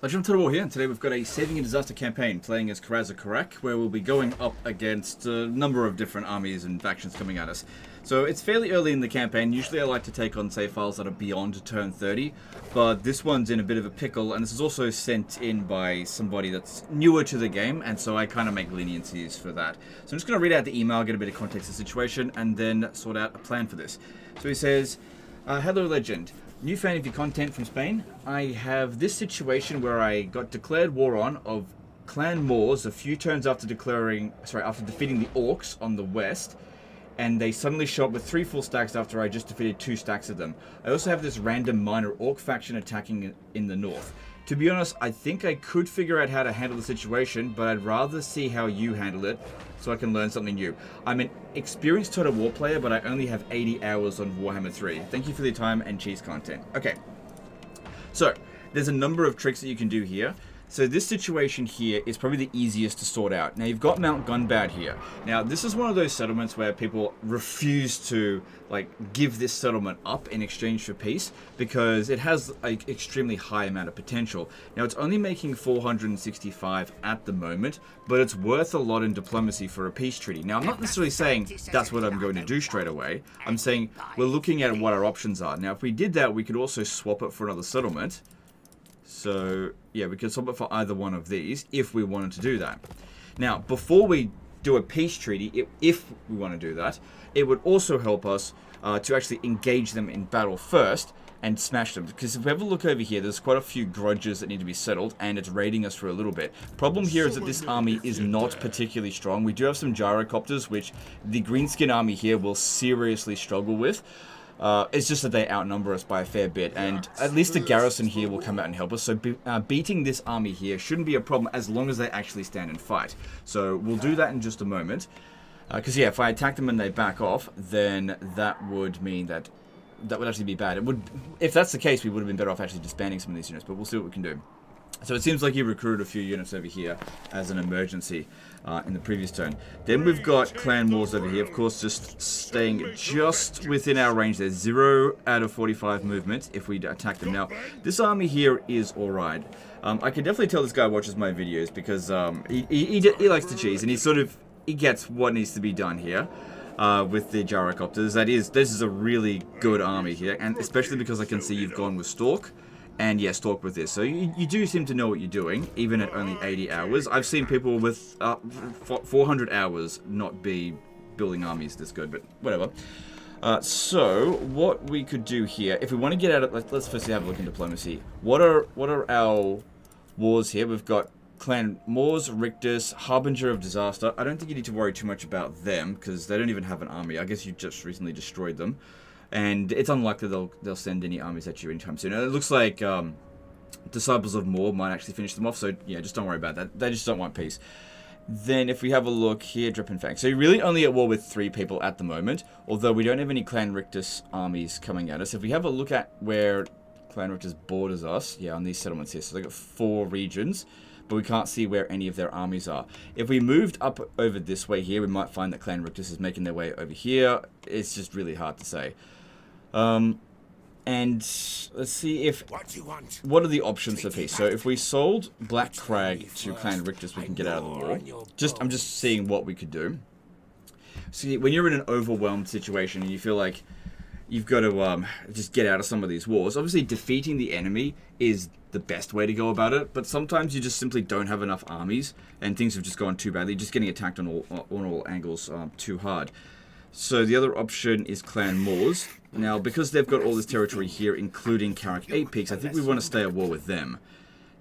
Legend of Total War here, and today we've got a Saving and Disaster campaign playing as Karaza Karak, where we'll be going up against a number of different armies and factions coming at us. So it's fairly early in the campaign. Usually I like to take on save files that are beyond turn 30, but this one's in a bit of a pickle, and this is also sent in by somebody that's newer to the game, and so I kind of make leniencies for that. So I'm just going to read out the email, get a bit of context of the situation, and then sort out a plan for this. So he says, hello Legend. New fan of your content from Spain. I have this situation where I got declared war on of Clan Moors a few turns after defeating the Orcs on the west, and they suddenly show up with 3 full stacks after I just defeated 2 stacks of them. I also have this random minor Orc faction attacking in the north. To be honest, I think I could figure out how to handle the situation, but I'd rather see how you handle it so I can learn something new. I'm an experienced Total War player, but I only have 80 hours on Warhammer 3. Thank you for the time and cheese content. Okay, so there's a number of tricks that you can do here. So this situation here is probably the easiest to sort out. Now you've got Mount Gunbad here. Now this is one of those settlements where people refuse to give this settlement up in exchange for peace because it has an extremely high amount of potential. Now it's only making 465 at the moment, but it's worth a lot in diplomacy for a peace treaty. Now I'm not necessarily saying that's what I'm going to do straight away. I'm saying we're looking at what our options are. Now if we did that, we could also swap it for another settlement. So, yeah, we could swap it for either one of these if we wanted to do that. Now, before we do a peace treaty, if we want to do that, it would also help us to actually engage them in battle first and smash them. Because if we have a look over here, there's quite a few grudges that need to be settled, and it's raiding us for a little bit. Problem here is that this army is not particularly strong. We do have some gyrocopters, which the greenskin army here will seriously struggle with. It's just that they outnumber us by a fair bit, and at least the garrison here will come out and help us. So beating this army here shouldn't be a problem as long as they actually stand and fight. So we'll do that in just a moment. Because yeah, if I attack them and they back off, then that would mean that would actually be bad. It would, if that's the case, we would have been better off actually disbanding some of these units, but we'll see what we can do. So it seems like he recruited a few units over here as an emergency in the previous turn. Then we've got Clan Moors over here, of course, just staying just within our range. There's 0 out of 45 movement if we attack them. Now, this army here is alright. I can definitely tell this guy watches my videos because he likes to cheese, and he gets what needs to be done here. With the gyrocopters. This is a really good army here, and especially because I can see you've gone with Stork. And yes, talk with this. So you do seem to know what you're doing, even at only 80 hours. I've seen people with 400 hours not be building armies this good, but whatever. So what we could do here, if we want to get out of, let's firstly have a look in diplomacy. What are our wars here? We've got Clan Moors, Rictus, Harbinger of Disaster. I don't think you need to worry too much about them because they don't even have an army. I guess you just recently destroyed them. And it's unlikely they'll send any armies at you anytime soon. And it looks like Disciples of Moor might actually finish them off, so yeah, just don't worry about that. They just don't want peace. Then if we have a look here, Drip and Fang. So you're really only at war with 3 people at the moment, although we don't have any Clan Rictus armies coming at us. If we have a look at where Clan Rictus borders us, yeah, on these settlements here, so they've got 4 regions, but we can't see where any of their armies are. If we moved up over this way here, we might find that Clan Rictus is making their way over here. It's just really hard to say. And let's see what are the options for peace. So if we sold Black Crag to Clan Rictus, we can get out of the war. I'm just seeing what we could do. See, when you're in an overwhelmed situation and you feel like you've got to just get out of some of these wars, obviously defeating the enemy is the best way to go about it, but sometimes you just simply don't have enough armies and things have just gone too badly, just getting attacked on all angles too hard. So the other option is Clan Moors. Now, because they've got all this territory here, including Karak 8 Peaks, I think we want to stay at war with them.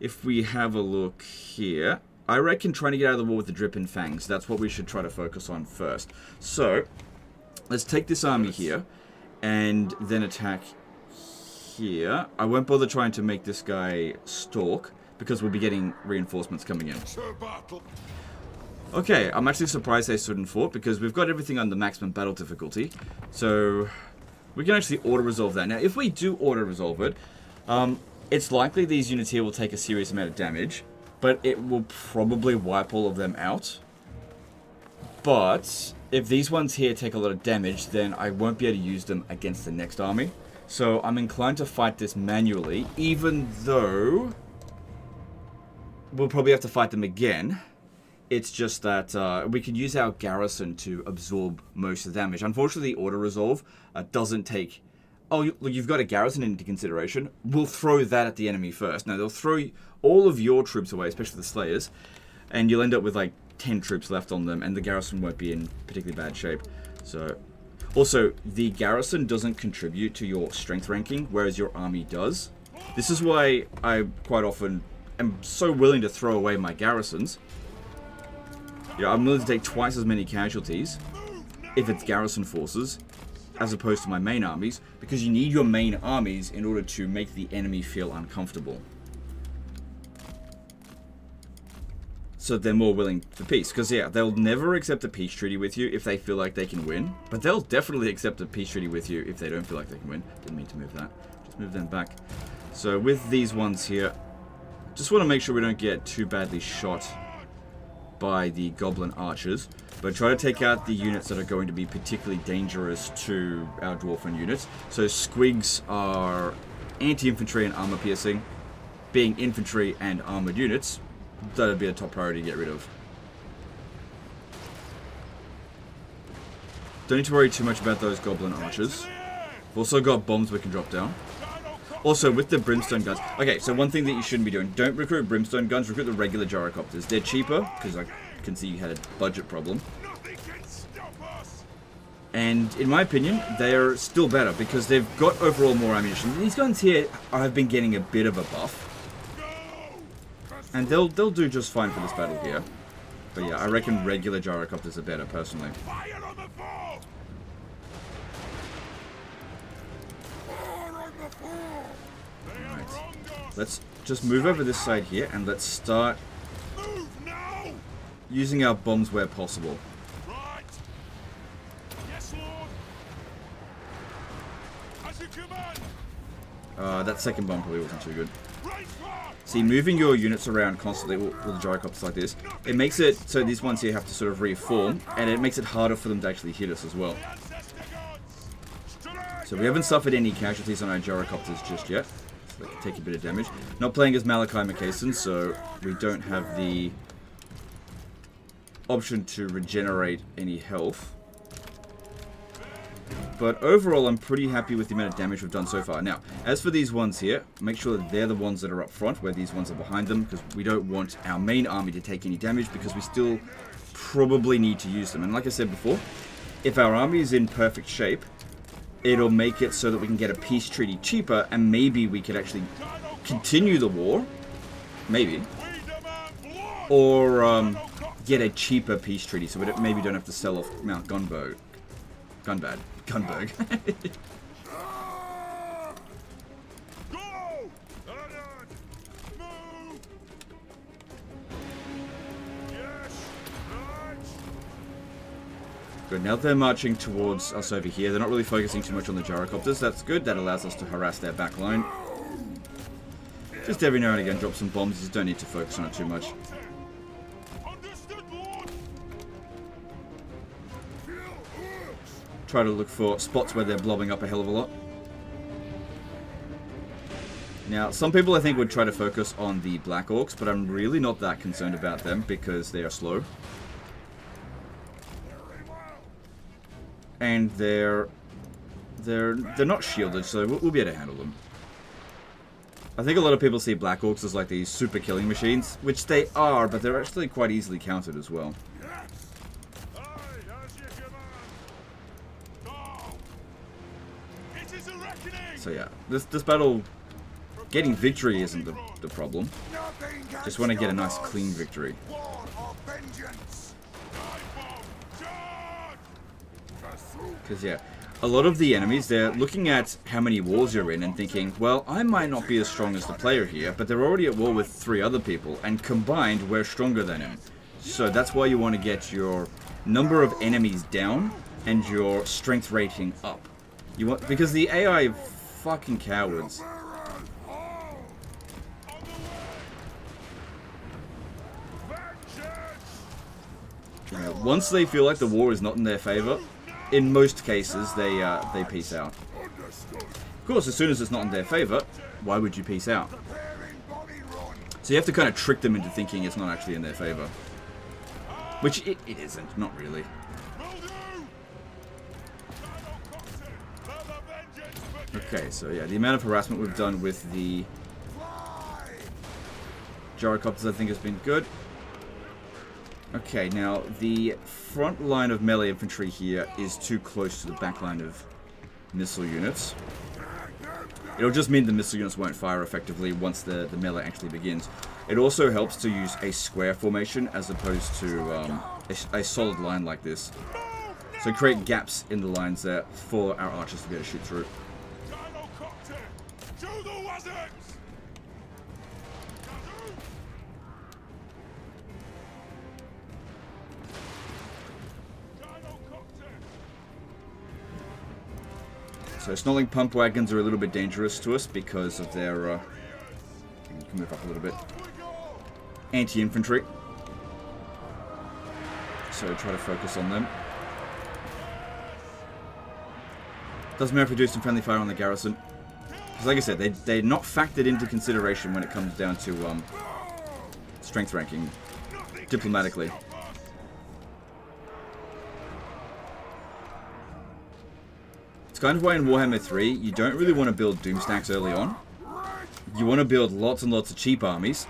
If we have a look here, I reckon trying to get out of the war with the Drip and Fangs, that's what we should try to focus on first. So, let's take this army here, and then attack here. I won't bother trying to make this guy Stalk, because we'll be getting reinforcements coming in. Okay, I'm actually surprised they stood and fought because we've got everything on the maximum battle difficulty. So we can actually auto-resolve that. Now, if we do auto-resolve it, it's likely these units here will take a serious amount of damage, but it will probably wipe all of them out. But if these ones here take a lot of damage, then I won't be able to use them against the next army. So I'm inclined to fight this manually, even though we'll probably have to fight them again. It's just that we could use our garrison to absorb most of the damage. Unfortunately, the auto-resolve doesn't take... Oh, look, you've got a garrison into consideration. We'll throw that at the enemy first. No, they'll throw all of your troops away, especially the Slayers, and you'll end up with like 10 troops left on them, and the garrison won't be in particularly bad shape. So, also, the garrison doesn't contribute to your strength ranking, whereas your army does. This is why I quite often am so willing to throw away my garrisons. Yeah, I'm willing to take twice as many casualties if it's garrison forces as opposed to my main armies, because you need your main armies in order to make the enemy feel uncomfortable. So they're more willing for peace, because yeah, they'll never accept a peace treaty with you if they feel like they can win, but they'll definitely accept a peace treaty with you if they don't feel like they can win. Didn't mean to move that. Just move them back. So with these ones here, just want to make sure we don't get too badly shot by the goblin archers, but try to take out the units that are going to be particularly dangerous to our dwarven units. So squigs are anti-infantry and armor piercing. Being infantry and armored units, that would be a top priority to get rid of. Don't need to worry too much about those goblin archers. We've also got bombs we can drop down. Also, with the brimstone guns... Okay, so one thing that you shouldn't be doing, don't recruit brimstone guns, recruit the regular gyrocopters. They're cheaper, because I can see you had a budget problem. And, in my opinion, they're still better, because they've got overall more ammunition. These guns here have been getting a bit of a buff. And they'll do just fine for this battle here. But yeah, I reckon regular gyrocopters are better, personally. Let's just move over this side here, and let's start using our bombs where possible. Right. Yes, Lord. As you command. That second bomb probably wasn't too good. See, moving your units around constantly with the gyrocopters like this, it makes it so these ones here have to sort of reform, and it makes it harder for them to actually hit us as well. So we haven't suffered any casualties on our gyrocopters just yet. They can take a bit of damage. Not playing as Malachi McCason, so we don't have the option to regenerate any health. But overall, I'm pretty happy with the amount of damage we've done so far. Now, as for these ones here, make sure that they're the ones that are up front, where these ones are behind them, because we don't want our main army to take any damage, because we still probably need to use them. And like I said before, if our army is in perfect shape, it'll make it so that we can get a peace treaty cheaper, and maybe we could actually continue the war, maybe, or get a cheaper peace treaty, so we maybe don't have to sell off Mount Gunberg. Gunberg. Good, now they're marching towards us over here. They're not really focusing too much on the gyrocopters. That's good. That allows us to harass their back line. Just every now and again drop some bombs. You just don't need to focus on it too much. Try to look for spots where they're blobbing up a hell of a lot. Now, some people I think would try to focus on the Black Orcs, but I'm really not that concerned about them because they are slow. And they're not shielded, so we'll be able to handle them. I think a lot of people see Black Orcs as like these super killing machines, which they are, but they're actually quite easily countered as well. So yeah, this battle, getting victory isn't the problem. Just want to get a nice clean victory. Because yeah, a lot of the enemies, they're looking at how many wars you're in and thinking, well, I might not be as strong as the player here, but they're already at war with 3 other people, and combined, we're stronger than him. So that's why you want to get your number of enemies down and your strength rating up. You want, because the AI fucking cowards. You know, once they feel like the war is not in their favor, in most cases they peace out. Of course, as soon as it's not in their favor, why would you peace out? So you have to kind of trick them into thinking it's not actually in their favor. Which it isn't, not really. Okay, so yeah, the amount of harassment we've done with the gyrocopters I think has been good. Okay, now the front line of melee infantry here is too close to the back line of missile units. It'll just mean the missile units won't fire effectively once the melee actually begins. It also helps to use a square formation as opposed to a solid line like this. So create gaps in the lines there for our archers to be able to shoot through. So Snarling pump wagons are a little bit dangerous to us because of their, you can move up a little bit, anti-infantry. So try to focus on them. Doesn't matter if we do some friendly fire on the garrison. Because like I said, they're not factored into consideration when it comes down to strength ranking diplomatically. It's kind of why in Warhammer 3, you don't really want to build doom stacks early on. You want to build lots and lots of cheap armies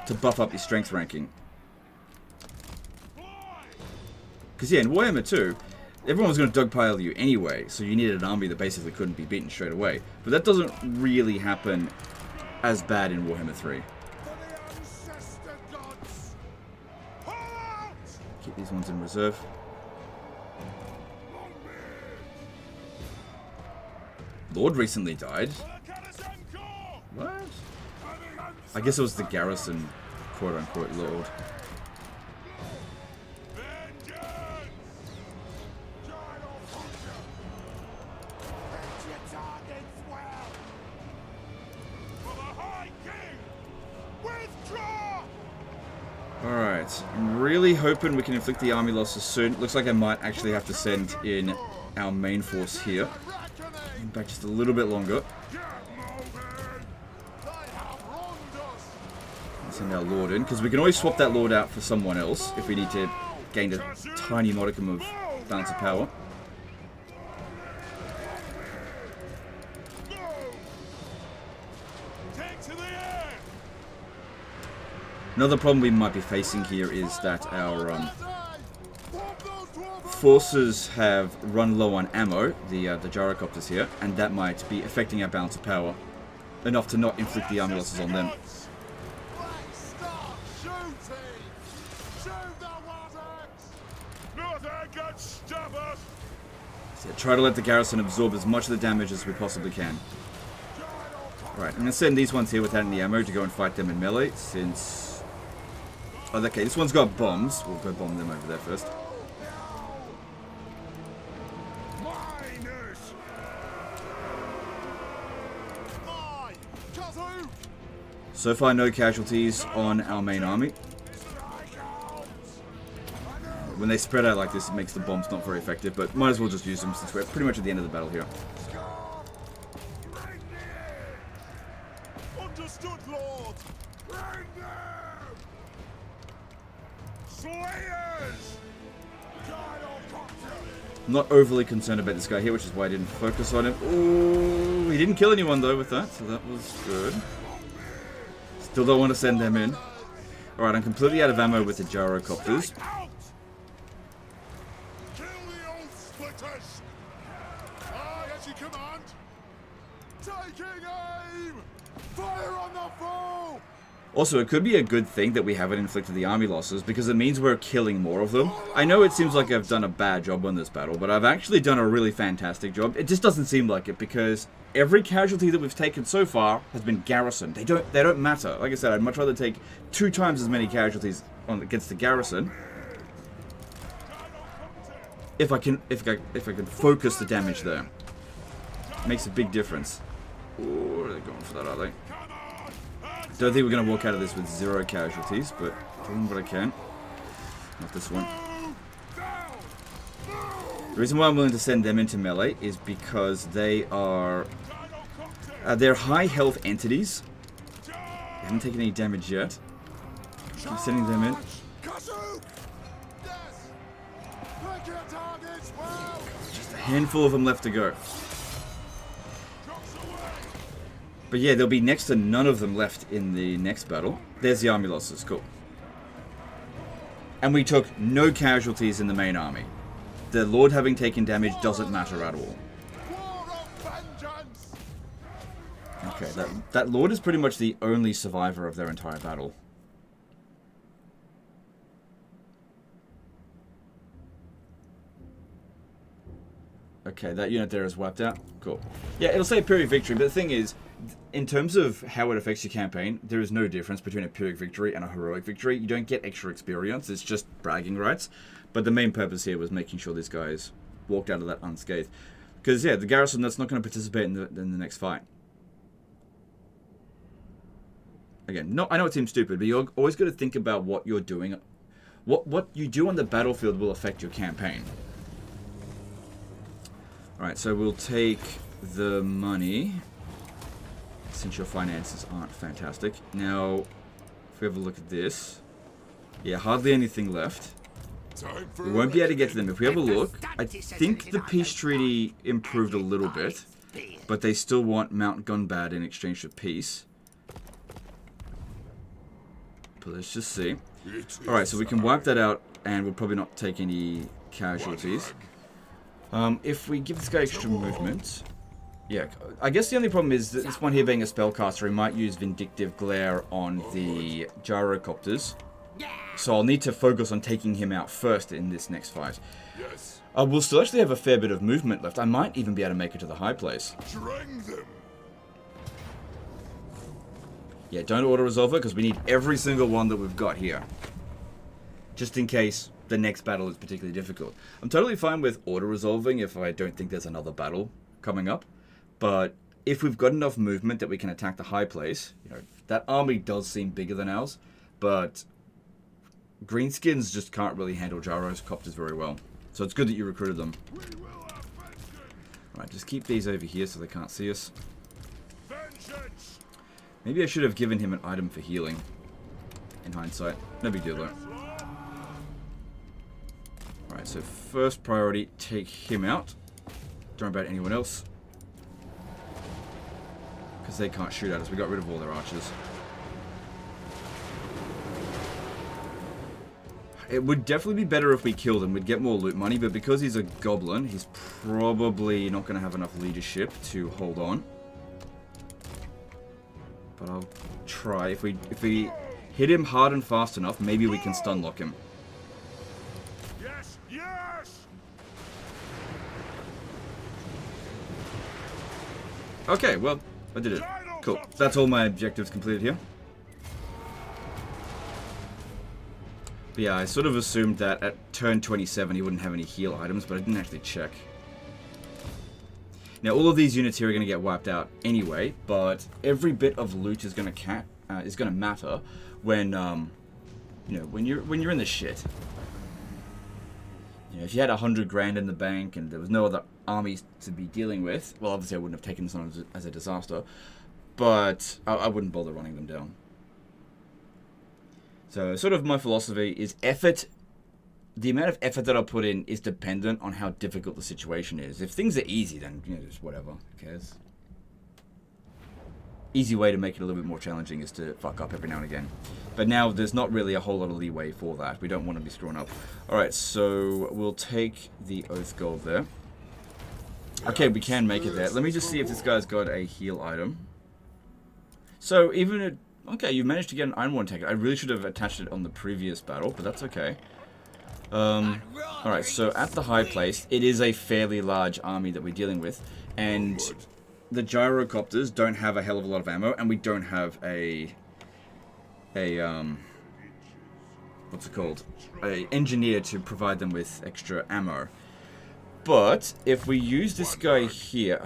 to buff up your strength ranking. Because yeah, in Warhammer 2, everyone was going to dogpile you anyway, so you needed an army that basically couldn't be beaten straight away. But that doesn't really happen as bad in Warhammer 3. Keep these ones in reserve. Lord recently died. What? I guess it was the garrison, quote-unquote, Lord. Alright, I'm really hoping we can inflict the army losses soon. Looks like I might actually have to send in our main force here. Back just a little bit longer. Send our Lord in, because we can always swap that Lord out for someone else if we need to gain a tiny modicum of balance of power. Another problem we might be facing here is that our forces have run low on ammo, the gyrocopters here, and that might be affecting our balance of power enough to not inflict the army losses on them. So try to let the garrison absorb as much of the damage as we possibly can. Right, I'm going to send these ones here without any ammo to go and fight them in melee, since... Oh, okay, this one's got bombs. We'll go bomb them over there first. So far, no casualties on our main army. When they spread out like this, it makes the bombs not very effective, but might as well just use them since we're pretty much at the end of the battle here. Understood, Lord. Slayers! I'm not overly concerned about this guy here, which is why I didn't focus on him. Ooh, he didn't kill anyone though with that, so that was good. Still don't want to send them in. Alright, I'm completely out of ammo with the gyrocopters. Also, it could be a good thing that we haven't inflicted the army losses, because it means we're killing more of them. I know it seems like I've done a bad job on this battle, but I've actually done a really fantastic job. It just doesn't seem like it, because every casualty that we've taken so far has been garrison. They don't matter. Like I said, I'd much rather take 2 times as many casualties against the garrison if I can focus the damage there. It makes a big difference. Ooh, are they going for that, are they? Don't think we're going to walk out of this with 0 casualties, but doing what I can. Not this one. The reason why I'm willing to send them into melee is because they are... they're high health entities. haven't taken any damage yet. Keep sending them in. Just a handful of them left to go. But yeah, there'll be next to none of them left in the next battle. There's the army losses. Cool. And we took no casualties in the main army. The Lord having taken damage doesn't matter at all. Okay, that Lord is pretty much the only survivor of their entire battle. Okay, that unit there is wiped out. Cool. Yeah, it'll say Pyrrhic victory, but the thing is, in terms of how it affects your campaign, there is no difference between a Pyrrhic victory and a heroic victory. You don't get extra experience, it's just bragging rights. But the main purpose here was making sure these guys walked out of that unscathed. Because, yeah, the garrison that's not going to participate in the next fight. Again, I know it seems stupid, but you always got to think about what you're doing. What you do on the battlefield will affect your campaign. Alright, so we'll take the money, since your finances aren't fantastic. Now, if we have a look at this, yeah, hardly anything left. We won't be able to get to them. If we have a look, I think the peace treaty improved a little bit, but they still want Mount Gunbad in exchange for peace. But let's just see. Alright, so we can wipe that out, and we'll probably not take any casualties. If we give this guy extra movement... Yeah, I guess the only problem is that this one here being a spellcaster, he might use Vindictive Glare on the Gyrocopters. So I'll need to focus on taking him out first in this next fight. We'll still actually have a fair bit of movement left. I might even be able to make it to the high place. Yeah, don't auto-resolve it, because we need every single one that we've got here. Just in case the next battle is particularly difficult. I'm totally fine with auto-resolving if I don't think there's another battle coming up. But if we've got enough movement that we can attack the high place, you know, that army does seem bigger than ours, but greenskins just can't really handle gyrocopters very well. So it's good that you recruited them. Alright, just keep these over here so they can't see us. Maybe I should have given him an item for healing. In hindsight. No big deal though. Alright, so first priority, take him out. Don't worry about anyone else. Because they can't shoot at us. We got rid of all their archers. It would definitely be better if we killed him. We'd get more loot money, but because he's a goblin, he's probably not going to have enough leadership to hold on. But I'll try. If we hit him hard and fast enough, maybe we can stun lock him. Yes, yes. Okay, well, I did it. Cool. That's all my objectives completed here. But yeah, I sort of assumed that at turn 27 he wouldn't have any heal items, but I didn't actually check. Now, all of these units here are going to get wiped out anyway, but every bit of loot is going to matter when you know, when you're in the shit. You know, if you had 100 grand in the bank and there was no other armies to be dealing with, well, obviously I wouldn't have taken this on as a disaster, but I wouldn't bother running them down. So, sort of my philosophy is effort. The amount of effort that I put in is dependent on how difficult the situation is. If things are easy, then, you know, just whatever. Who cares? Easy way to make it a little bit more challenging is to fuck up every now and again. But now there's not really a whole lot of leeway for that. We don't want to be screwing up. Alright, so we'll take the Oath Gold there. Okay, we can make it there. Let me just see if this guy's got a heal item. So even at... Okay, you managed to get an Iron One Tank. I really should have attached it on the previous battle, but that's okay. Alright, so at the high place, it is a fairly large army that we're dealing with, and the gyrocopters don't have a hell of a lot of ammo, and we don't have what's it called? A engineer to provide them with extra ammo. But if we use this guy here,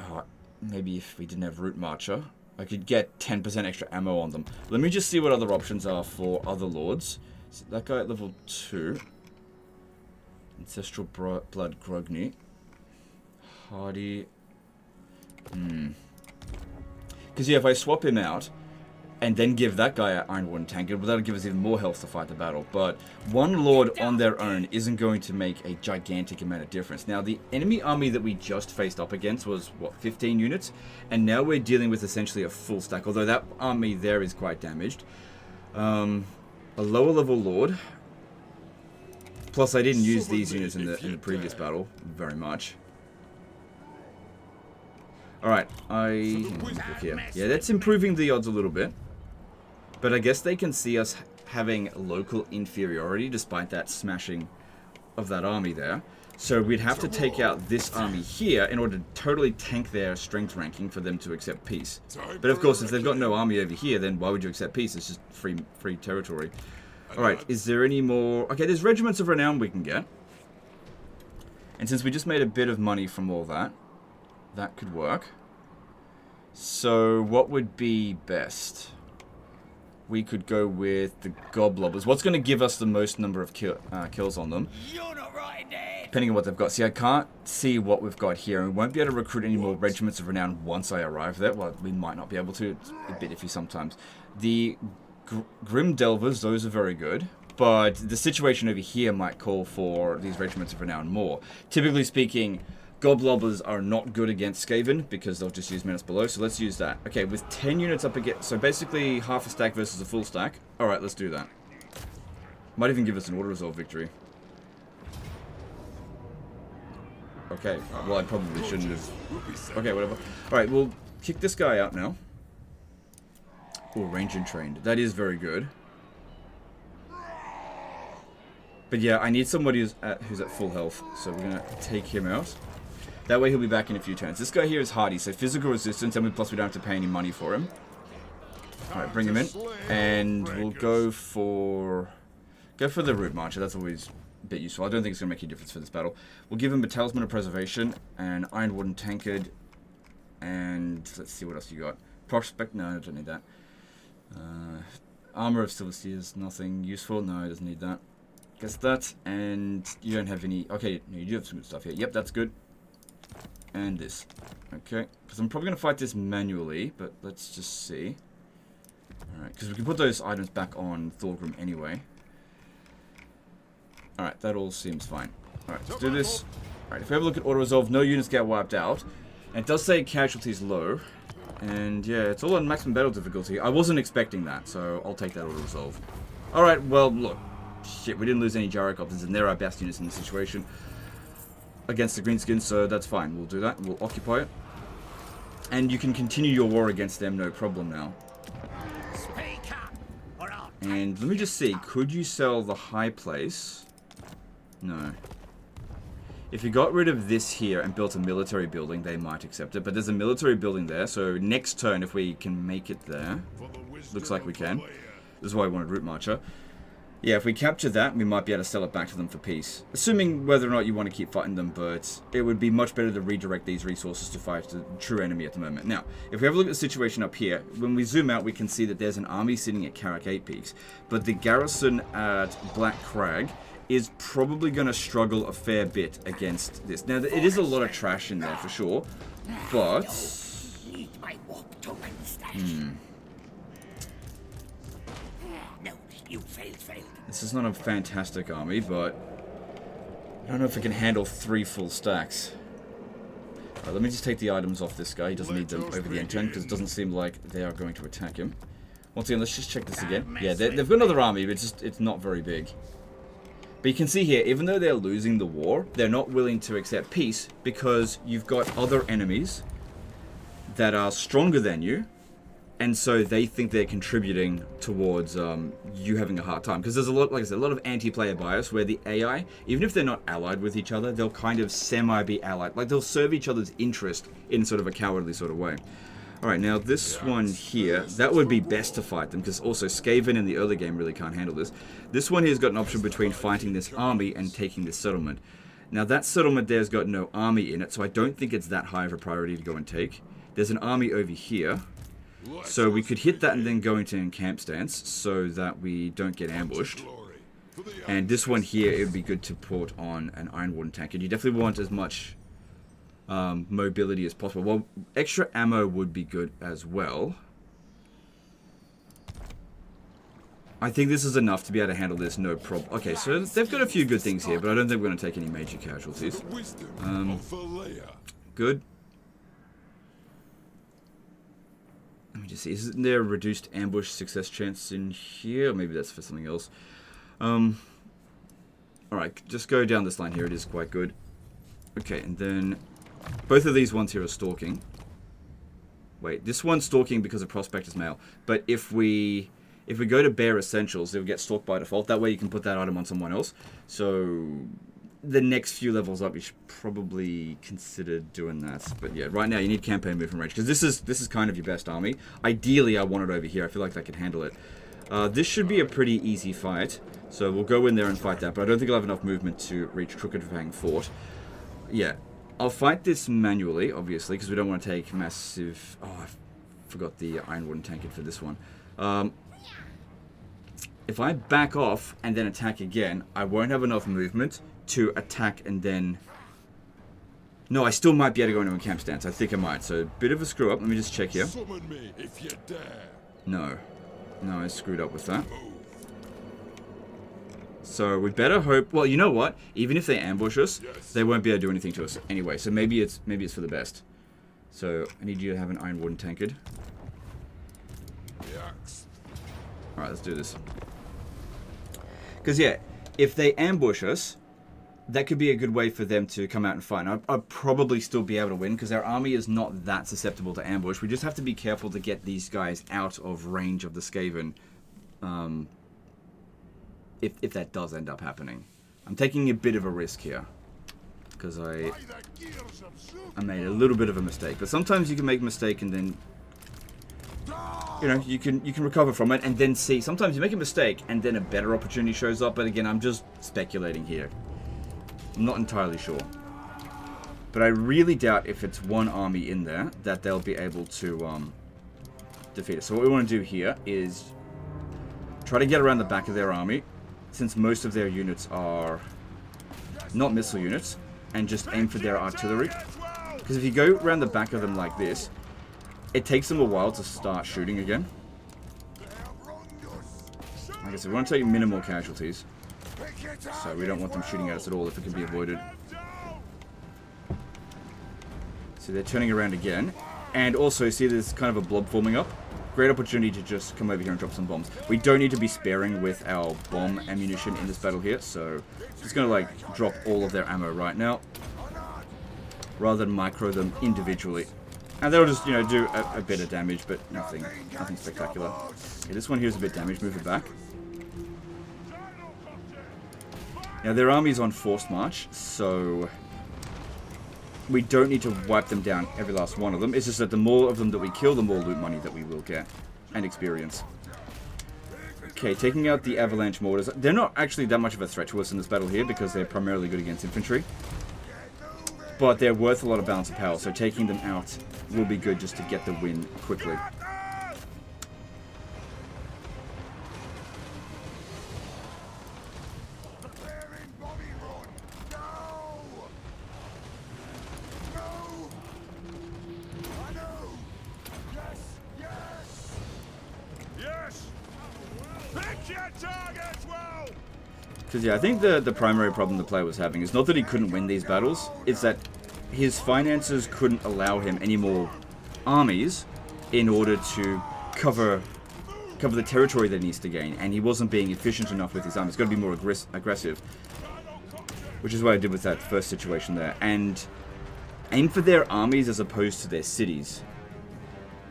maybe if we didn't have Root Marcher, I could get 10% extra ammo on them. Let me just see what other options are for other lords. So that guy at level 2. Ancestral Blood Grogny. Hardy. Because yeah, if I swap him out, and then give that guy an Iron Warden Tankard, that'll give us even more health to fight the battle. But one Lord on their own isn't going to make a gigantic amount of difference. Now, the enemy army that we just faced up against was, what, 15 units? And now we're dealing with essentially a full stack, although that army there is quite damaged. A lower level Lord. Plus, I didn't use these units in the previous battle very much. Alright, look here. Yeah, that's improving the odds a little bit. But I guess they can see us having local inferiority despite that smashing of that army there. So we'd have to take out this army here in order to totally tank their strength ranking for them to accept peace. But of course, if they've got no army over here, then why would you accept peace? It's just free territory. Alright, is there any more? Okay, there's regiments of renown we can get. And since we just made a bit of money from all that, that could work. So what would be best? We could go with the Goblobbers. What's going to give us the most number of kills on them? You're not right, Dad. Depending on what they've got. See, I can't see what we've got here. And we won't be able to recruit any more regiments of renown once I arrive there. Well, we might not be able to. It's a bit iffy sometimes. The Grim Delvers, those are very good. But the situation over here might call for these regiments of renown more. Typically speaking, Goblobbers are not good against Skaven because they'll just use menace below, so let's use that. Okay, with 10 units up against, so basically half a stack versus a full stack. Alright, let's do that. Might even give us an auto-resolve victory. Okay, well I probably shouldn't have. Okay, whatever. Alright, we'll kick this guy out now. Oh, range and trained. That is very good. But yeah, I need somebody who's at full health, so we're going to take him out. That way he'll be back in a few turns. This guy here is hardy, so physical resistance, and plus we don't have to pay any money for him. Alright, bring him in. And we'll go for the Root Marcher. That's always a bit useful. I don't think it's going to make any difference for this battle. We'll give him a Talisman of Preservation, and Iron Warden Tankard, and let's see what else you got. Prospect, no, I don't need that. Armor of Silver Seers, nothing useful. No, it doesn't need that. Guess that, and you don't have any. Okay, no, you do have some good stuff here. Yep, that's good. And this. Okay, because I'm probably going to fight this manually, but let's just see. Alright, because we can put those items back on Thorgrim anyway. Alright, that all seems fine. Alright, let's do this. Alright, if we have a look at auto-resolve, no units get wiped out. And it does say casualties low. And yeah, it's all on maximum battle difficulty. I wasn't expecting that, so I'll take that auto-resolve. Alright, well, look. Shit, we didn't lose any Gyrocopters, and they're our best units in the situation against the Greenskins, so that's fine. We'll do that. We'll occupy it. And you can continue your war against them, no problem now. And let me just see, could you sell the high place? No. If you got rid of this here and built a military building, they might accept it. But there's a military building there, so next turn, if we can make it there, looks like we can. This is why I wanted Root Marcher. Yeah, if we capture that, we might be able to sell it back to them for peace. Assuming whether or not you want to keep fighting them, but it would be much better to redirect these resources to fight the true enemy at the moment. Now, if we have a look at the situation up here, when we zoom out, we can see that there's an army sitting at Carrack 8 Peaks. But the garrison at Black Crag is probably going to struggle a fair bit against this. Now, it is a lot of trash in there for sure, but... This is not a fantastic army, but I don't know if it can handle 3 full stacks. Alright, let me just take the items off this guy. He doesn't need them over the end turn, because it doesn't seem like they are going to attack him. Once again, let's just check this again. Yeah, they've got another army, but it's not very big. But you can see here, even though they're losing the war, they're not willing to accept peace, because you've got other enemies that are stronger than you, and so they think they're contributing towards you having a hard time. Because there's a lot, like I said, a lot of anti-player bias where the AI, even if they're not allied with each other, they'll kind of semi-be allied. Like, they'll serve each other's interest in sort of a cowardly sort of way. Alright, now this one here, that would be best to fight them, because also Skaven in the early game really can't handle this. This one here's got an option between fighting this army and taking this settlement. Now that settlement there's got no army in it, so I don't think it's that high of a priority to go and take. There's an army over here. So we could hit that and then go into an encamp stance so that we don't get ambushed. And this one here, it would be good to put on an Iron Warden tank. And you definitely want as much mobility as possible. Well, extra ammo would be good as well. I think this is enough to be able to handle this, no problem. Okay, so they've got a few good things here, but I don't think we're going to take any major casualties. Good. Let me just see. Isn't there a reduced ambush success chance in here? Or maybe that's for something else. Alright, just go down this line here. It is quite good. Okay, and then both of these ones here are stalking. Wait, this one's stalking because of Prospector's Mail. But if we go to Bare Essentials, they'll get stalked by default. That way you can put that item on someone else. So the next few levels up, you should probably consider doing that. But yeah, right now you need campaign movement range, because this is kind of your best army. Ideally, I want it over here. I feel like I can handle it. This should be a pretty easy fight. So we'll go in there and fight that. But I don't think I'll have enough movement to reach Crooked Fang Fort. Yeah, I'll fight this manually, obviously, because we don't want to take massive... Oh, I forgot the Iron Wooden Tankard for this one. If I back off and then attack again, I won't have enough movement to attack and then... No, I still might be able to go into a camp stance. I think I might. So, bit of a screw up. Let me just check here. Summon me if you dare. No. No, I screwed up with that. So, we better hope... Well, you know what? Even if they ambush us, they won't be able to do anything to us anyway. So, maybe it's for the best. So, I need you to have an Iron Wooden Tankard. Alright, let's do this. Because, yeah, if they ambush us, that could be a good way for them to come out and fight. I'll probably still be able to win, because our army is not that susceptible to ambush. We just have to be careful to get these guys out of range of the Skaven, if that does end up happening. I'm taking a bit of a risk here, because I made a little bit of a mistake. But sometimes you can make a mistake and then... You know, you can recover from it and then see. Sometimes you make a mistake and then a better opportunity shows up. But again, I'm just speculating here. I'm not entirely sure. But I really doubt if it's one army in there that they'll be able to defeat us. So what we want to do here is try to get around the back of their army, since most of their units are not missile units, and just aim for their artillery. Because if you go around the back of them like this, it takes them a while to start shooting again. Like I said, we want to take minimal casualties. So we don't want them shooting at us at all if it can be avoided. So they're turning around again. And also, see there's kind of a blob forming up. Great opportunity to just come over here and drop some bombs. We don't need to be sparing with our bomb ammunition in this battle here. So just going to like drop all of their ammo right now, rather than micro them individually. And they'll just, you know, do a bit of damage, but nothing spectacular. Okay, this one here is a bit damaged. Move it back. Now, their army's on forced march, so we don't need to wipe them down, every last one of them. It's just that the more of them that we kill, the more loot money that we will get, and experience. Okay, taking out the avalanche mortars. They're not actually that much of a threat to us in this battle here, because they're primarily good against infantry. But they're worth a lot of balance of power, so taking them out will be good just to get the win quickly. Because, yeah, I think the primary problem the player was having is not that he couldn't win these battles, it's that his finances couldn't allow him any more armies in order to cover the territory that he needs to gain, and he wasn't being efficient enough with his armies. He's got to be more aggressive, which is what I did with that first situation there, and aim for their armies as opposed to their cities.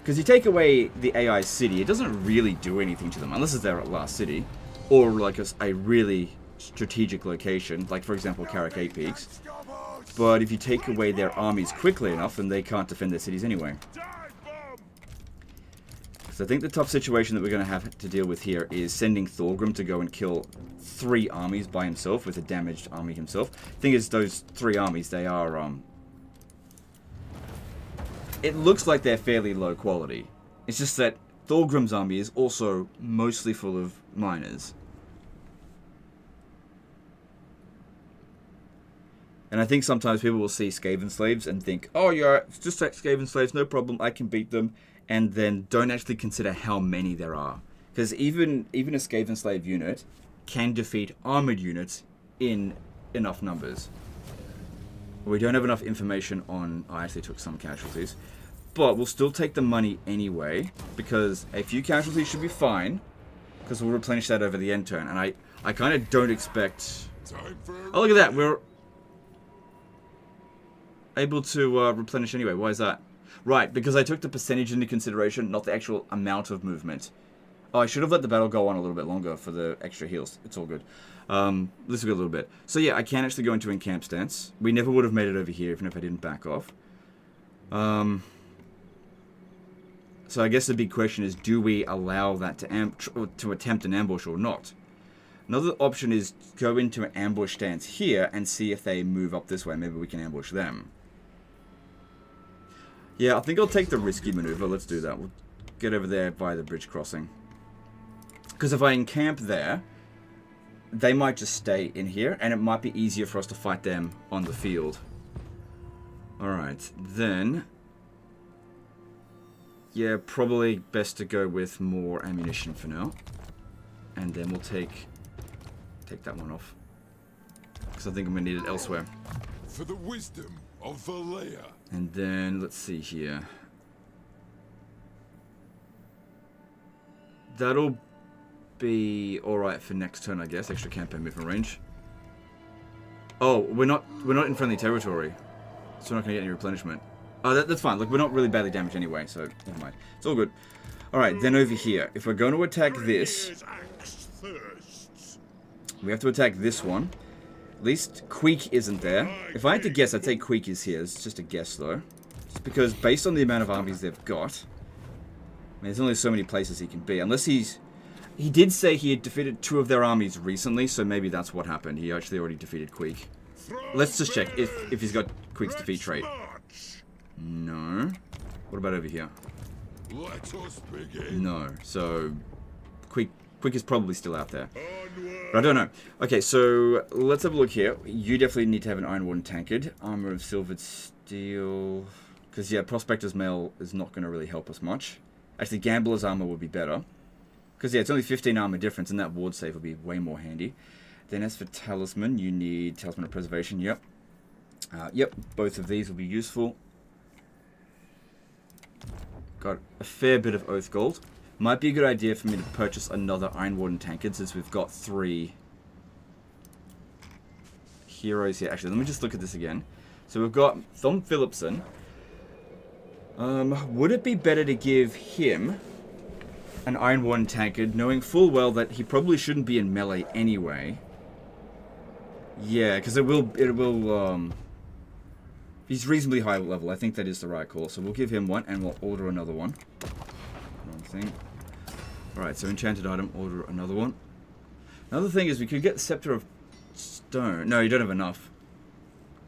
Because you take away the AI city, it doesn't really do anything to them, unless it's their last city, or like a really strategic location, like for example Karakay Peaks. But if you take away their armies quickly enough, then they can't defend their cities anyway. So I think the tough situation that we're going to have to deal with here is sending Thorgrim to go and kill 3 armies by himself with a damaged army himself. Thing is, those 3 armies, they are, it looks like they're fairly low quality. It's just that Thorgrim's army is also mostly full of miners. And I think sometimes people will see Skaven slaves and think, oh yeah, it's just like Skaven slaves, no problem, I can beat them. And then don't actually consider how many there are. Because even a Skaven slave unit can defeat armored units in enough numbers. We don't have enough information on... I actually took some casualties. But we'll still take the money anyway, because a few casualties should be fine, because we'll replenish that over the end turn. And I kind of don't expect... Oh, look at that! We're able to replenish anyway. Why is that? Right, because I took the percentage into consideration, not the actual amount of movement. Oh, I should have let the battle go on a little bit longer for the extra heals. It's all good. Let's go a little bit. So yeah, I can actually go into encamp stance. We never would have made it over here even if I didn't back off. So I guess the big question is, do we allow that to attempt an ambush or not? Another option is go into an ambush stance here and see if they move up this way. Maybe we can ambush them. Yeah, I think I'll take the risky maneuver. Let's do that. We'll get over there by the bridge crossing. Because if I encamp there, they might just stay in here, and it might be easier for us to fight them on the field. Alright, then... Yeah, probably best to go with more ammunition for now. And then we'll take that one off. Because I think I'm going to need it elsewhere. For the wisdom of Valea. And then, let's see here. That'll be alright for next turn, I guess. Extra campaign movement range. Oh, we're not in friendly territory. So we're not going to get any replenishment. Oh, that's fine. Look, we're not really badly damaged anyway, so never mind. It's all good. Alright, then over here. If we're going to attack this, we have to attack this one. At least Queek isn't there. If I had to guess, I'd say Queek is here. It's just a guess, though. Just because, based on the amount of armies they've got, I mean, there's only so many places he can be. Unless he's... He did say he had defeated 2 of their armies recently, so maybe that's what happened. He actually already defeated Queek. Let's just check if he's got Queek's defeat trait. No. What about over here? Let us begin. No. So, Queek is probably still out there. But I don't know. Okay, so let's have a look here. You definitely need to have an Iron Warden tankard. Armor of silvered steel. Because, yeah, Prospector's Mail is not going to really help us much. Actually, Gambler's armor would be better. Because, yeah, it's only 15 armor difference, and that ward save will be way more handy. Then as for Talisman, you need Talisman of Preservation. Yep. Yep, both of these will be useful. Got a fair bit of Oath Gold. Might be a good idea for me to purchase another Iron Warden tankard, since we've got 3 heroes here. Actually, let me just look at this again. So we've got Thom Philipson. Would it be better to give him an Iron Warden tankard, knowing full well that he probably shouldn't be in melee anyway? Yeah, because he's reasonably high level. I think that is the right call. So we'll give him one, and we'll order another one. One thing. Alright, so enchanted item, order another one. Another thing is we could get the Scepter of Stone. No, you don't have enough.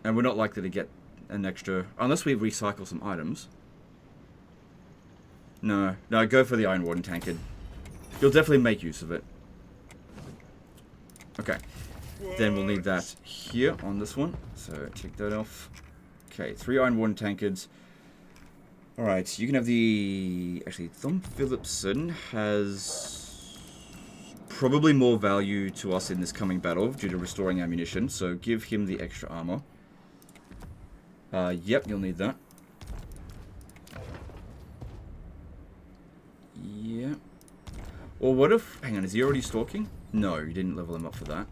And we're not likely to get an extra... Unless we recycle some items. No, go for the Iron Warden tankard. You'll definitely make use of it. Okay. Then we'll need that here on this one. So take that off. Okay, 3 Iron Warden tankards. Alright, you can have the... Actually, Thom Philipson has probably more value to us in this coming battle due to restoring ammunition. So give him the extra armor. Yep, you'll need that. Yeah. Or what if... Hang on, is he already stalking? No, you didn't level him up for that.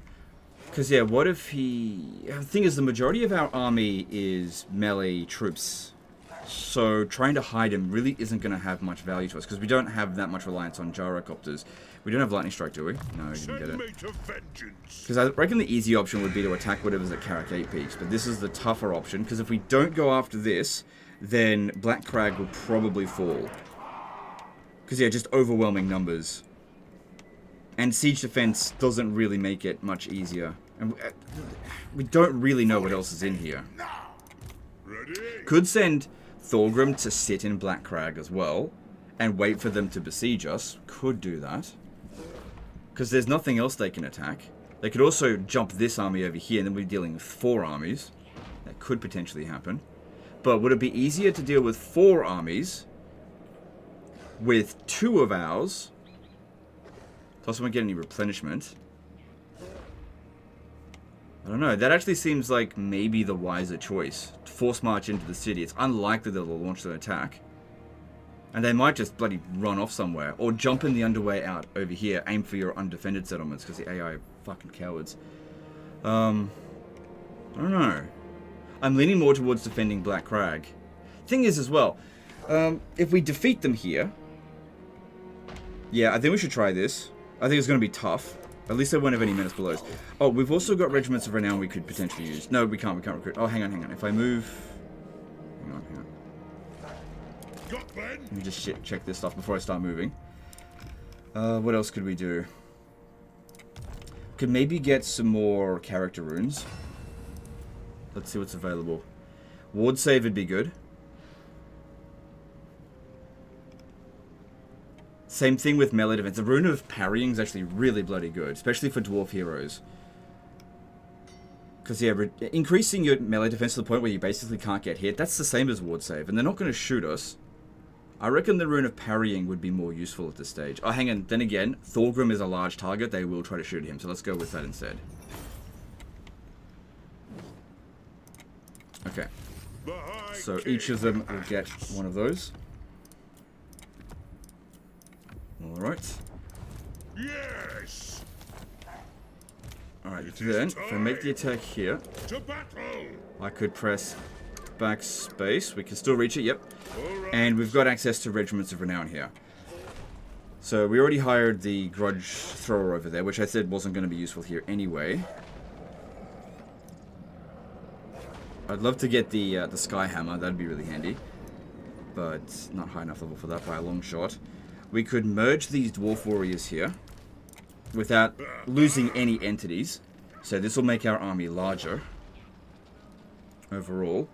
Because, yeah, what if he... The thing is, the majority of our army is melee troops. So, trying to hide him really isn't going to have much value to us. Because we don't have that much reliance on gyrocopters. We don't have lightning strike, do we? No, we didn't get it. Because I reckon the easy option would be to attack whatever's at Carrack 8 peaks. But this is the tougher option. Because if we don't go after this, then Black Crag will probably fall. Because, yeah, just overwhelming numbers. And siege defense doesn't really make it much easier. And we don't really know what else is in here. Could send Thorgrim to sit in Black Crag as well. And wait for them to besiege us. Could do that. Because there's nothing else they can attack. They could also jump this army over here and then we're dealing with 4 armies. That could potentially happen. But would it be easier to deal with 4 armies with 2 of ours Plus, we won't get any replenishment. I don't know. That actually seems like maybe the wiser choice. Force march into the city. It's unlikely that they'll launch their attack. And they might just bloody run off somewhere. Or jump in the underway out over here. Aim for your undefended settlements. Because the AI are fucking cowards. I don't know. I'm leaning more towards defending Black Crag. Thing is as well. If we defeat them here. Yeah, I think we should try this. I think it's going to be tough. At least they won't have any menace below. Oh, we've also got regiments of renown we could potentially use. No, we can't recruit. Oh, hang on. If I move... Hang on. Let me just check this stuff before I start moving. What else could we do? Could maybe get some more character runes. Let's see what's available. Ward save would be good. Same thing with melee defense. The rune of parrying is actually really bloody good, especially for dwarf heroes. Because, yeah, increasing your melee defense to the point where you basically can't get hit, that's the same as ward save, and they're not going to shoot us. I reckon the rune of parrying would be more useful at this stage. Oh, hang on. Then again, Thorgrim is a large target. They will try to shoot him, so let's go with that instead. Okay. So each of them will get one of those. Alright. Yes. Alright, then, if I make the attack here, I could press backspace. We can still reach it, yep. And we've got access to regiments of renown here. So we already hired the grudge thrower over there, which I said wasn't going to be useful here anyway. I'd love to get the sky hammer, that'd be really handy. But not high enough level for that by a long shot. We could merge these dwarf warriors here without losing any entities. So this will make our army larger overall.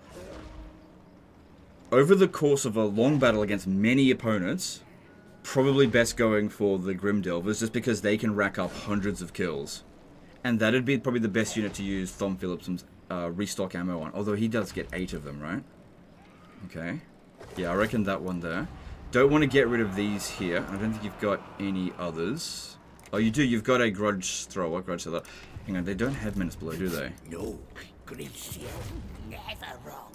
Over the course of a long battle against many opponents, probably best going for the Grim Delvers just because they can rack up hundreds of kills. And that'd be probably the best unit to use Thom Phillipson's restock ammo on. Although he does get 8 of them, right? Okay. Yeah, I reckon that one there. Don't want to get rid of these here. I don't think you've got any others. Oh, you do. You've got a grudge thrower, grudge seller. Hang on, they don't have menace below, do they? No, Gracia, never wrong.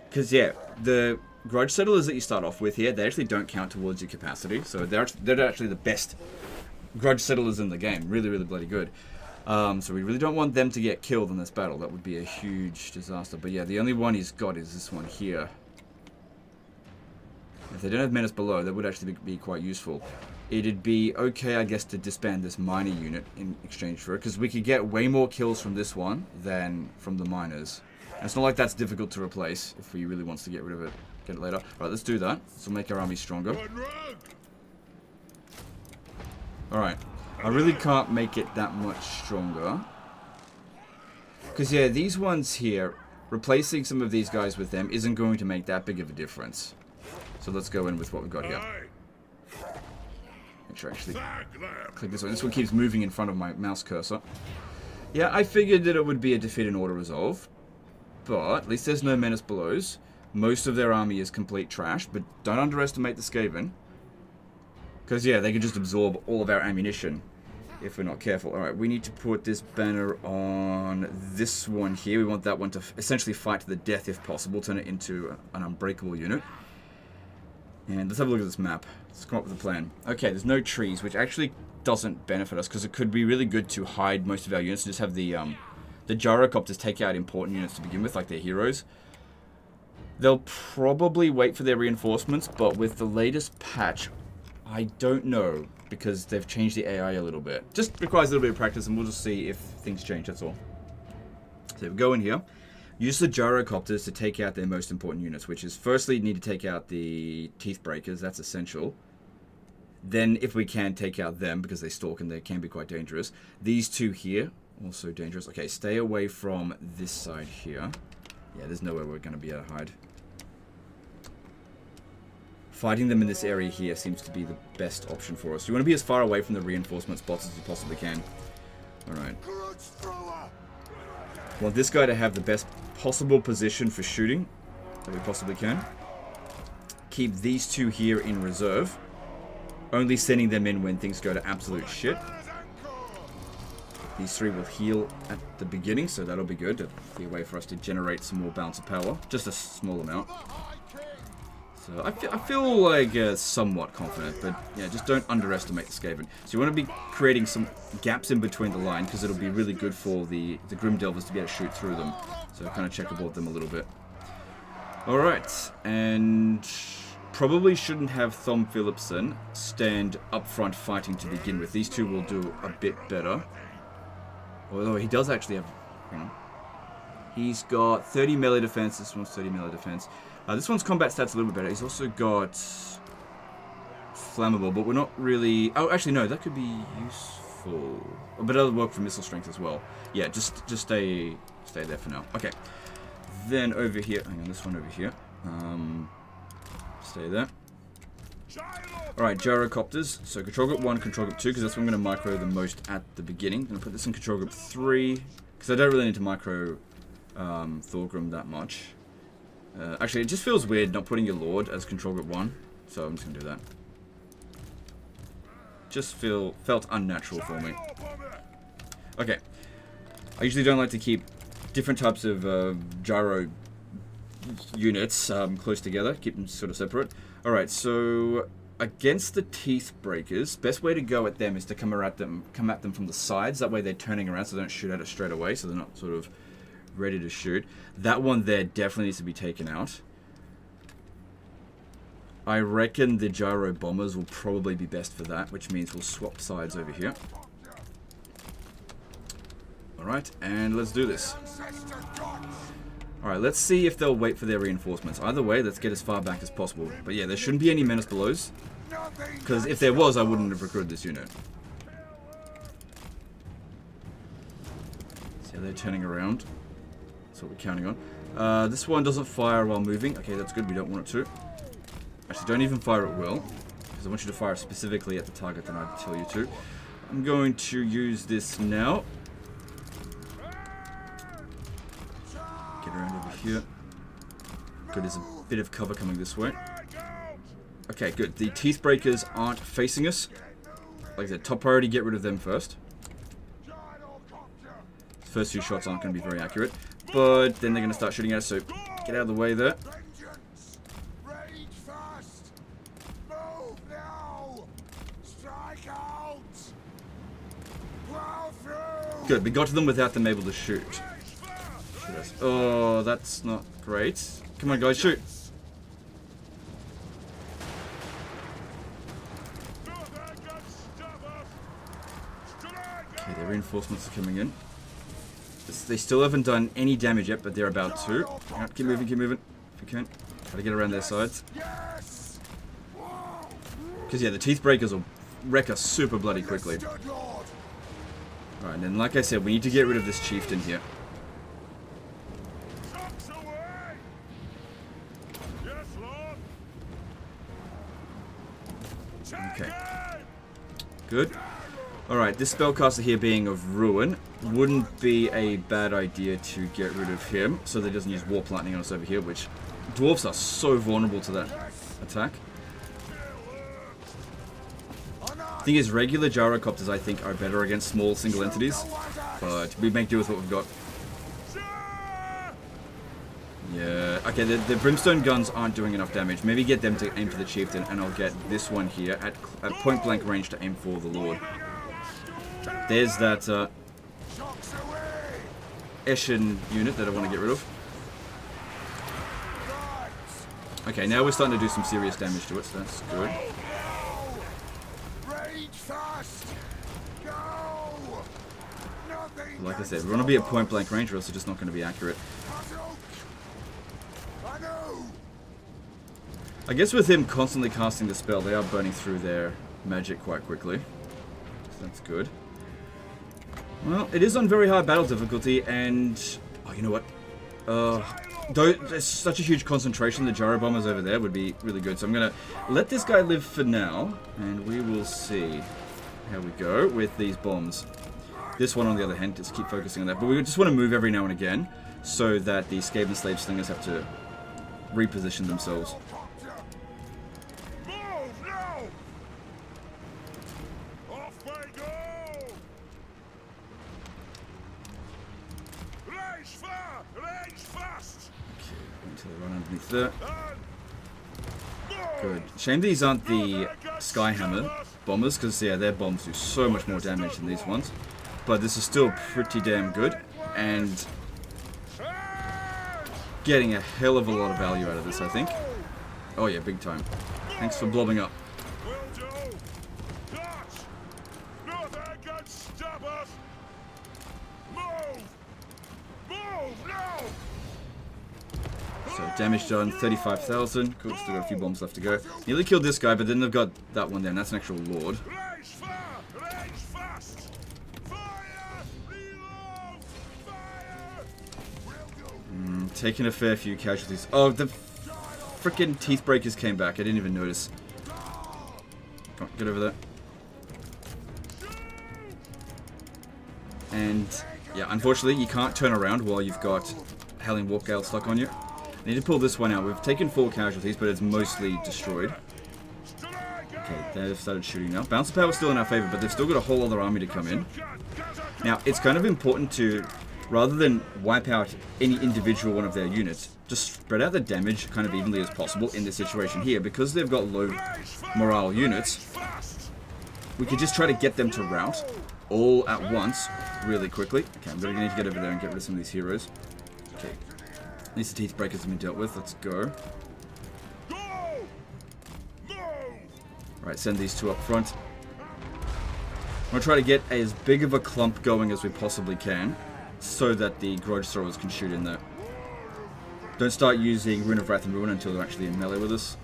Because, yeah, the grudge settlers that you start off with here, they actually don't count towards your capacity. So they're actually the best grudge settlers in the game. Really, really bloody good. So we really don't want them to get killed in this battle. That would be a huge disaster. But yeah, the only one he's got is this one here. If they don't have menace below, that would actually be quite useful. It'd be okay, I guess, to disband this miner unit in exchange for it, because we could get way more kills from this one than from the miners. And it's not like that's difficult to replace if we really wants to get rid of it, get it later. Right, let's do that. This will make our army stronger. Alright, I really can't make it that much stronger. Because, yeah, these ones here, replacing some of these guys with them isn't going to make that big of a difference. So let's go in with what we've got here. Make sure I actually click this one. This one keeps moving in front of my mouse cursor. Yeah, I figured that it would be a defeat and auto resolve. But at least there's no menace belows. Most of their army is complete trash, but don't underestimate the Skaven. Because, yeah, they can just absorb all of our ammunition if we're not careful. Alright, we need to put this banner on this one here. We want that one to essentially fight to the death if possible. Turn it into an unbreakable unit. And let's have a look at this map. Let's come up with a plan. Okay, there's no trees, which actually doesn't benefit us, because it could be really good to hide most of our units and just have the gyrocopters take out important units to begin with, like their heroes. They'll probably wait for their reinforcements, but with the latest patch, I don't know, because they've changed the AI a little bit. Just requires a little bit of practice, and we'll just see if things change, that's all. So we go in here. Use the gyrocopters to take out their most important units, which is, firstly, you need to take out the teeth breakers. That's essential. Then, if we can, take out them, because they stalk and they can be quite dangerous. These two here, also dangerous. Okay, stay away from this side here. Yeah, there's nowhere we're going to be able to hide. Fighting them in this area here seems to be the best option for us. You want to be as far away from the reinforcement spots as you possibly can. Alright. Want this guy to have the best possible position for shooting that we possibly can. Keep these two here in reserve. Only sending them in when things go to absolute shit. These 3 will heal at the beginning, so that'll be good. It'll be a way for us to generate some more balance of power. Just a small amount. So I feel like somewhat confident, but yeah, just don't underestimate the Skaven. So you want to be creating some gaps in between the line, because it'll be really good for the Grim Delvers to be able to shoot through them. So kind of checkerboard them a little bit. Alright, and probably shouldn't have Thom Philipson stand up front fighting to begin with. These 2 will do a bit better. Although he does actually have... Hang on. He's got 30 melee defense. This one's 30 melee defense. This one's combat stats a little bit better. He's also got flammable, but we're not really... Oh, actually, no. That could be useful. But it'll work for missile strength as well. Yeah, just stay there for now. Okay. Then over here... Hang on, this one over here. Stay there. Alright, gyrocopters. So control group 1, control group 2, because that's what I'm going to micro the most at the beginning. I'm going to put this in control group 3, because I don't really need to micro Thorgrim that much. Actually, it just feels weird not putting your Lord as control group 1, so I'm just going to do that. Just felt unnatural for me. Okay. I usually don't like to keep different types of gyro units close together, keep them sort of separate. Alright, so against the teeth breakers, best way to go at them is to come at them from the sides. That way they're turning around so they don't shoot at it straight away, so they're not sort of ready to shoot. That one there definitely needs to be taken out. I reckon the gyro bombers will probably be best for that, which means we'll swap sides over here. Alright, and let's do this. Alright, let's see if they'll wait for their reinforcements. Either way, let's get as far back as possible. But yeah, there shouldn't be any menace belows, because if there was, I wouldn't have recruited this unit. See how they're turning around. That's what we're counting on. This one doesn't fire while moving. Okay, that's good. We don't want it to. Actually, don't even fire at will, because I want you to fire specifically at the target that I tell you to. I'm going to use this now. Get around over here. Good, there's a bit of cover coming this way. Okay, good. The teeth breakers aren't facing us. Like I said, top priority, get rid of them first. First 2 shots aren't going to be very accurate, but then they're going to start shooting at us, so get out of the way there. Good, we got to them without them able to shoot. Oh, that's not great. Come on, guys, shoot. Okay, their reinforcements are coming in. They still haven't done any damage yet, but they're about to. Right, keep moving, if you can. Try to get around their sides. Because, yeah, the teeth breakers will wreck us super bloody quickly. Alright, and then, like I said, we need to get rid of this chieftain here. Okay. Good. Alright, this spellcaster here being of Ruin wouldn't be a bad idea to get rid of him, so that he doesn't use Warp Lightning on us over here, which dwarves are so vulnerable to that attack. The thing is, regular gyrocopters, I think, are better against small single entities, but we make do with what we've got. Yeah, okay, the brimstone guns aren't doing enough damage. Maybe get them to aim for the chieftain, and I'll get this one here at point blank range to aim for the Lord. There's that Eshin unit that I want to get rid of. Okay, now we're starting to do some serious damage to it, so that's good. Like I said, we want to be at point blank range, or else it's just not going to be accurate. I guess with him constantly casting the spell, they are burning through their magic quite quickly. So that's good. Well, it is on very high battle difficulty, and... Oh, you know what? Though there's such a huge concentration, the gyro bombers over there would be really good. So I'm going to let this guy live for now, and we will see how we go with these bombs. This one, on the other hand, just keep focusing on that. But we just want to move every now and again, so that the Skaven Slave Slingers have to reposition themselves. Underneath there. Good. Shame these aren't the Skyhammer bombers, because yeah, their bombs do so much more damage than these ones. But this is still pretty damn good, and getting a hell of a lot of value out of this, I think. Oh yeah, big time. Thanks for blobbing up. So damage done, 35,000. Cool, still got a few bombs left to go. Nearly killed this guy, but then they've got that one there, and that's an actual lord. Taking a fair few casualties. Oh, the freaking teeth breakers came back. I didn't even notice. Come on, get over there. And yeah, unfortunately, you can't turn around while you've got Howling Wargale stuck on you. I need to pull this one out. We've taken 4 casualties, but it's mostly destroyed. Okay, they've started shooting now. Bouncer power's still in our favor, but they've still got a whole other army to come in. Now, it's kind of important to, rather than wipe out any individual one of their units, just spread out the damage kind of evenly as possible in this situation here. Because they've got low morale units, we could just try to get them to rout all at once really quickly. Okay, I'm really going to need to get over there and get rid of some of these heroes. Okay, at least the teeth breakers have been dealt with. Let's go. Right, send these 2 up front. I'm going to try to get as big of a clump going as we possibly can, so that the grudge throwers can shoot in there. Don't start using Rune of Wrath and Ruin until they're actually in melee with us.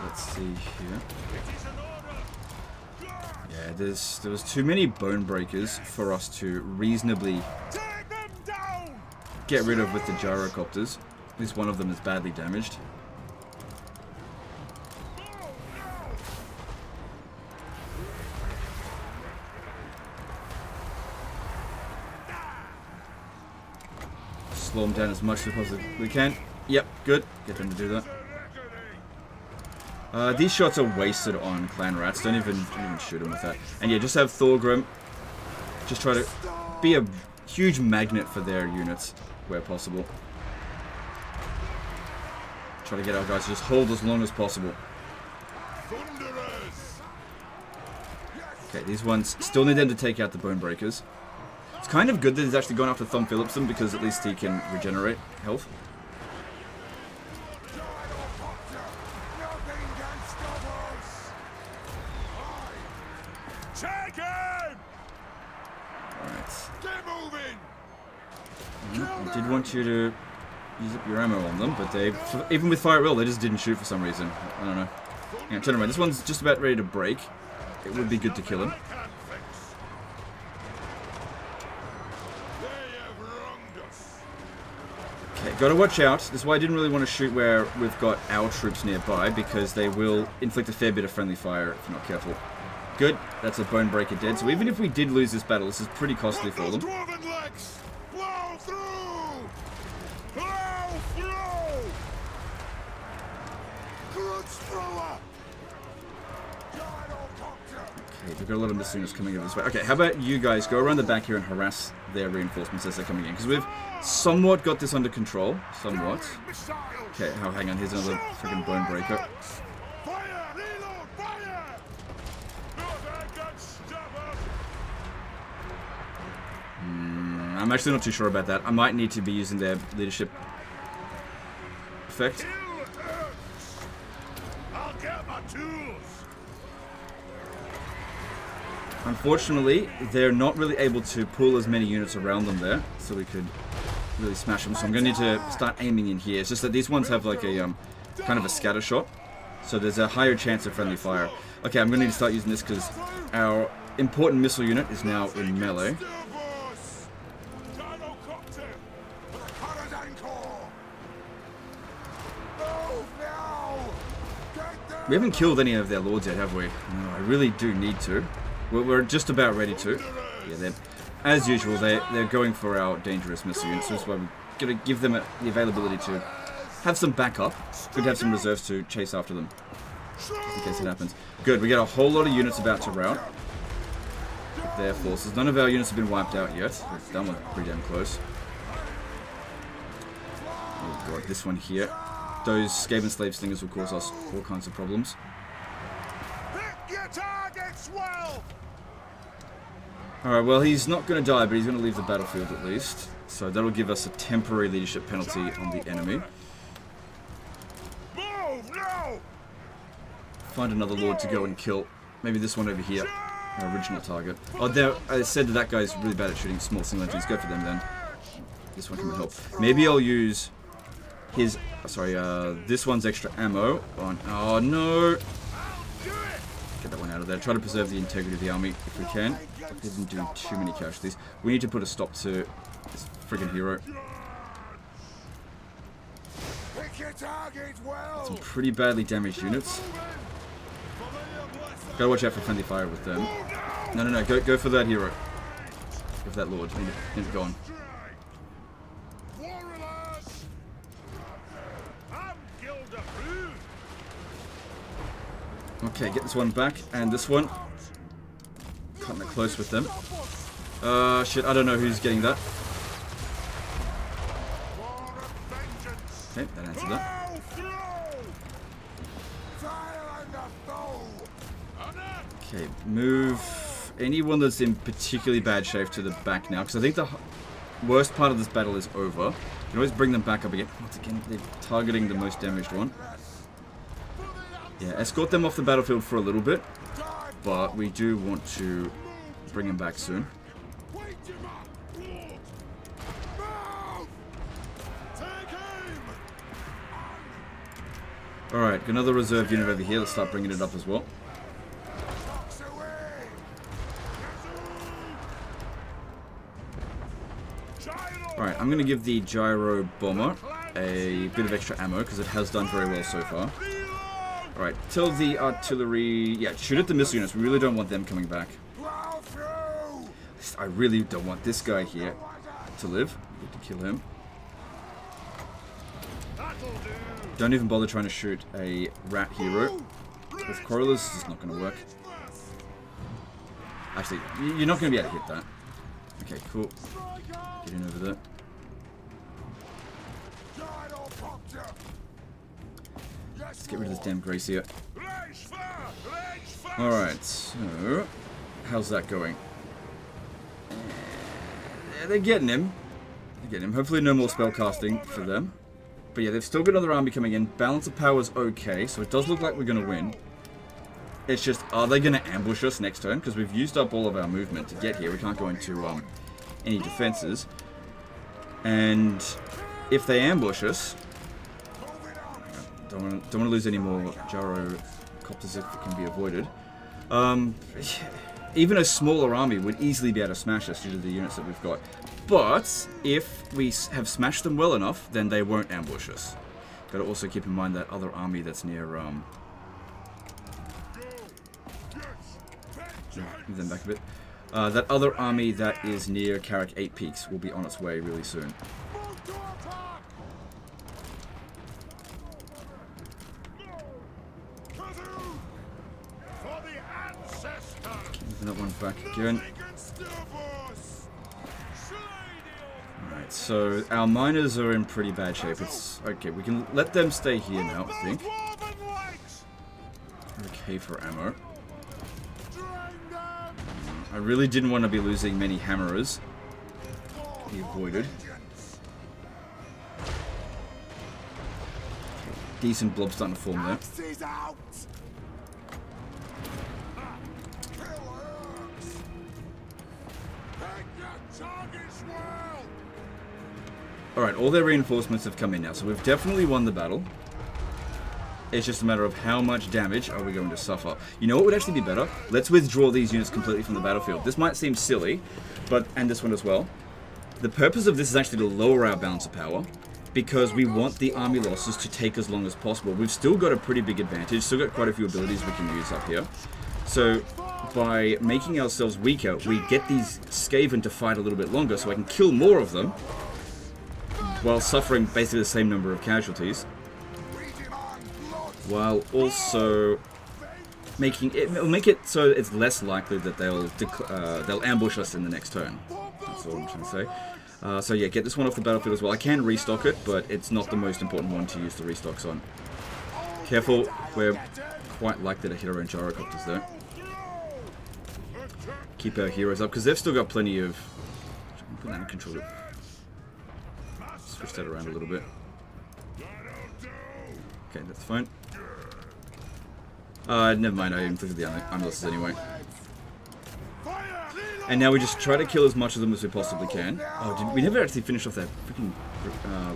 Let's see here. Yeah, there was too many bone breakers for us to reasonably get rid of with the gyrocopters. At least one of them is badly damaged. Slow them down as much as we possibly can. Yep, good. Get them to do that. These shots are wasted on clan rats. Don't even shoot them with that. And yeah, just have Thorgrim just try to be a huge magnet for their units where possible. Try to get our guys to just hold as long as possible. Okay, these ones still need them to take out the bone breakers. It's kind of good that he's actually gone after Thumb Phillipson because at least he can regenerate health. I did want you to use up your ammo on them, but they, even with fire at will, they just didn't shoot for some reason. I don't know. Yeah, turn around. This one's just about ready to break. It would be good to kill him. Okay, gotta watch out. This is why I didn't really want to shoot where we've got our troops nearby, because they will inflict a fair bit of friendly fire if you're not careful. Good. That's a bone breaker dead. So even if we did lose this battle, this is pretty costly for them. Okay, we've got a lot of Masunas coming over this way. Okay, how about you guys go around the back here and harass their reinforcements as they're coming in? Because we've somewhat got this under control. Somewhat. Okay, oh, hang on. Here's another freaking bone breaker. I'm actually not too sure about that. I might need to be using their leadership effect. Unfortunately, they're not really able to pull as many units around them there, so we could really smash them. So I'm going to need to start aiming in here. It's just that these ones have like a kind of a scatter shot, so there's a higher chance of friendly fire. Okay, I'm going to need to start using this because our important missile unit is now in melee. We haven't killed any of their lords yet, have we? No, I really do need to. We're just about ready to. Yeah, they're, as usual, they're going for our dangerous missile units, so that's why we're going to give them the availability to have some backup. Good to have some reserves to chase after them. just in case it happens. Good, we got a whole lot of units about to rout. Their forces. None of our units have been wiped out yet. That one's pretty damn close. Oh god, this one here. Those Skaven slave slingers will cause us all kinds of problems. Hit your targets well. Alright, well he's not going to die, but he's going to leave the battlefield at least. So that'll give us a temporary leadership penalty on the enemy. Move now. Find another lord to go and kill. Maybe this one over here. Our original target. Oh, there, I said that guy's really bad at shooting small single engines. Go for them then. This one can help. Maybe I'll use his... Sorry, this one's extra ammo on... Oh, no! Get that one out of there. Try to preserve the integrity of the army if we can. They didn't do too many casualties. We need to put a stop to this friggin' hero. Pick your targets well. Some pretty badly damaged units. Gotta watch out for friendly fire with them. No, go for that hero. Go for that lord. Need to go on. Okay, get this one back, and this one. Cutting it close with them. Shit, I don't know who's getting that. Okay, that answered that. Okay, move anyone that's in particularly bad shape to the back now, because I think the worst part of this battle is over. You can always bring them back up again. Once again, they're targeting the most damaged one. Yeah, escort them off the battlefield for a little bit, but we do want to bring them back soon. Alright, got another reserve unit over here. Let's start bringing it up as well. Alright, I'm going to give the gyro bomber a bit of extra ammo because it has done very well so far. Alright, tell the artillery... Yeah, shoot at the missile units. We really don't want them coming back. I really don't want this guy here to live. We need to kill him. Don't even bother trying to shoot a rat hero. With Corollas, it's just not going to work. Actually, you're not going to be able to hit that. Okay, cool. Get in over there. Let's get rid of this damn Gracie. Alright, so... How's that going? Yeah, they're getting him. They're getting him. Hopefully no more spell casting for them. But yeah, they've still got another army coming in. Balance of power is okay, so it does look like we're going to win. It's just, are they going to ambush us next turn? Because we've used up all of our movement to get here. We can't go into any defenses. And if they ambush us... Don't want to lose any more gyrocopters if it can be avoided. Even a smaller army would easily be able to smash us due to the units that we've got. But if we have smashed them well enough, then they won't ambush us. Got to also keep in mind that other army that's near... move them back a bit. That other army that is near Carrick 8 Peaks will be on its way really soon. That one back again. Alright, so our miners are in pretty bad shape. It's okay, we can let them stay here now, I think. Okay for ammo. I really didn't want to be losing many hammerers. He avoided. Decent blob starting to form there. Alright, all their reinforcements have come in now, so we've definitely won the battle. It's just a matter of how much damage are we going to suffer. You know what would actually be better? Let's withdraw these units completely from the battlefield. This might seem silly, and this one as well. The purpose of this is actually to lower our balance of power, because we want the army losses to take as long as possible. We've still got a pretty big advantage, still got quite a few abilities we can use up here. So, by making ourselves weaker, we get these Skaven to fight a little bit longer, so I can kill more of them, while suffering basically the same number of casualties. While also it'll make it so it's less likely that they'll ambush us in the next turn. That's all I'm trying to say. So yeah, get this one off the battlefield as well. I can restock it, but it's not the most important one to use the restocks on. Careful, we're quite likely to hit our own gyrocopters though. Keep our heroes up because they've still got plenty of. Put that in control. Switch that around a little bit. Okay, that's fine. Never mind, I inflicted the army losses anyway. And now we just try to kill as much of them as we possibly can. Oh, we never actually finished off that freaking,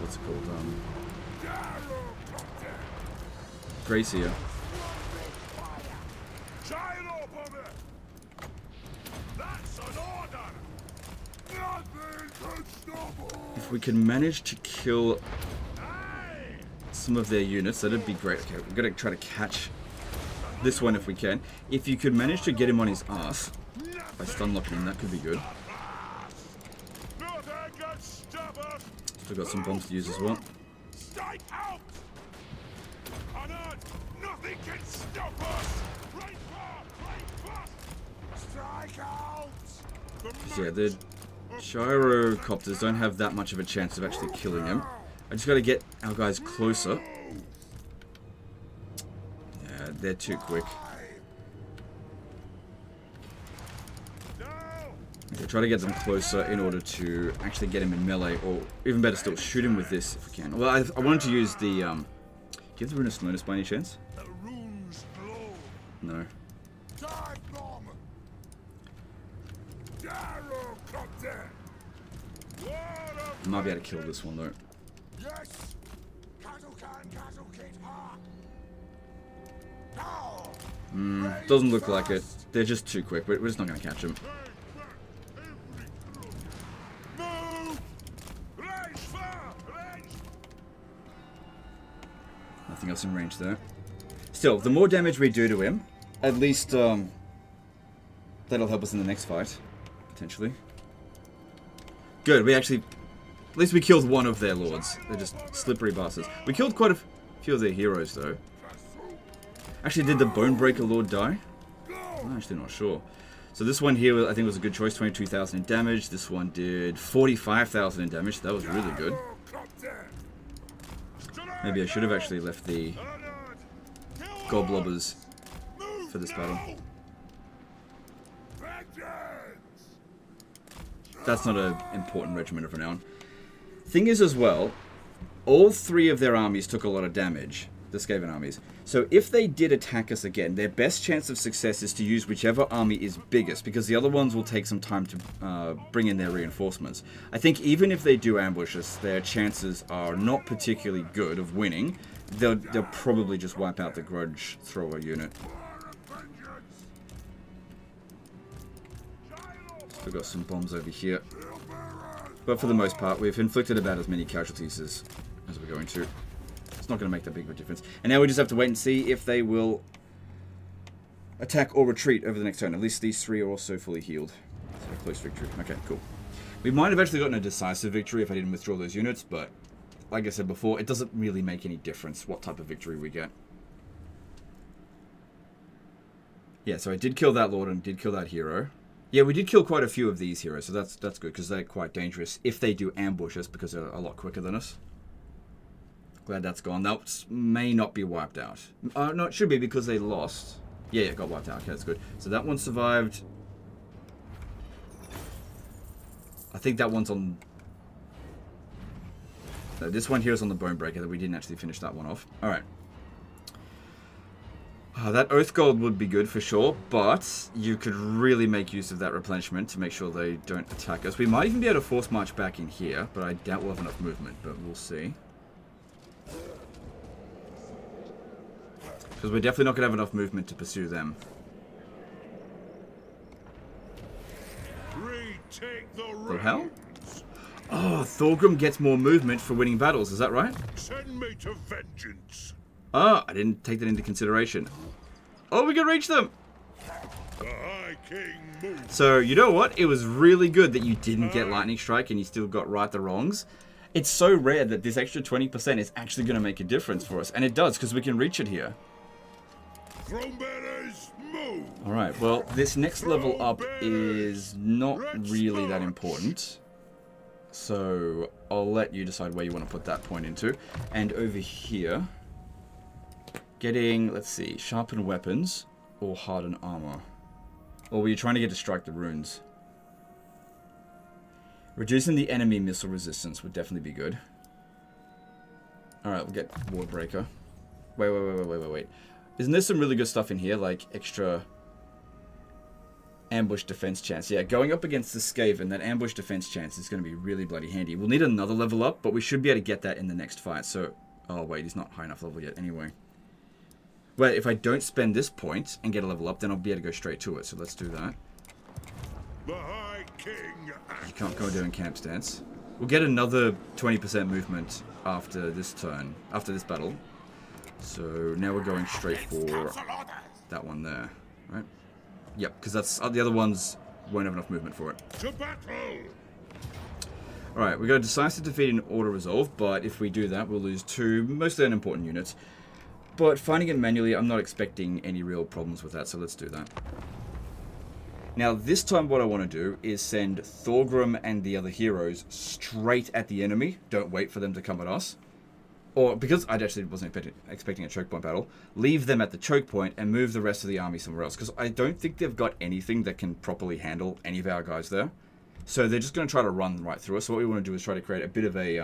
what's it called? Gracia. If we can manage to kill some of their units, that'd be great. Okay, we've got to try to catch this one if we can. If you could manage to get him on his ass by stun locking him, that could be good. Still got some bombs to use as well. Yeah, the gyrocopters don't have that much of a chance of actually killing him. I just got to get our guys closer. Yeah, they're too quick. Okay, try to get them closer in order to actually get him in melee, or even better still, shoot him with this if we can. Well, I wanted to use the, do you have the Rune of Slowness by any chance? No. I might be able to kill this one though. Doesn't look like it. They're just too quick, but we're just not going to catch them. Nothing else in range there. Still, the more damage we do to him, at least that'll help us in the next fight, potentially. Good, we actually... At least we killed one of their lords. They're just slippery bastards. We killed quite a few of their heroes, though. Actually, did the Bonebreaker Lord die? I'm actually not sure. So this one here, I think, was a good choice. 22,000 in damage. This one did 45,000 in damage. That was really good. Maybe I should have actually left the Goblobbers for this battle. That's not an important regiment of renown. Thing is as well, all three of their armies took a lot of damage, the Skaven armies. So if they did attack us again, their best chance of success is to use whichever army is biggest, because the other ones will take some time to bring in their reinforcements. I think even if they do ambush us, their chances are not particularly good of winning. They'll probably just wipe out the grudge thrower unit. Still got some bombs over here. But for the most part, we've inflicted about as many casualties as we're going to. It's not going to make that big of a difference. And now we just have to wait and see if they will attack or retreat over the next turn. At least these three are also fully healed. So a close victory. Okay, cool. We might have actually gotten a decisive victory if I didn't withdraw those units, but like I said before, it doesn't really make any difference what type of victory we get. Yeah, so I did kill that lord and did kill that hero. Yeah, we did kill quite a few of these heroes, so that's good, because they're quite dangerous if they do ambush us, because they're a lot quicker than us. Glad that's gone. That may not be wiped out. No, it should be, because they lost. Yeah, it got wiped out. Okay, that's good. So that one survived. I think that one's on... No, this one here is on the Bonebreaker, that we didn't actually finish that one off. Alright. That Oath Gold would be good for sure, but you could really make use of that replenishment to make sure they don't attack us. We might even be able to force march back in here, but I doubt we'll have enough movement, but we'll see. Because we're definitely not going to have enough movement to pursue them. The hell? Oh, Thorgrim gets more movement for winning battles, is that right? Send me to vengeance. Oh, I didn't take that into consideration. Oh, we can reach them! The High King moves. So, you know what? It was really good that you didn't get Lightning Strike and you still got right the wrongs. It's so rare that this extra 20% is actually going to make a difference for us. And it does, because we can reach it here. Throne bearers, Alright, well, this next level up is not really that important. So, I'll let you decide where you want to put that point into. And over here, getting, let's see, sharpen weapons or harden armor. Or were you trying to get to strike the runes? Reducing the enemy missile resistance would definitely be good. Alright, we'll get Ward Breaker. Wait. Isn't there some really good stuff in here, like extra ambush defense chance? Yeah, going up against the Skaven, that ambush defense chance is going to be really bloody handy. We'll need another level up, but we should be able to get that in the next fight. So, oh wait, he's not high enough level yet anyway. Well, if I don't spend this point and get a level up, then I'll be able to go straight to it. So let's do that. The High King. You can't go doing camp stance. We'll get another 20% movement after this turn, after this battle. So now we're going straight for that one there, right? Yep, because that's the other ones won't have enough movement for it. To battle. Alright, we got a decisive defeat in auto resolve, but if we do that, we'll lose 2 mostly unimportant units. But finding it manually, I'm not expecting any real problems with that, so let's do that. Now, this time what I want to do is send Thorgrim and the other heroes straight at the enemy. Don't wait for them to come at us. Or, because I actually wasn't expecting a choke point battle, leave them at the choke point and move the rest of the army somewhere else. Because I don't think they've got anything that can properly handle any of our guys there. So they're just going to try to run right through us. So what we want to do is try to create a bit of a,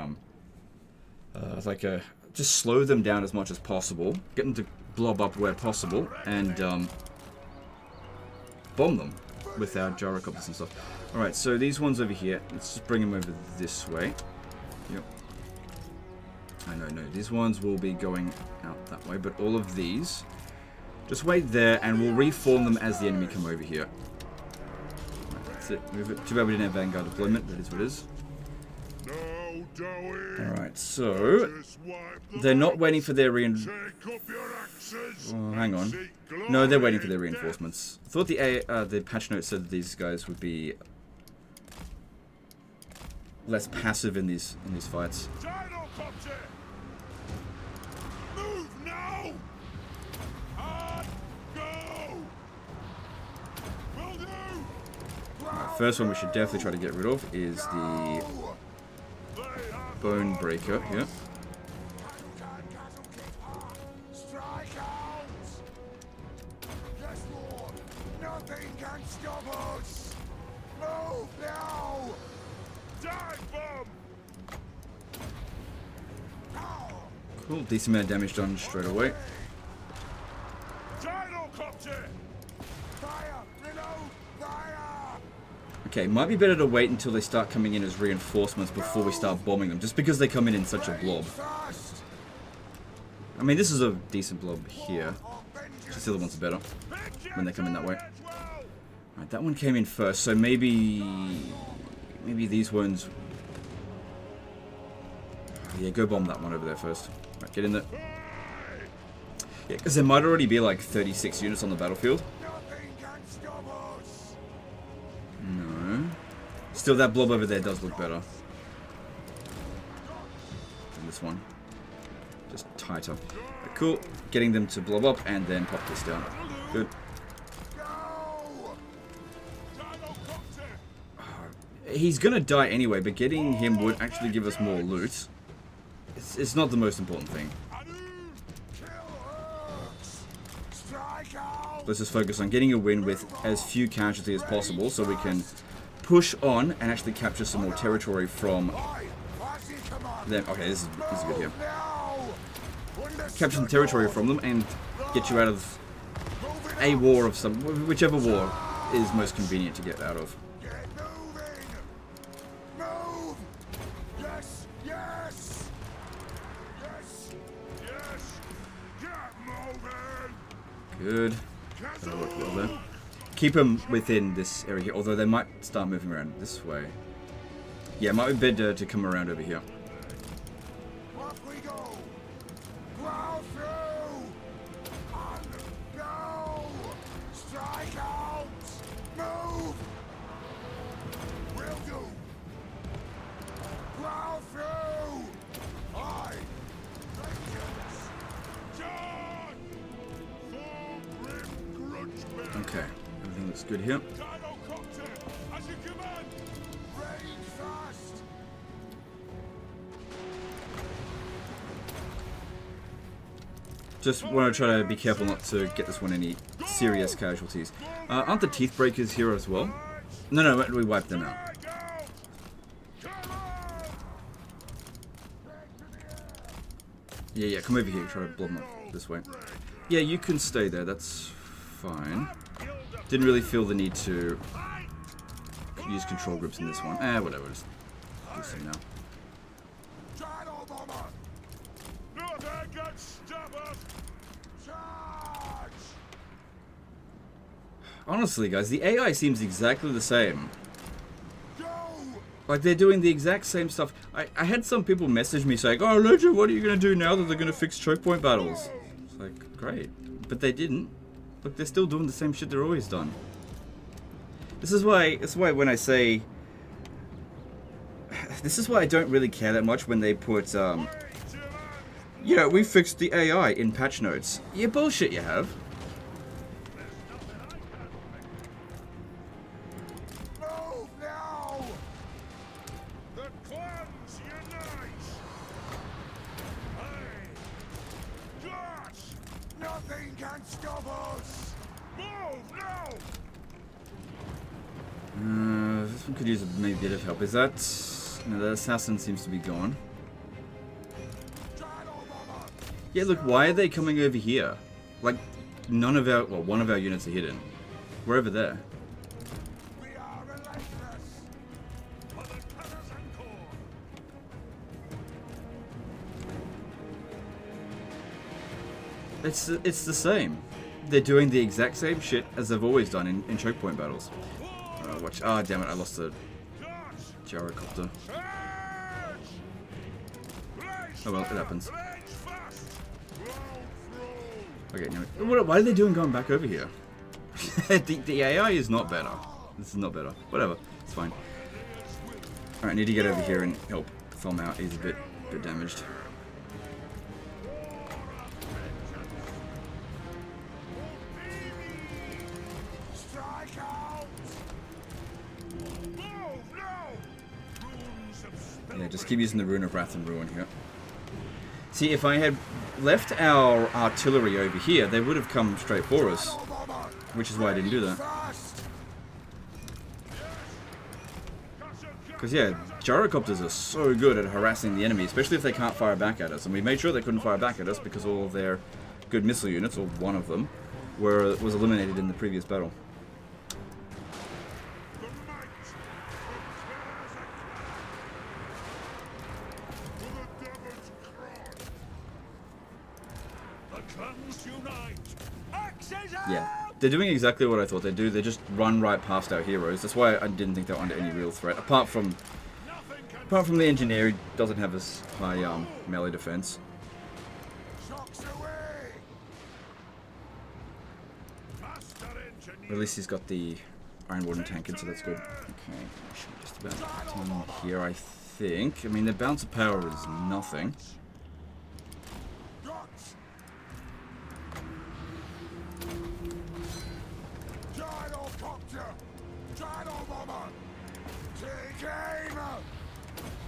just slow them down as much as possible. Get them to blob up where possible. And, bomb them with our gyrocopters and stuff. Alright, so these ones over here, let's just bring them over this way. Yep. No, these ones will be going out that way, but all of these, just wait there, and we'll reform them as the enemy come over here. Right, that's it, move it. Too bad we didn't have Vanguard deployment, that is what it is. Alright, so, they're not waiting for their oh, hang on. No, they're waiting for their reinforcements. I thought the patch note said that these guys would be less passive in these fights. First one we should definitely try to get rid of is the Bone Breaker. Yeah. Nothing can stop us. Move now. Dive bomb. Cool, decent amount of damage done straight away. Okay, might be better to wait until they start coming in as reinforcements before we start bombing them, just because they come in such a blob. I mean, this is a decent blob here. Just the other ones are better when they come in that way. Alright, that one came in first, so maybe these ones. Yeah, go bomb that one over there first. Right, get in there. Yeah, because there might already be like 36 units on the battlefield. No. Still, that blob over there does look better than this one. Just tighter. Right, cool. Getting them to blob up and then pop this down. Good. He's gonna die anyway, but getting him would actually give us more loot. It's not the most important thing. Let's just focus on getting a win with as few casualties as possible so we can push on and actually capture some more territory from them. Okay, this is good here. Capture some territory from them and get you out of a war of some, whichever war is most convenient to get out of. Good. That'll work well there. Keep them within this area here, although they might start moving around this way. Yeah, it might be better to come around over here. It's good here. Gyrocopter, as you command. Range fast. Just want to try to be careful not to get this one any serious casualties. Aren't the teeth breakers here as well? No, we wiped them out. Yeah, come over here. Try to blow them up this way. Yeah, you can stay there. That's fine. Didn't really feel the need to use control groups in this one. Whatever. Just do some now. Gyro bomber. Nothing can stop us. Charge. Honestly, guys, the AI seems exactly the same. Go. Like, they're doing the exact same stuff. I had some people message me saying, "Oh, Legend, what are you going to do now that they're going to fix choke point battles?" It's like, great. But they didn't. Look, they're still doing the same shit they're always done. This is why when I say... This is why I don't really care that much when they put, yeah, we fixed the AI in patch notes. Yeah, bullshit you have. Move now. The clans unite. Hey. Gosh. Nothing can stop us. Move now. This one could use maybe a bit of help. Is that... No, the assassin seems to be gone. Gyro bomber. Yeah, look, why are they coming over here? Like, none of our... Well, one of our units are hidden. We're over there. We are relentless. For the colors and core. It's the same. They're doing the exact same shit as they've always done in choke point battles. Watch. Ah, damn it, I lost the Gosh. gyrocopter. Charge. Oh well, it happens. Range fast. Roll through. Okay, now, why are they doing going back over here? the AI is not better. This is not better. Whatever, it's fine. Alright, I need to get over here and help Thom out. He's a bit damaged. Strike out. Move now. Runes of Yeah, just keep using the Rune of Wrath and Ruin here. See, if I had left our artillery over here, they would have come straight for us. Gyro bomber. Which is why I didn't do that. Fast. Because, yeah, gyrocopters are so good at harassing the enemy, especially if they can't fire back at us. And we made sure they couldn't fire back at us because all of their good missile units, or one of them, was eliminated in the previous battle. the might. For the devil's cross. The clans unite. Axes out. Yeah, they're doing exactly what I thought they'd do. They just run right past our heroes. That's why I didn't think they were under any real threat. Apart from the engineer, who doesn't have as high melee defense. Shocks away. Master engineer. Or at least he's got the Iron Warden tanked, so that's good. Okay, I should just about done here, I think. I mean, the bounce of power is nothing. Guts. Gyrocopter. Gyro bomber. Take aim.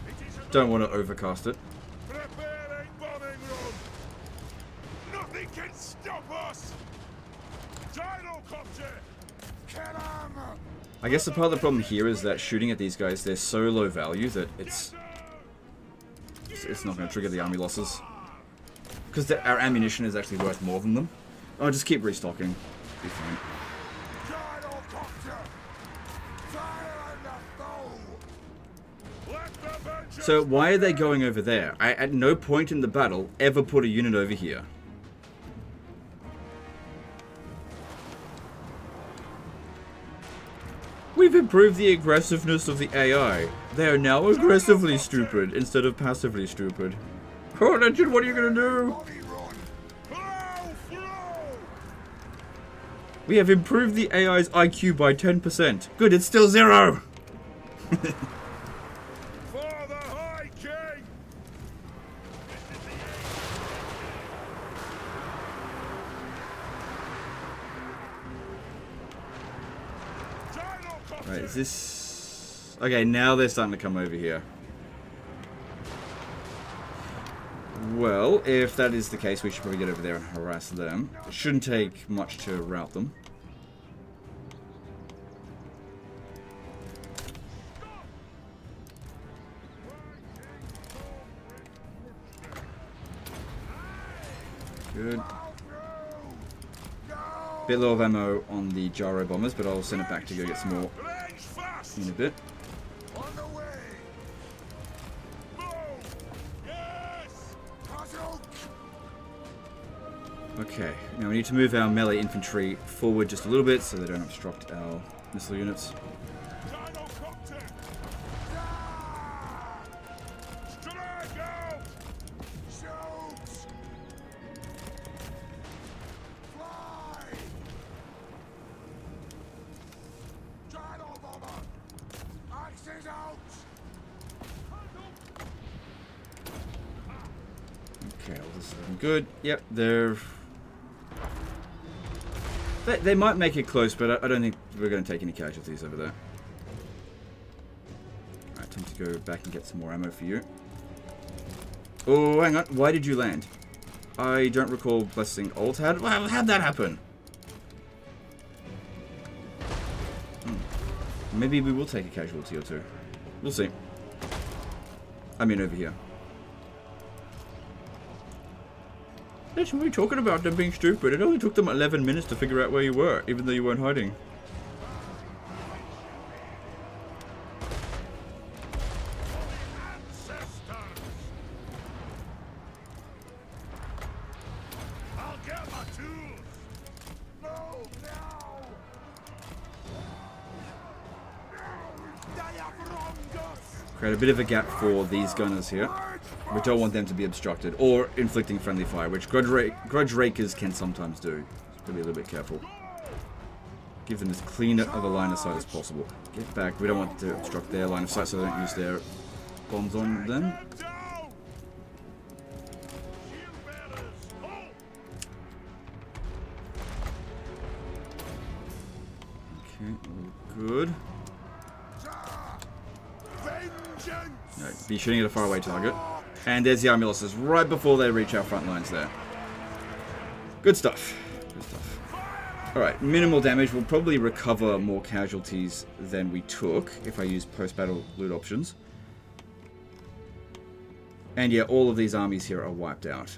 It is Don't want to overcast it. preparing bombing run. Nothing can stop us. Gyrocopter. Kill him. I guess the part of the problem here is that shooting at these guys, they're so low value that it's not going to trigger the army losses. Because our ammunition is actually worth more than them. I'll just keep restocking. Be fine. Gyrocopter. Fire on the foe. Let the vengeance. So why are they going over there? I at no point in the battle ever put a unit over here. We've improved the aggressiveness of the AI. They are now aggressively stupid instead of passively stupid. Oh, Legend, what are you gonna do? Body run. Flow. We have improved the AI's IQ by 10%. Good, it's still 0! For the High King. Right, is this... Okay, now they're starting to come over here. Well, if that is the case, we should probably get over there and harass them. It shouldn't take much to rout them. Good. Bit low of ammo on the gyro bombers, but I'll send it back to go get some more in a bit. On the way. Yes. Okay, now we need to move our melee infantry forward just a little bit so they don't obstruct our missile units. Okay, all this is looking good. Yep, they might make it close, but I don't think we're going to take any casualties over there. Alright, time to go back and get some more ammo for you. Oh, hang on. Why did you land? I don't recall blessing ult. How'd that happen? Maybe we will take a casualty or two. We'll see. I mean, over here. That's what we're talking about, them being stupid. It only took them 11 minutes to figure out where you were, even though you weren't hiding. I'll get my tools. No, now. They have wronged us. Create a bit of a gap for these gunners here. We don't want them to be obstructed or inflicting friendly fire, which grudge rakers can sometimes do. So be a little bit careful. Give them as clean of a line of sight as possible. Get back. We don't want to obstruct their line of sight so they don't use their bombs on them. Okay, all good. No, be shooting at a faraway target. And there's the army losses right before they reach our front lines there. Good stuff. Good stuff. Alright, minimal damage. We'll probably recover more casualties than we took if I use post-battle loot options. And yeah, all of these armies here are wiped out.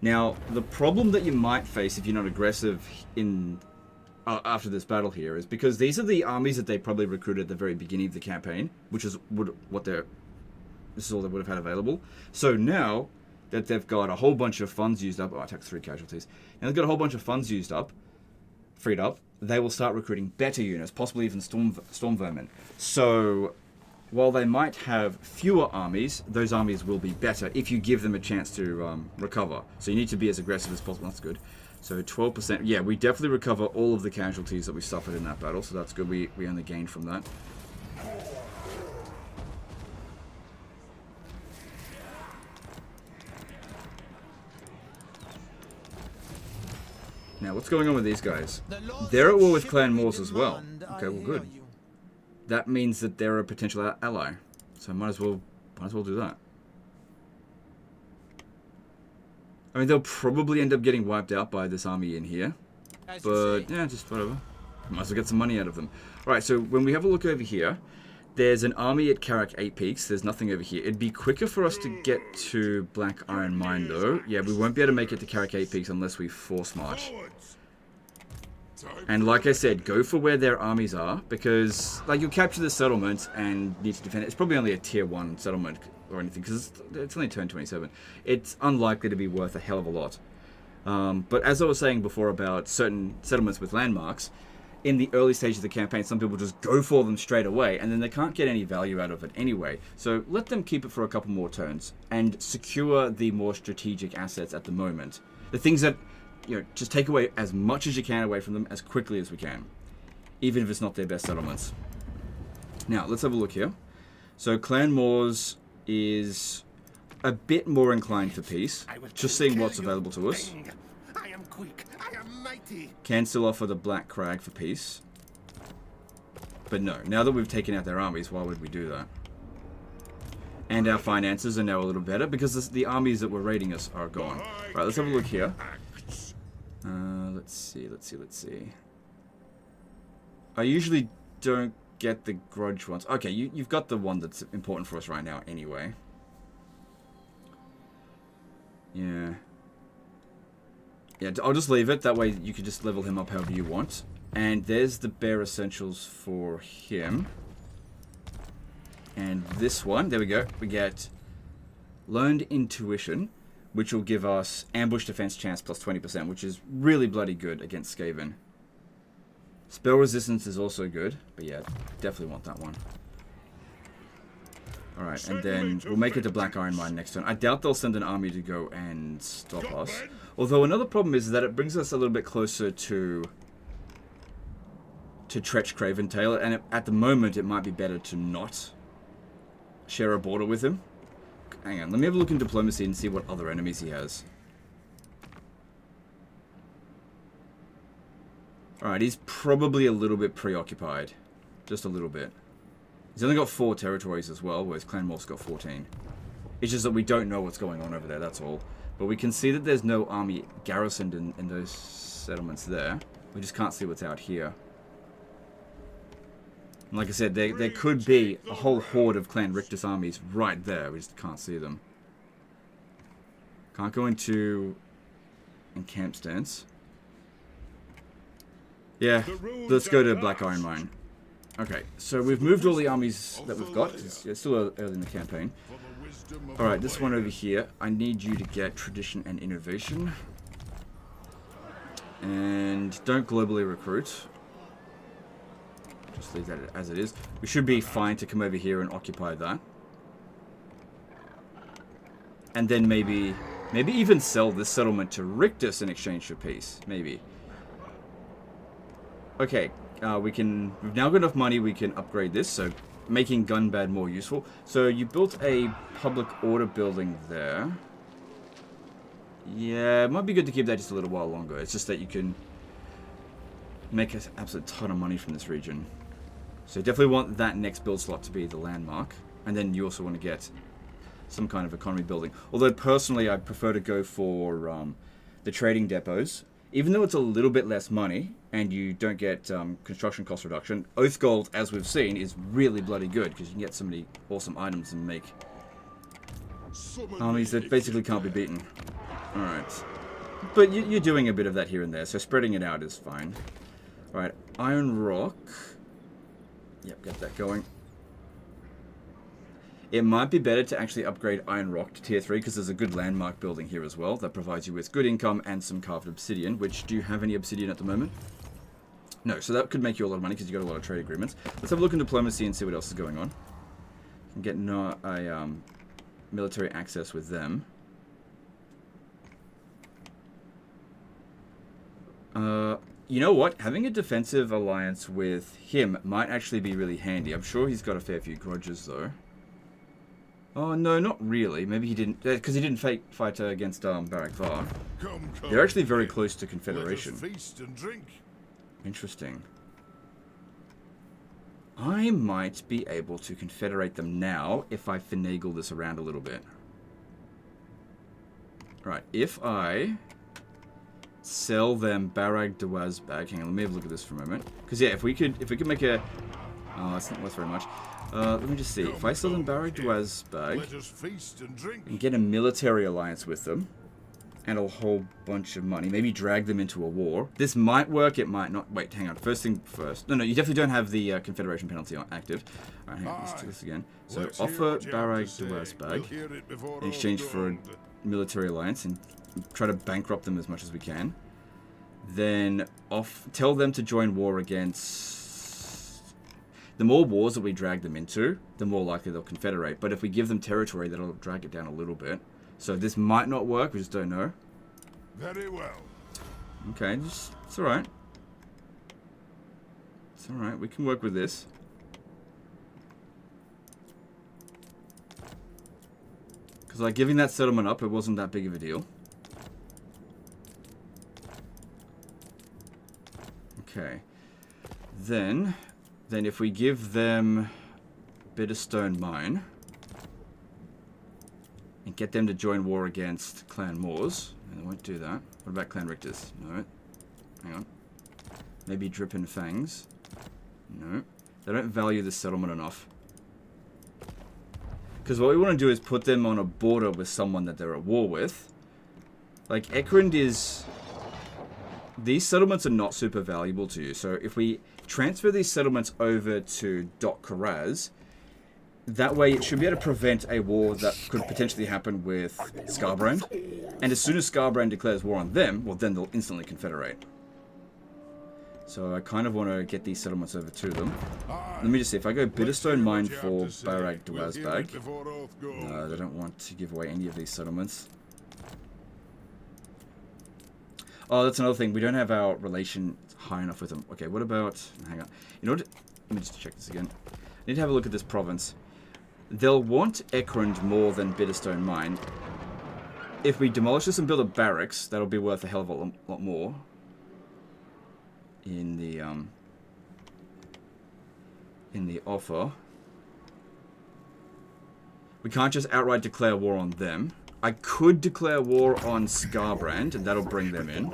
Now, the problem that you might face if you're not aggressive in after this battle here is because these are the armies that they probably recruited at the very beginning of the campaign, which is what they're... This is all they would have had available. So now that they've got a whole bunch of funds used up... Oh, I took 3 casualties. And they've got a whole bunch of funds used up, freed up, they will start recruiting better units, possibly even storm vermin. So while they might have fewer armies, those armies will be better if you give them a chance to recover. So you need to be as aggressive as possible. That's good. So 12%. Yeah, we definitely recover all of the casualties that we suffered in that battle. So that's good. We only gained from that. Now, what's going on with these guys? They're at war with Clan Moors as well. Okay, well, good. That means that they're a potential ally. So might as well do that. I mean, they'll probably end up getting wiped out by this army in here. But, yeah, just whatever. Might as well get some money out of them. Alright, so when we have a look over here, there's an army at Karak 8 Peaks. There's nothing over here. It'd be quicker for us to get to Black Iron Mine, though. Yeah, we won't be able to make it to Karak 8 Peaks unless we force march. And like I said, go for where their armies are, because like you'll capture the settlement and need to defend it. It's probably only a tier 1 settlement or anything, because it's only turn 27. It's unlikely to be worth a hell of a lot. But as I was saying before about certain settlements with landmarks, in the early stage of the campaign, some people just go for them straight away, and then they can't get any value out of it anyway. So let them keep it for a couple more turns, and secure the more strategic assets at the moment. The things that, you know, just take away as much as you can away from them as quickly as we can, even if it's not their best settlements. Now, let's have a look here. So Clan Moors is a bit more inclined for peace, just seeing what's available to us. I am quick. I am mighty. Can still offer the Black Crag for peace. But no, now that we've taken out their armies, why would we do that? And our finances are now a little better because the armies that were raiding us are gone. Right, let's have a look here. Let's see. I usually don't get the grudge ones. Okay, you've got the one that's important for us right now anyway. Yeah. Yeah, I'll just leave it. That way you can just level him up however you want. And there's the bare essentials for him. And this one, there we go. We get learned intuition, which will give us ambush defense chance plus 20%, which is really bloody good against skaven. Spell resistance is also good, but yeah, definitely want that one. Alright, and then we'll make it to Black Iron Mine next turn. I doubt they'll send an army to go and stop us. Although another problem is that it brings us a little bit closer to Tretch Craventail, and at the moment it might be better to not share a border with him. Hang on, let me have a look in diplomacy and see what other enemies he has. Alright, he's probably a little bit preoccupied. Just a little bit. He's only got 4 territories as well, whereas Clan Morph's got 14. It's just that we don't know what's going on over there, that's all. But we can see that there's no army garrisoned in those settlements there. We just can't see what's out here. And like I said, there could be a whole horde of Clan Rictus armies right there. We just can't see them. Can't go into camp stance. Yeah, let's go to Black Iron Mine. Okay, so we've moved all the armies that we've got. It's still early in the campaign. Alright, this one over here. I need you to get Tradition and Innovation. And don't globally recruit. Just leave that as it is. We should be fine to come over here and occupy that. And then maybe even sell this settlement to Rictus in exchange for peace. Maybe. Okay, we've now got enough money, we can upgrade this, so making Gunbad more useful. So you built a public order building there. Yeah, it might be good to keep that just a little while longer. It's just that you can make an absolute ton of money from this region. So you definitely want that next build slot to be the landmark. And then you also want to get some kind of economy building. Although personally I prefer to go for the trading depots. Even though it's a little bit less money, and you don't get construction cost reduction, Oath Gold, as we've seen, is really bloody good, because you can get so many awesome items and make armies that basically can't be beaten. Alright. But you're doing a bit of that here and there, so spreading it out is fine. Alright, Iron Rock. Yep, get that going. It might be better to actually upgrade Iron Rock to tier 3 because there's a good landmark building here as well that provides you with good income and some carved obsidian, which, do you have any obsidian at the moment? No, so that could make you a lot of money because you got a lot of trade agreements. Let's have a look in diplomacy and see what else is going on. You can get military access with them. You know what? Having a defensive alliance with him might actually be really handy. I'm sure he's got a fair few grudges though. Oh, no, not really. Maybe he didn't... Because he didn't fight against Barak Var. They're actually very close to Confederation. Feast and drink. Interesting. I might be able to confederate them now if I finagle this around a little bit. Right, if I sell them Barag Dawazbag... Hang on, let me have a look at this for a moment. Because, yeah, if we could make a... Oh, that's not worth very much. Let me just see. If I sell them Barag Dawazbag and get a military alliance with them, and a whole bunch of money, maybe drag them into a war. This might work, it might not. Wait, hang on. First thing first. No, you definitely don't have the Confederation penalty active. Alright, hang on. Let's do this again. So, offer Barag Dawazbag in exchange for a military alliance and try to bankrupt them as much as we can. Then, tell them to join war against... The more wars that we drag them into, the more likely they'll confederate. But if we give them territory, that'll drag it down a little bit. So this might not work, we just don't know. Very well. Okay, it's alright. It's alright, we can work with this. Because like giving that settlement up, it wasn't that big of a deal. Okay. Then... then if we give them Bitterstone Mine and get them to join war against Clan Moors, they won't do that. What about Clan Richters? No. Hang on. Maybe Drippin' Fangs. No. They don't value this settlement enough. Because what we want to do is put them on a border with someone that they're at war with. Like, Ekrund is... These settlements are not super valuable to you. So if we transfer these settlements over to Dot Karaz, that way it should be able to prevent a war that could potentially happen with Scarbrand. And as soon as Scarbrand declares war on them, well, then they'll instantly confederate. So I kind of want to get these settlements over to them. Let me just see. If I go Bitterstone Mine for Barag Dwazbag. No, they don't want to give away any of these settlements. Oh, that's another thing. We don't have our relation high enough with them. Okay, what about... Hang on. You know what? Let me just check this again. I need to have a look at this province. They'll want Ekrund more than Bitterstone Mine. If we demolish this and build a barracks, that'll be worth a hell of a lot more. In the offer. We can't just outright declare war on them. I could declare war on Scarbrand, and that'll bring them in.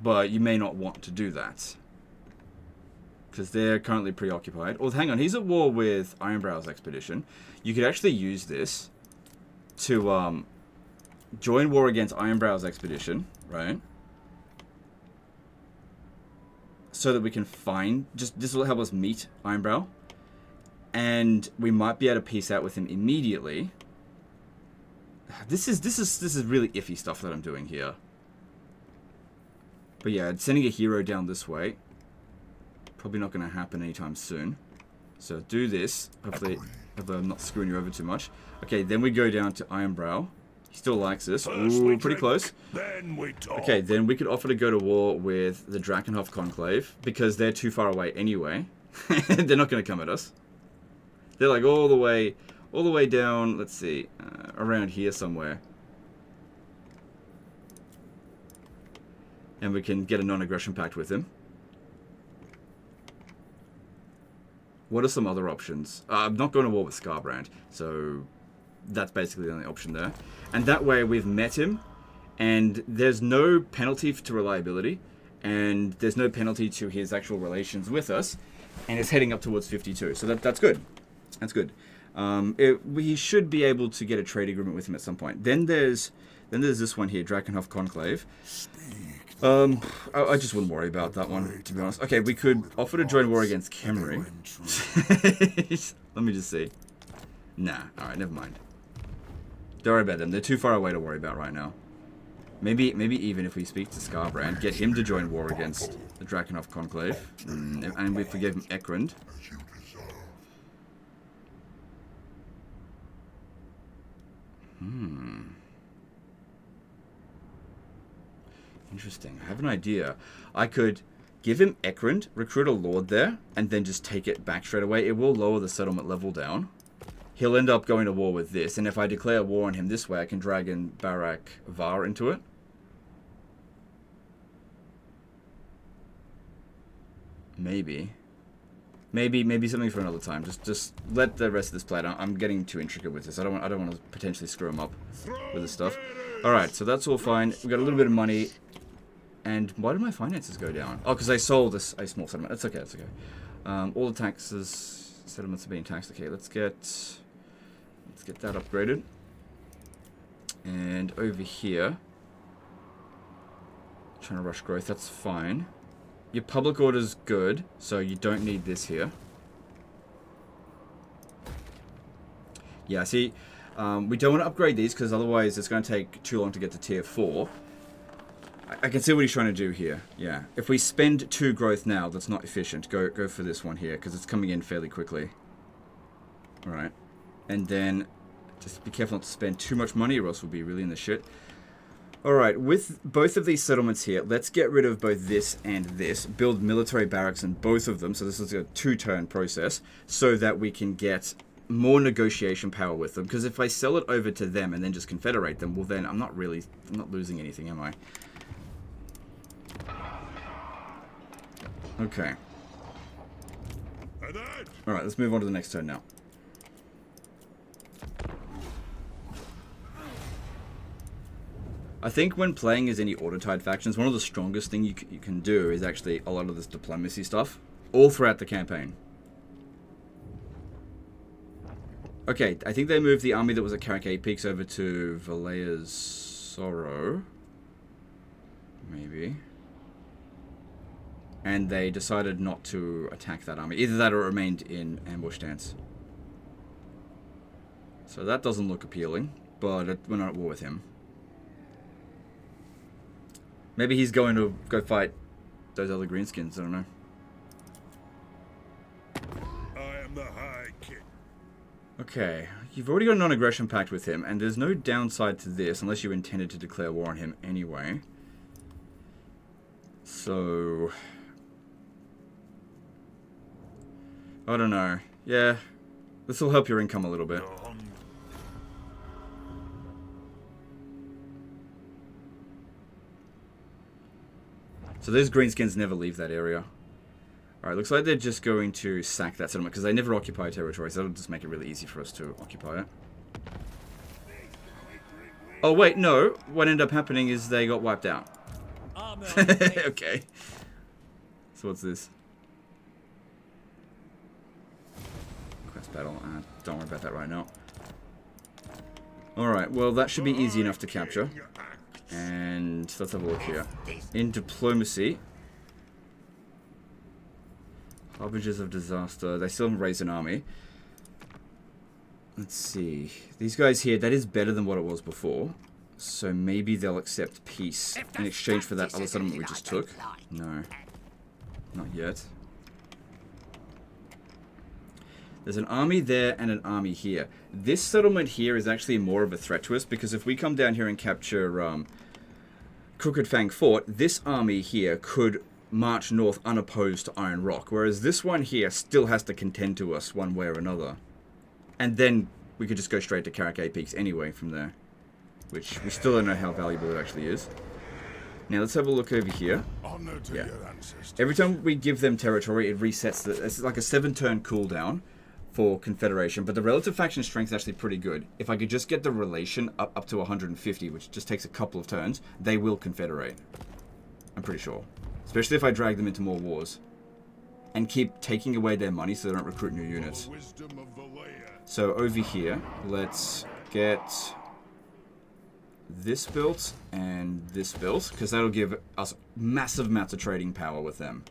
But you may not want to do that. Because they're currently preoccupied. Oh, hang on, he's at war with Ironbrow's expedition. You could actually use this to join war against Ironbrow's expedition, right? So that we can find... this will help us meet Ironbrow. And we might be able to peace out with him immediately. This is really iffy stuff that I'm doing here. But yeah, sending a hero down this way. Probably not going to happen anytime soon. So do this. Hopefully I'm not screwing you over too much. Okay, then we go down to Ironbrow. He still likes this. Ooh, pretty close. Okay, then we could offer to go to war with the Drakenhof Conclave. Because they're too far away anyway. They're not going to come at us. They're like all the way down, let's see, around here somewhere. And we can get a non-aggression pact with him. What are some other options? I'm not going to war with Scarbrand, so that's basically the only option there. And that way we've met him, and there's no penalty to reliability, and there's no penalty to his actual relations with us, and it's heading up towards 52, so that's good. That's good. We should be able to get a trade agreement with him at some point. Then there's this one here, Drakenhof Conclave. I just wouldn't worry about that one, to be honest. Okay, we could offer to join war against Khemri. Let me just see. Nah, alright, never mind. Don't worry about them. They're too far away to worry about right now. Maybe even if we speak to Scarbrand, get him to join war against the Drakenhof Conclave. And we forgive him Ekrund. Interesting. I have an idea. I could give him Ekrund, recruit a lord there, and then just take it back straight away. It will lower the settlement level down. He'll end up going to war with this, and if I declare war on him this way, I can drag in Barak Var into it. Maybe something for another time. Just let the rest of this play out. I'm getting too intricate with this. I don't want to potentially screw him up with this stuff. All right, so that's all fine. We got a little bit of money. And why did my finances go down? Oh, because I sold a small settlement. That's okay. That's okay. All the settlements are being taxed. Okay, let's get that upgraded. And over here, trying to rush growth. That's fine. Your public order's good, so you don't need this here. Yeah, see, we don't want to upgrade these because otherwise it's going to take too long to get to tier 4. I can see what he's trying to do here. Yeah, if we spend 2 growth now, that's not efficient. Go for this one here because it's coming in fairly quickly. All right, and then just be careful not to spend too much money, or else we'll be really in the shit. All right, with both of these settlements here, let's get rid of both this and this. Build military barracks in both of them. So this is a 2-turn process, so that we can get more negotiation power with them. Because if I sell it over to them and then just confederate them, well then I'm not losing anything, am I? Okay. Ahead! Alright, let's move on to the next turn now. I think when playing as any Autotide factions, one of the strongest things you can do is actually a lot of this diplomacy stuff, all throughout the campaign. Okay, I think they moved the army that was at Caracay Peaks over to Valea's Sorrow. Maybe. And they decided not to attack that army. Either that or it remained in ambush stance. So that doesn't look appealing, but we're not at war with him. Maybe he's going to go fight those other greenskins, I don't know. I am the High King. Okay, you've already got a non-aggression pact with him, and there's no downside to this unless you intended to declare war on him anyway. So... I don't know. Yeah, this will help your income a little bit. So those greenskins never leave that area. Alright, looks like they're just going to sack that settlement because they never occupy territory, so that'll just make it really easy for us to occupy it. Oh wait, no. What ended up happening is they got wiped out. Okay. So what's this? Quest battle. Don't worry about that right now. Alright, well that should be easy enough to capture. And let's have a look here. In diplomacy, harbingers of disaster. They still haven't raised an army. Let's see. These guys here, that is better than what it was before. So maybe they'll accept peace in exchange for that other settlement we just took. No. Not yet. There's an army there and an army here. This settlement here is actually more of a threat to us because if we come down here and capture Crooked Fang Fort, this army here could march north unopposed to Iron Rock, whereas this one here still has to contend to us one way or another. And then we could just go straight to Caracay Peaks anyway from there, which we still don't know how valuable it actually is. Now let's have a look over here. Honor to Yeah. your ancestors. Every time we give them territory, it resets. It's like a 7-turn cooldown for Confederation, but the relative faction strength is actually pretty good. If I could just get the relation up to 150, which just takes a couple of turns, they will confederate. I'm pretty sure. Especially if I drag them into more wars. And keep taking away their money so they don't recruit new units. Wisdom of Valea. So over here, let's get this built and this built, because that'll give us massive amounts of trading power with them.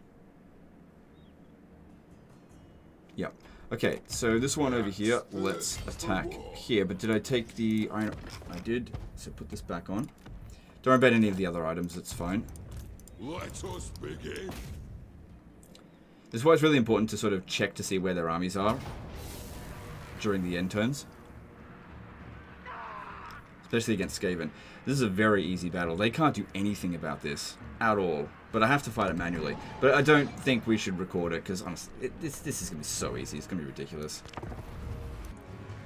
Yep. Okay, so this one over here, let's attack here. But did I take the iron? I did. So put this back on. Don't worry about any of the other items, it's fine. Let us begin. This is why it's really important to sort of check to see where their armies are during the end turns. Especially against Skaven. This is a very easy battle. They can't do anything about this at all. But I have to fight it manually. But I don't think we should record it, because honestly, this is going to be so easy. It's going to be ridiculous.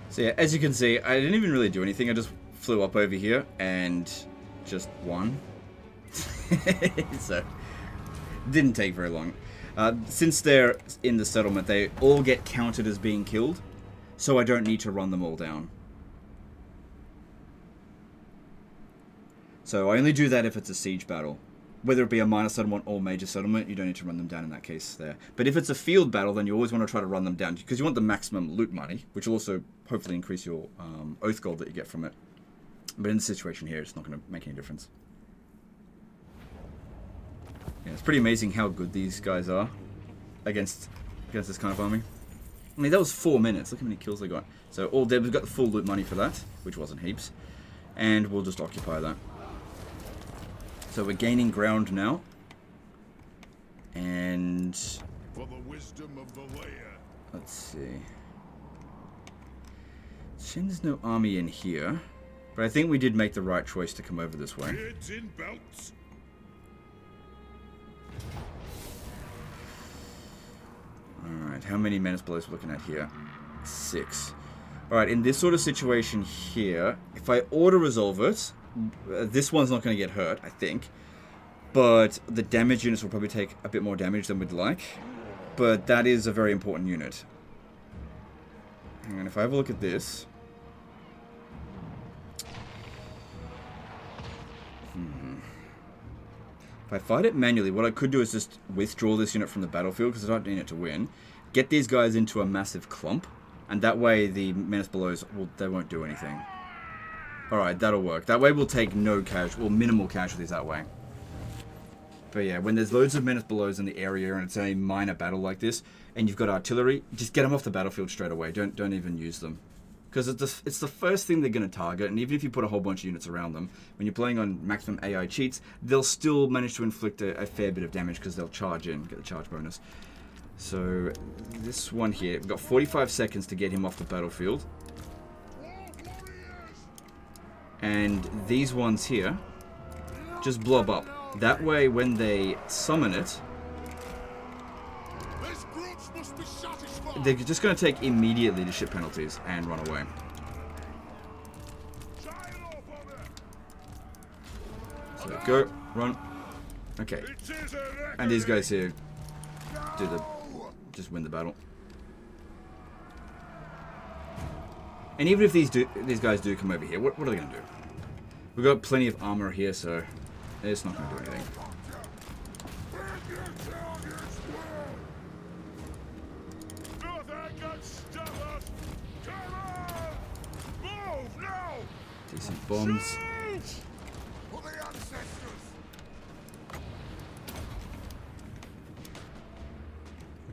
So yeah, as you can see, I didn't even really do anything. I just flew up over here and just won. So, didn't take very long. Since they're in the settlement, they all get counted as being killed. So I don't need to run them all down. So I only do that if it's a siege battle. Whether it be a minor settlement or major settlement, you don't need to run them down in that case there. But if it's a field battle, then you always want to try to run them down, because you want the maximum loot money, which will also hopefully increase your oath gold that you get from it. But in the situation here, it's not going to make any difference. Yeah, it's pretty amazing how good these guys are against this kind of army. I mean, that was 4 minutes. Look how many kills they got. So all dead. We've got the full loot money for that, which wasn't heaps. And we'll just occupy that. So we're gaining ground now. And For the wisdom of Valea. let's see. Shame there's no army in here. But I think we did make the right choice to come over this way. Beards in belts. Alright, how many menace blows we're looking at here? 6. Alright, in this sort of situation here, if I auto-resolve it, this one's not going to get hurt, I think. But the damage units will probably take a bit more damage than we'd like. But that is a very important unit. Hang on, if I have a look at this... If I fight it manually, what I could do is just withdraw this unit from the battlefield, because I don't need it to win. Get these guys into a massive clump, and that way the Menace Belows, well, they won't do anything. Alright, that'll work. That way we'll take minimal casualties that way. But yeah, when there's loads of Menace Belows in the area, and it's a minor battle like this, and you've got artillery, just get them off the battlefield straight away. Don't even use them. Because it's the first thing they're going to target, and even if you put a whole bunch of units around them, when you're playing on maximum AI cheats, they'll still manage to inflict a fair bit of damage because they'll charge in, get the charge bonus. So, this one here, we've got 45 seconds to get him off the battlefield. And these ones here, just blob up. That way, when they summon it, they're just going to take immediate leadership penalties and run away. So go, run. Okay. And these guys here just win the battle. And even if these guys do come over here, what are they going to do? We've got plenty of armor here, so it's not going to do anything. Decent bombs.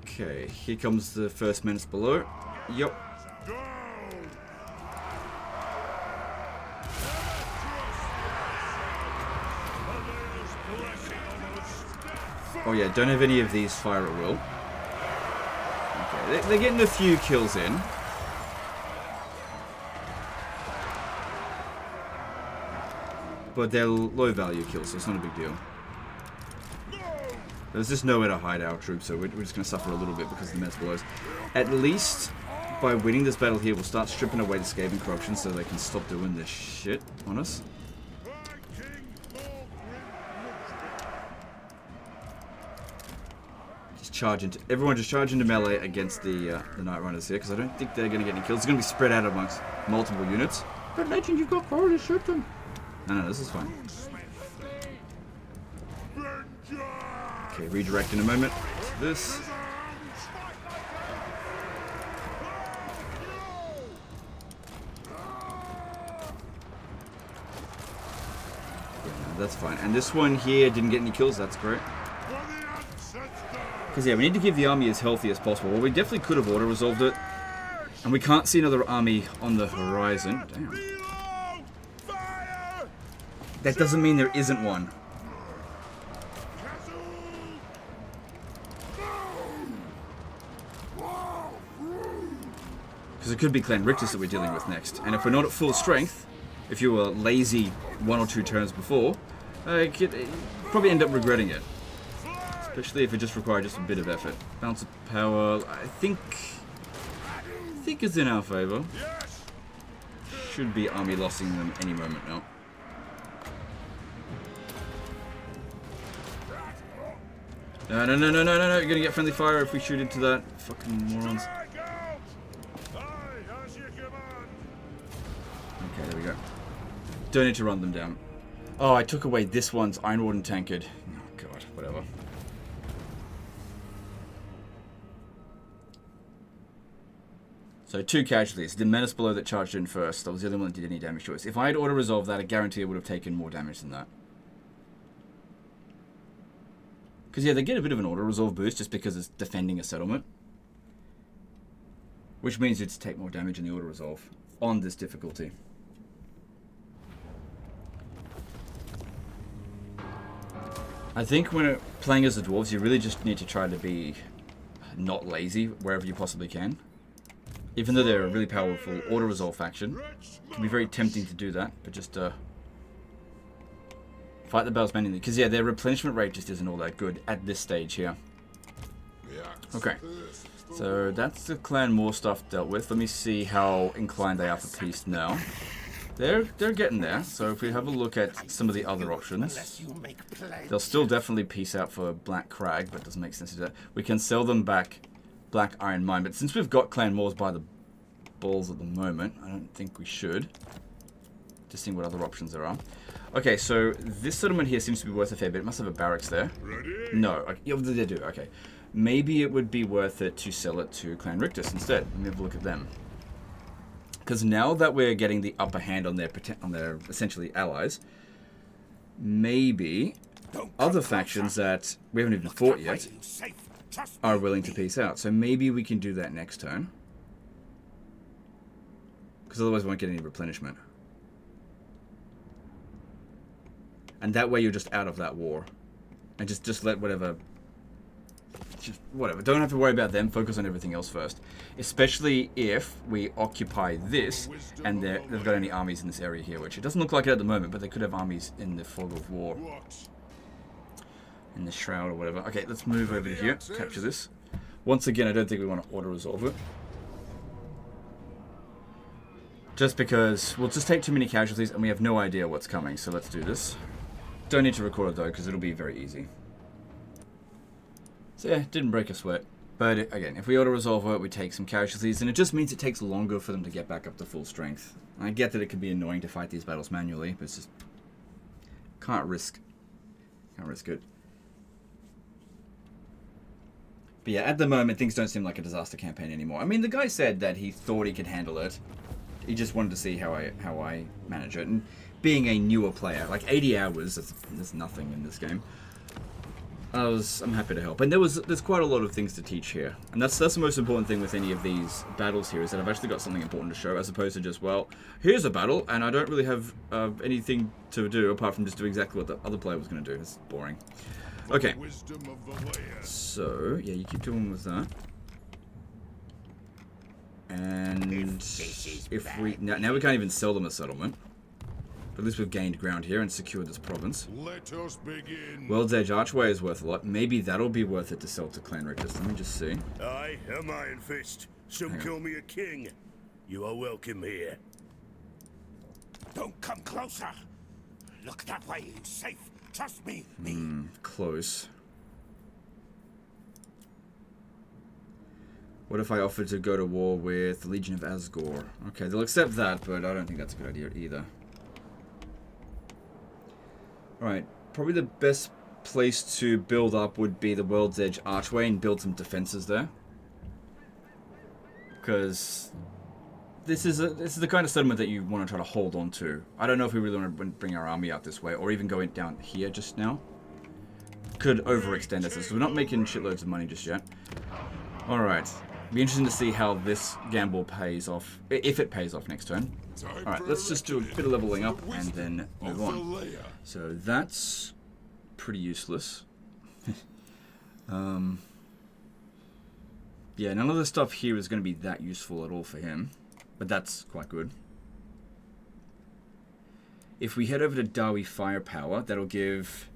Okay, here comes the first Menace Below. Yup. Oh yeah, don't have any of these fire at will. Okay, they're getting a few kills in. But they're low value kills, so it's not a big deal. There's just nowhere to hide our troops, so we're just going to suffer a little bit because of the Menace Belows. At least, by winning this battle here, we'll start stripping away the skaven corruption so they can stop doing this shit on us. Everyone just charge into melee against the Night Runners here, because I don't think they're going to get any kills. It's going to be spread out amongst multiple units. But legend, you've got power to shoot them. No, this is fine. Okay, redirect in a moment to this. Yeah, no, that's fine. And this one here didn't get any kills, that's great. Because yeah, we need to keep the army as healthy as possible. Well, we definitely could have auto-resolved it. And we can't see another army on the horizon. Damn. That doesn't mean there isn't one. Because it could be Clan Rictus that we're dealing with next. And if we're not at full strength, if you were lazy 1 or 2 turns before, you could probably end up regretting it. Especially if it just required just a bit of effort. Balance of power, I think is in our favor. Should be army lossing them any moment now. No, you're gonna get friendly fire if we shoot into that. Fucking morons. Okay, there we go. Don't need to run them down. Oh, I took away this one's Ironward and Tankard. Oh god, whatever. So 2 casualties. The Menace Below that charged in first. That was the only one that did any damage to us. If I had auto-resolved that, I guarantee I would have taken more damage than that. Because yeah, they get a bit of an auto-resolve boost just because it's defending a settlement. Which means you'd take more damage in the auto-resolve on this difficulty. I think when playing as the dwarves, you really just need to try to be not lazy wherever you possibly can. Even though they're a really powerful auto-resolve faction, it can be very tempting to do that, but just fight the battles manually. Because yeah, their replenishment rate just isn't all that good at this stage here. Okay, so that's the Clan Moore stuff dealt with. Let me see how inclined they are for peace now. They're getting there. So if we have a look at some of the other options, they'll still definitely peace out for Black Crag, but it doesn't make sense to do that. We can sell them back Black Iron Mine, but since we've got Clan Wars by the balls at the moment, I don't think we should. Just seeing what other options there are. Okay, so this settlement here seems to be worth a fair bit. It must have a barracks there. Ready? No, okay, yeah, they do. Okay, maybe it would be worth it to sell it to Clan Rictus instead. Let me have a look at them. Because now that we're getting the upper hand on their essentially allies, maybe other factions that we haven't even fought yet are willing to peace out. So maybe we can do that next turn. Because otherwise we won't get any replenishment. And that way you're just out of that war. And just let whatever... Just whatever. Don't have to worry about them. Focus on everything else first. Especially if we occupy this and they've got any armies in this area here. Which it doesn't look like it at the moment, but they could have armies in the fog of war. In the shroud or whatever. Okay, let's move over here. Capture this. Once again, I don't think we want to auto-resolve it. Just because we'll just take too many casualties and we have no idea what's coming. So let's do this. Don't need to record it though, because it'll be very easy. So yeah, didn't break a sweat. But again, if we auto-resolve it, we take some casualties, and it just means it takes longer for them to get back up to full strength. I get that it can be annoying to fight these battles manually, but it's just... Can't risk it. But yeah, at the moment, things don't seem like a disaster campaign anymore. I mean, the guy said that he thought he could handle it. He just wanted to see how I manage it. And being a newer player, like 80 hours, there's nothing in this game. I'm happy to help. And there's quite a lot of things to teach here. And that's the most important thing with any of these battles here, is that I've actually got something important to show, as opposed to just, well, here's a battle, and I don't really have anything to do apart from just do exactly what the other player was going to do. It's boring. Okay. So, yeah, you keep doing with that. And if we... Now we can't even sell them a settlement. But at least we've gained ground here and secured this province. Let us begin. World's Edge Archway is worth a lot. Maybe that'll be worth it to sell to Clan Rictus. Let me just see. I am Iron Fist. Some call me a king. You are welcome here. Don't come closer. Look that way. It's safe. Trust me. Close. What if I offered to go to war with the Legion of Asgore? Okay, they'll accept that, but I don't think that's a good idea either. Alright, probably the best place to build up would be the World's Edge Archway and build some defenses there. Because this is the kind of settlement that you want to try to hold on to. I don't know if we really want to bring our army out this way, or even go down here just now. Could overextend us, so we're not making shitloads of money just yet. Alright. Be interesting to see how this gamble pays off, if it pays off next turn. Alright, let's just do a bit of leveling up and then move on. So that's pretty useless. Yeah, none of the stuff here is going to be that useful at all for him, but that's quite good. If we head over to Dawi Firepower, that'll give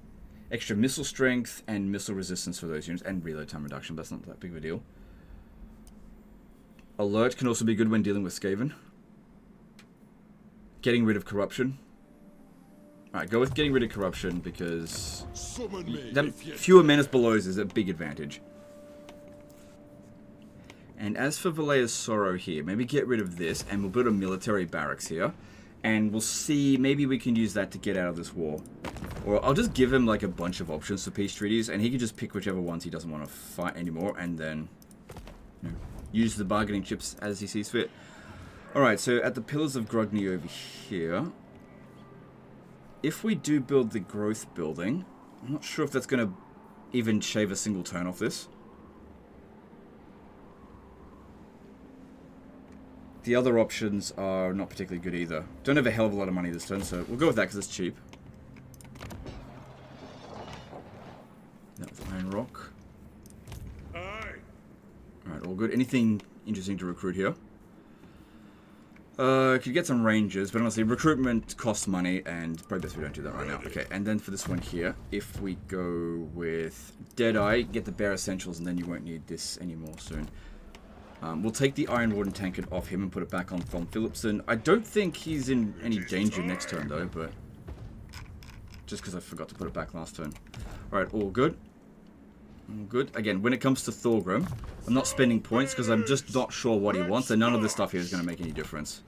extra missile strength and missile resistance for those units, and reload time reduction, but that's not that big of a deal. Alert can also be good when dealing with Skaven. Getting rid of corruption. Alright, go with getting rid of corruption because fewer menace belows is a big advantage. And as for Valea's Sorrow here, maybe get rid of this and we'll build a military barracks here. And we'll see, maybe we can use that to get out of this war. Or I'll just give him like a bunch of options for peace treaties and he can just pick whichever ones he doesn't want to fight anymore and then use the bargaining chips as he sees fit. Alright, so at the Pillars of Grogny over here, if we do build the growth building, I'm not sure if that's going to even shave a single turn off this. The other options are not particularly good either. Don't have a hell of a lot of money this turn, so we'll go with that because it's cheap. That was Iron Rock. Alright, all good. Anything interesting to recruit here? Could get some rangers, but honestly, recruitment costs money, and probably best we don't do that right now. Okay, and then for this one here, if we go with Deadeye, get the bare essentials, and then you won't need this anymore soon. We'll take the Iron Warden tankard off him and put it back on von Philipson. I don't think he's in any danger next turn though, but just because I forgot to put it back last turn. Alright, all good. All good. Again, when it comes to Thorgrim, I'm not spending points because I'm just not sure what he wants, and none of this stuff here is going to make any difference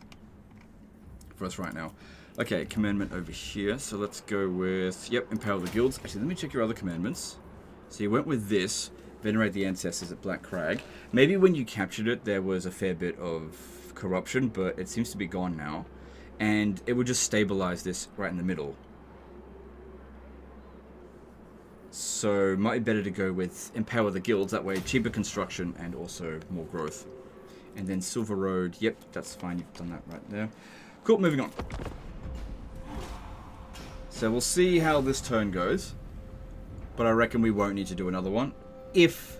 for us right now. Okay, commandment over here, so let's go with, yep, Empower the Guilds. Actually, let me check your other commandments. So you went with this. Venerate the Ancestors at Black Crag. Maybe when you captured it, there was a fair bit of corruption, but it seems to be gone now. And it would just stabilize this right in the middle. So, might be better to go with Empower the Guilds. That way, cheaper construction and also more growth. And then Silver Road. Yep, that's fine. You've done that right there. Cool, moving on. So, we'll see how this turn goes. But I reckon we won't need to do another one. If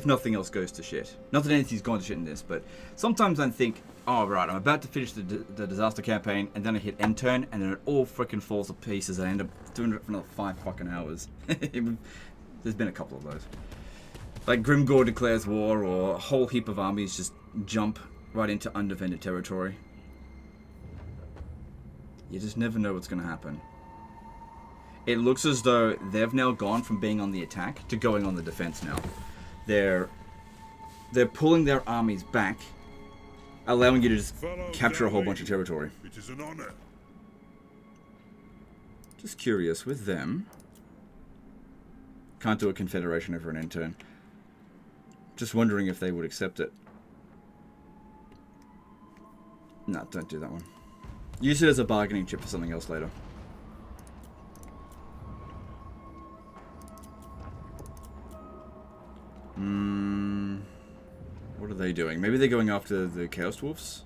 nothing else goes to shit. Not that anything's gone to shit in this, but sometimes I think, oh right, I'm about to finish the disaster campaign, and then I hit end turn, and then it all freaking falls to pieces, and I end up doing it for another 5 fucking hours. There's been a couple of those. Like Grimgor declares war, or a whole heap of armies just jump right into undefended territory. You just never know what's going to happen. It looks as though they've now gone from being on the attack to going on the defense now. They're pulling their armies back, allowing you to just capture a whole bunch of territory. It is an honor. Just curious, with them... Can't do a confederation over an end turn. Just wondering if they would accept it. No, don't do that one. Use it as a bargaining chip for something else later. What are they doing? Maybe they're going after the Chaos Dwarfs?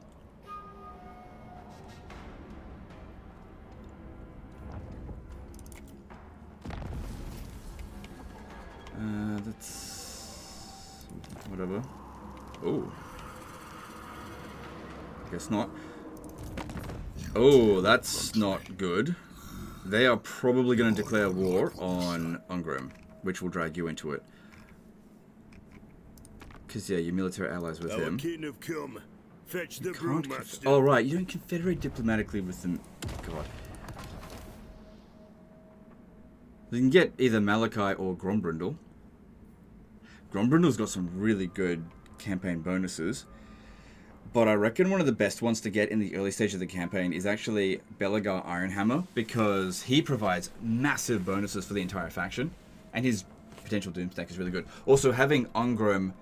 That's... whatever. Oh. Guess not. Oh, that's not good. They are probably going to declare war on Ungrim, which will drag you into it. Because, yeah, your military allies with him. King have come. Fetch the Brewmaster. Oh, right. You don't confederate diplomatically with them. God. You can get either Malachi or Grombrindle. Grombrindle's got some really good campaign bonuses. But I reckon one of the best ones to get in the early stage of the campaign is actually Belagar Ironhammer, because he provides massive bonuses for the entire faction. And his potential doom stack is really good. Also, having Ungrim...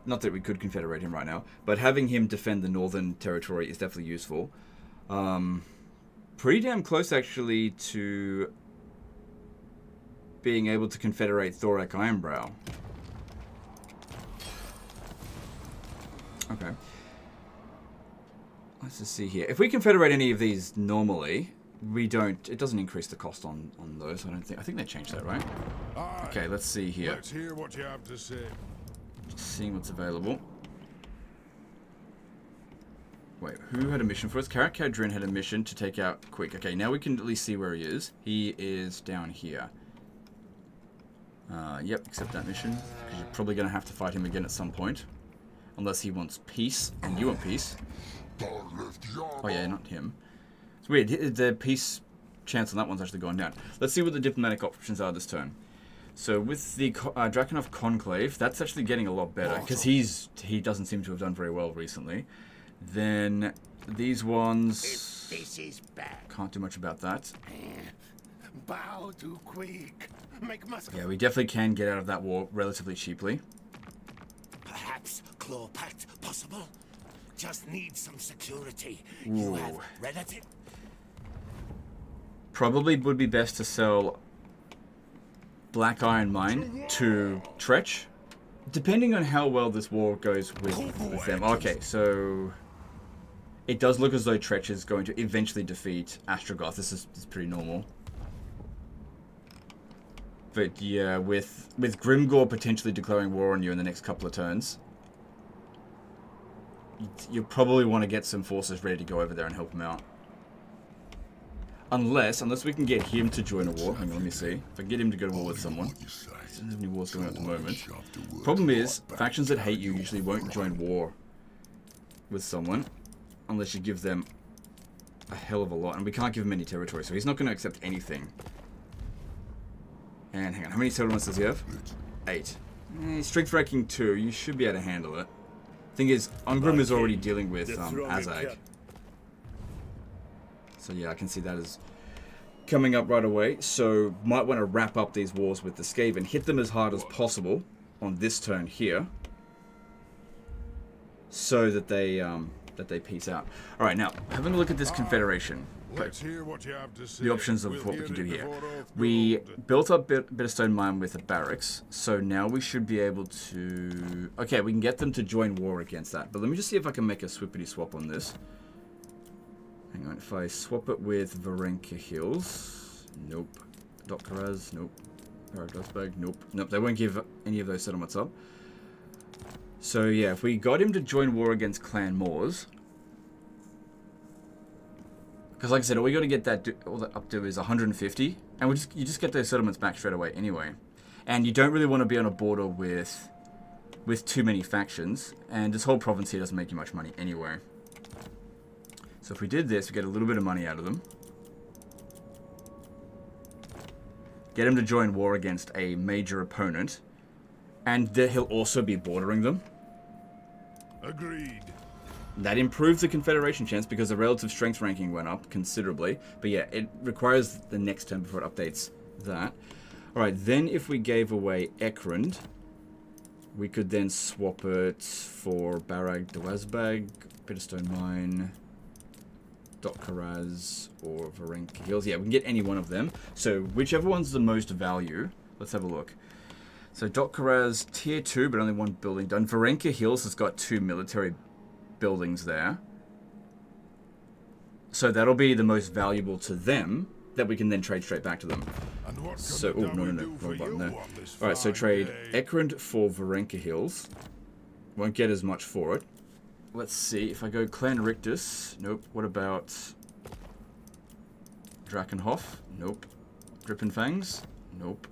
Not that we could confederate him right now, but having him defend the northern territory is definitely useful. Pretty damn close, actually, to being able to confederate Thorak Ironbrow. Okay. Let's just see here. If we confederate any of these normally, we don't... It doesn't increase the cost on those, I don't think. I think they changed that, right? Okay, let's see here. Let's hear what you have to say. Seeing what's available. Wait, who had a mission for us? Karak Kadrin had a mission to take out Quick. Okay, now we can at least see where he is. He is down here. Yep, accept that mission. Because you're probably going to have to fight him again at some point. Unless he wants peace, and you want peace. Oh yeah, not him. It's weird, the peace chance on that one's actually gone down. Let's see what the diplomatic options are this turn. So with the Drakenov Conclave, that's actually getting a lot better, because he doesn't seem to have done very well recently. Then these ones... This is bad. Can't do much about that. Bow too quick. Make muscle. Yeah, we definitely can get out of that war relatively cheaply. Perhaps claw pact possible? Just need some security. Ooh. You have relative. Probably would be best to sell Black Iron Mine to Tretch, depending on how well this war goes with them. Okay, so it does look as though Tretch is going to eventually defeat Astrogoth. This is pretty normal. But yeah, with Grimgor potentially declaring war on you in the next couple of turns, you probably want to get some forces ready to go over there and help him out. Unless we can get him to join a war. Hang on, let me see. If I can get him to go to war with someone. He doesn't have any wars going on at the moment. Problem is, factions that hate you usually won't join war with someone unless you give them a hell of a lot. And we can't give him any territory, so he's not going to accept anything. And hang on, how many settlements does he have? 8. Strength ranking 2, you should be able to handle it. Thing is, Ungrim is already dealing with Azag. So yeah, I can see that as coming up right away. So might want to wrap up these wars with the Skaven. Hit them as hard as possible on this turn here. So that they peace out. Alright, now, having a look at this Confederation. Let's hear what you have to say. The options of what we can do here. We built up bit of stone mine with a barracks, so now we should be able to... Okay, we can get them to join war against that. But let me just see if I can make a swippity swap on this. Hang on, if I swap it with Varenka Hills... Nope. Dokkaraz, nope. Dosbag, nope. Nope, they won't give any of those settlements up. So yeah, if we got him to join war against Clan Moors... Because like I said, all we got to get that up to is 150, and you just get those settlements back straight away anyway. And you don't really want to be on a border with too many factions, and this whole province here doesn't make you much money anyway. So if we did this, we get a little bit of money out of them. Get him to join war against a major opponent, and he'll also be bordering them. Agreed. That improves the Confederation chance because the relative strength ranking went up considerably. But yeah, it requires the next turn before it updates that. Alright, then if we gave away Ekrund, we could then swap it for Barag Dwazbag, Bitterstone Mine, Dokkaraz, or Varenka Hills. Yeah, we can get any one of them. So whichever one's the most value, let's have a look. So Dokkaraz, tier 2, but only 1 building done. Varenka Hills has got 2 military buildings there, so that'll be the most valuable to them that we can then trade straight back to them. So, oh no, wrong button there. All right, so trade Ekrund for Varenka Hills. Won't get as much for it. Let's see if I go Clan Rictus. Nope. What about Drakenhof? Nope. Drippin' Fangs? Nope.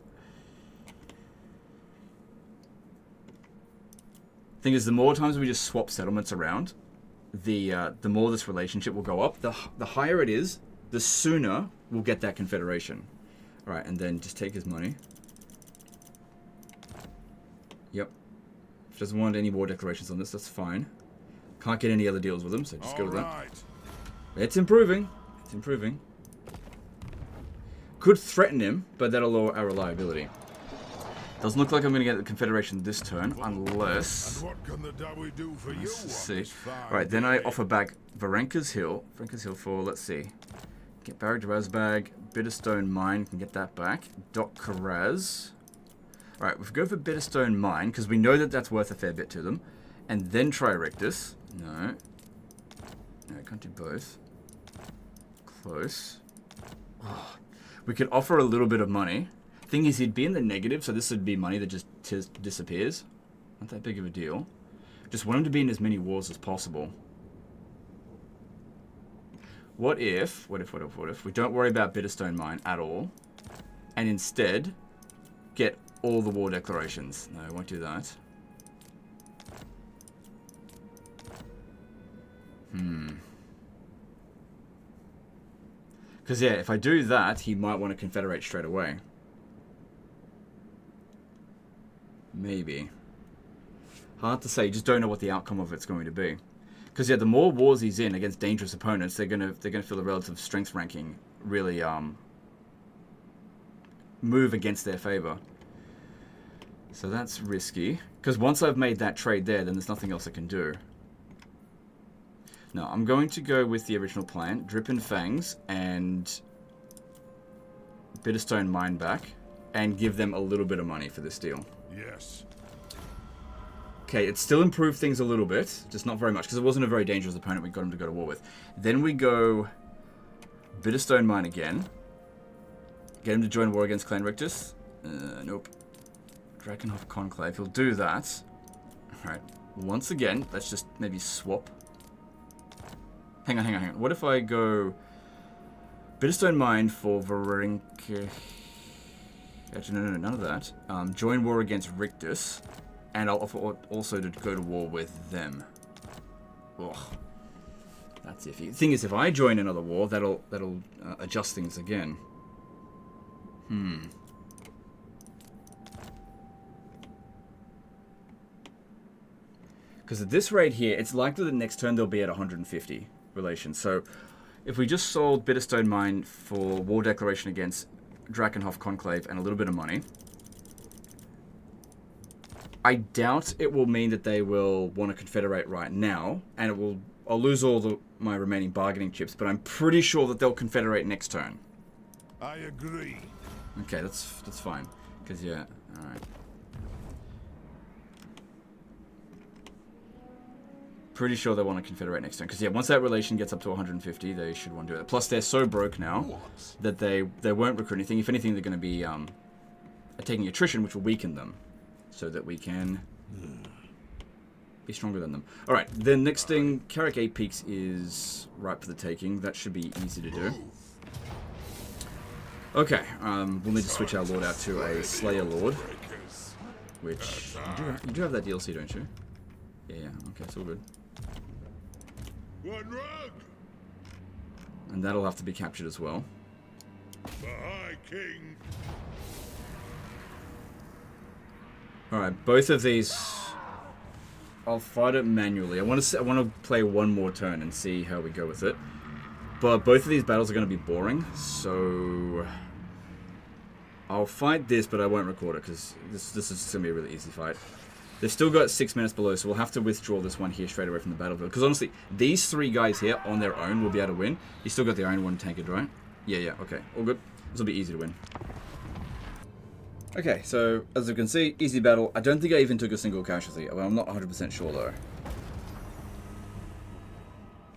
Thing is, the more times we just swap settlements around, the more this relationship will go up. The higher it is, the sooner we'll get that Confederation. Alright, and then just take his money. Yep. If he doesn't want any war declarations on this, that's fine. Can't get any other deals with him, so just go with that. It's improving. It's improving. Could threaten him, but that'll lower our reliability. Doesn't look like I'm going to get the Confederation this turn, unless... And what can the Dawi do for you? Let's see. Alright, then I offer back Varenka's Hill. Varenka's Hill for, let's see. Get Barrack Drazbag, Bitterstone Mine, can get that back. Dokkaraz. Alright, we go for Bitterstone Mine, because we know that that's worth a fair bit to them. And then try Rictus. No. No, I can't do both. Close. Oh. We could offer a little bit of money. Thing is, he'd be in the negative, so this would be money that just disappears. Not that big of a deal. Just want him to be in as many wars as possible. What if we don't worry about Bitterstone Mine at all, and instead get all the war declarations? No, I won't do that. Because yeah, if I do that, he might want to confederate straight away. Maybe. Hard to say. You just don't know what the outcome of it's going to be. Because yeah, the more wars he's in against dangerous opponents, they're gonna feel the relative strength ranking really move against their favor. So that's risky. Because once I've made that trade there, then there's nothing else I can do. No, I'm going to go with the original plan. Drippin' Fangs and Bitterstone Mine back, and give them a little bit of money for this deal. Yes. Okay, it still improved things a little bit, just not very much, because it wasn't a very dangerous opponent we got him to go to war with. Then we go Bitterstone Mine again. Get him to join war against Clan Rictus. Nope. Drakenhof Conclave, he'll do that. Alright, once again, let's just maybe swap. Hang on. What if I go Bitterstone Mine for Varink. Actually, no, none of that. Join war against Rictus, and I'll offer also to go to war with them. Ugh. That's iffy. The thing is, if I join another war, that'll adjust things again. Because at this rate here, it's likely that next turn they'll be at 150 relations. So if we just sold Bitterstone Mine for war declaration against Drakenhof Conclave and a little bit of money, I doubt it will mean that they will want to confederate right now, and I'll lose all my remaining bargaining chips, but I'm pretty sure that they'll confederate next turn. I agree. Okay, that's fine. Because, yeah, alright. Pretty sure they want to confederate next turn. Because, yeah, once that relation gets up to 150, they should want to do it. Plus, they're so broke now that they won't recruit anything. If anything, they're going to be taking attrition, which will weaken them. So that we can be stronger than them. Alright, then next thing, Carrick 8 Peaks is ripe for the taking. That should be easy to do. Okay, we'll need to switch our Lord out to a Slayer Lord. Which, you do have that DLC, don't you? Yeah, okay, it's all good. One rug. And that'll have to be captured as well. The High King. Alright, both of these, I'll fight it manually. I want to play one more turn and see how we go with it. But both of these battles are going to be boring, so I'll fight this, but I won't record it because this is going to be a really easy fight. They've still got 6 minutes below, so we'll have to withdraw this one here straight away from the battlefield. Because honestly, these three guys here on their own will be able to win. You still got the Iron One tanked, right? Yeah, okay, all good. This will be easy to win. Okay, so as you can see, easy battle. I don't think I even took a single casualty. Well, I'm not 100% sure though.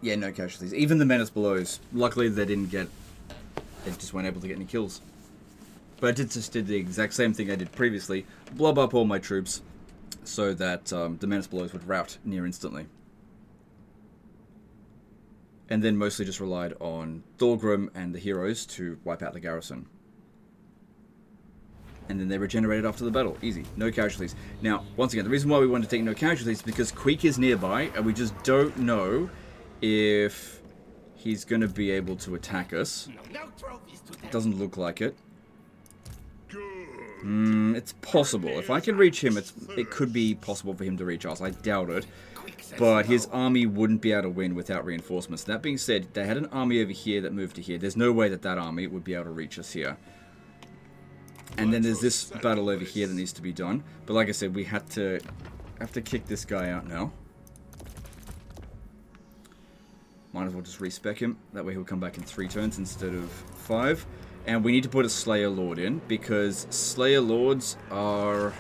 Yeah, no casualties. Even the Menace Belows. Luckily, they just weren't able to get any kills. But I just did the exact same thing I did previously. Blob up all my troops so that the Menace Belows would rout near instantly. And then mostly just relied on Thorgrim and the heroes to wipe out the garrison. And then they regenerated after the battle. Easy. No casualties. Now, once again, the reason why we want to take no casualties is because Queek is nearby, and we just don't know if he's going to be able to attack us. It doesn't look like it. It's possible. If I can reach him, it could be possible for him to reach us. I doubt it. But his army wouldn't be able to win without reinforcements. That being said, they had an army over here that moved to here. There's no way that army would be able to reach us here. And then there's this battle over here that needs to be done. But like I said, we have to kick this guy out now. Might as well just respec him. That way he'll come back in 3 turns instead of 5. And we need to put a Slayer Lord in, because Slayer Lords are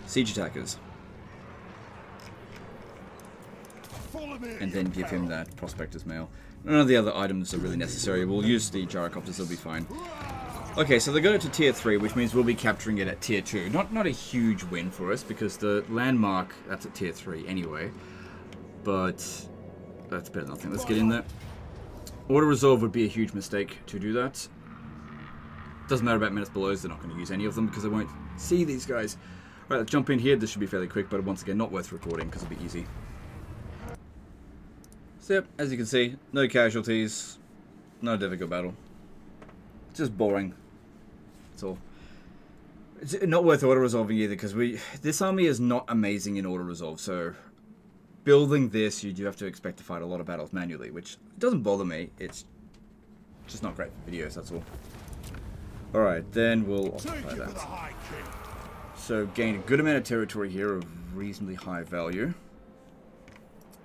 siege attackers. And then give him that Prospector's Mail. None of the other items are really necessary. We'll use the Gyrocopters, they'll be fine. Okay, so they got it to tier 3, which means we'll be capturing it at tier 2. Not a huge win for us, because the landmark, that's at tier 3 anyway. But that's better than nothing. Let's get in there. Auto-resolve would be a huge mistake to do that. Doesn't matter about Menace Belows, they're not going to use any of them, because they won't see these guys. Alright, let's jump in here. This should be fairly quick, but once again, not worth recording, because it'll be easy. So yep, as you can see, no casualties, no difficult battle. Just boring. That's all. It's not worth auto-resolving either, because this army is not amazing in auto-resolve, so building this, you do have to expect to fight a lot of battles manually, which doesn't bother me. It's just not great for videos, that's all. Alright, then we'll occupy that. So gain a good amount of territory here of reasonably high value.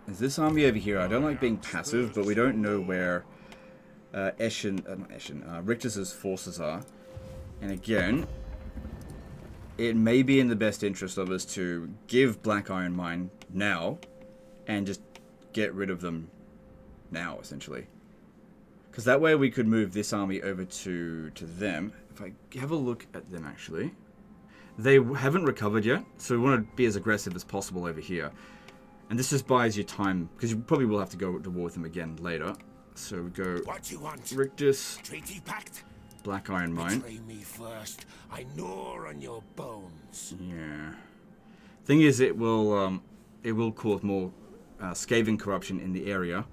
There's this army over here. I don't like being passive, but we don't know where Rictus's forces are. And again, it may be in the best interest of us to give Black Iron Mine now and just get rid of them now, essentially. Because that way we could move this army over to them. If I have a look at them, actually, they haven't recovered yet, so we want to be as aggressive as possible over here. And this just buys you time, because you probably will have to go to war with them again later. So we go What you want? Rictus, Treaty pact? Black Iron Mine. Betray me first. I gnaw on your bones. Yeah. Thing is, it will cause more skaven corruption in the area.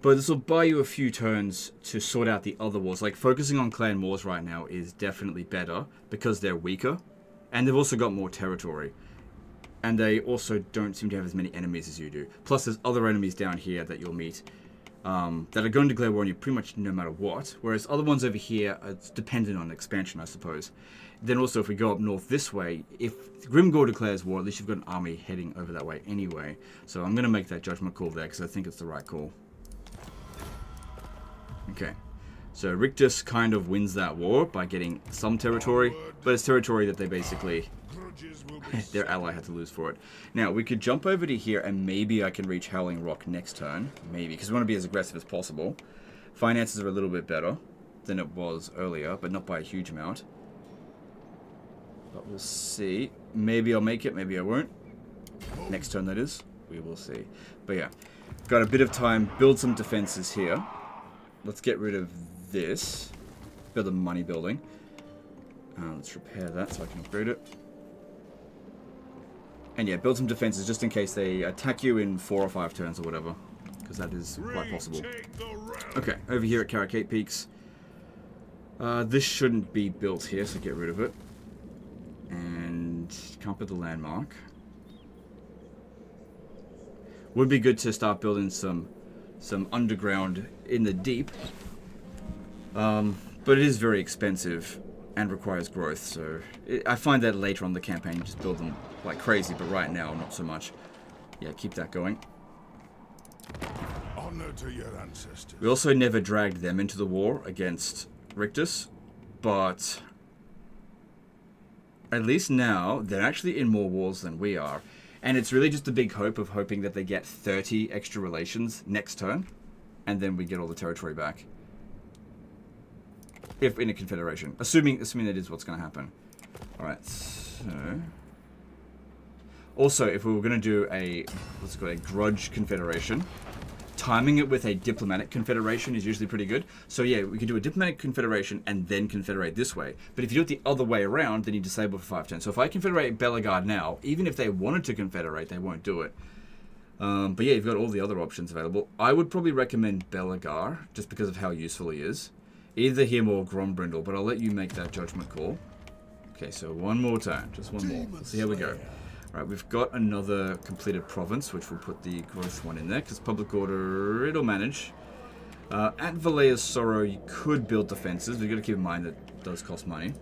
But this will buy you a few turns to sort out the other wars. Like, focusing on clan wars right now is definitely better because they're weaker. And they've also got more territory. And they also don't seem to have as many enemies as you do. Plus, there's other enemies down here that you'll meet that are going to declare war on you pretty much no matter what. Whereas other ones over here, it's dependent on expansion, I suppose. Then also, if we go up north this way, if Grimgor declares war, at least you've got an army heading over that way anyway. So I'm going to make that judgment call there because I think it's the right call. Okay, so Rictus kind of wins that war by getting some territory, but it's territory that they basically, their ally had to lose for it. Now, we could jump over to here and maybe I can reach Howling Rock next turn. Maybe, because we want to be as aggressive as possible. Finances are a little bit better than it was earlier, but not by a huge amount. But we'll see. Maybe I'll make it, maybe I won't. Next turn, that is. We will see. But yeah, got a bit of time, build some defenses here. Let's get rid of this. Build a money building. Let's repair that so I can upgrade it. And yeah, build some defenses just in case they attack you in 4 or 5 turns or whatever. Because that is quite possible. Okay, over here at Caracate Peaks. This shouldn't be built here, so get rid of it. And can't put the landmark. Would be good to start building some underground in the deep, but it is very expensive and requires growth, so I find that later on in the campaign you just build them like crazy, but right now not so much. Yeah, keep that going. Honor to your ancestors. We also never dragged them into the war against Rictus, but at least now they're actually in more wars than we are. And it's really just a big hope of hoping that they get 30 extra relations next turn, and then we get all the territory back. If in a confederation, assuming that is what's going to happen. All right. So, also, if we were going to do a grudge confederation, timing it with a diplomatic confederation is usually pretty good. So yeah, we could do a diplomatic confederation and then confederate this way. But if you do it the other way around, then you disable for 5 turns. So if I confederate Bellegarde now, even if they wanted to confederate, they won't do it. But yeah, you've got all the other options available. I would probably recommend Bellegarde, just because of how useful he is. Either him or Grombrindle, but I'll let you make that judgment call. Okay, so one more turn, just one more. Let's see how we go. Right, we've got another completed province, which we'll put the growth one in there, because public order, it'll manage. At Valea's Sorrow, you could build defenses. We've got to keep in mind that it does cost money.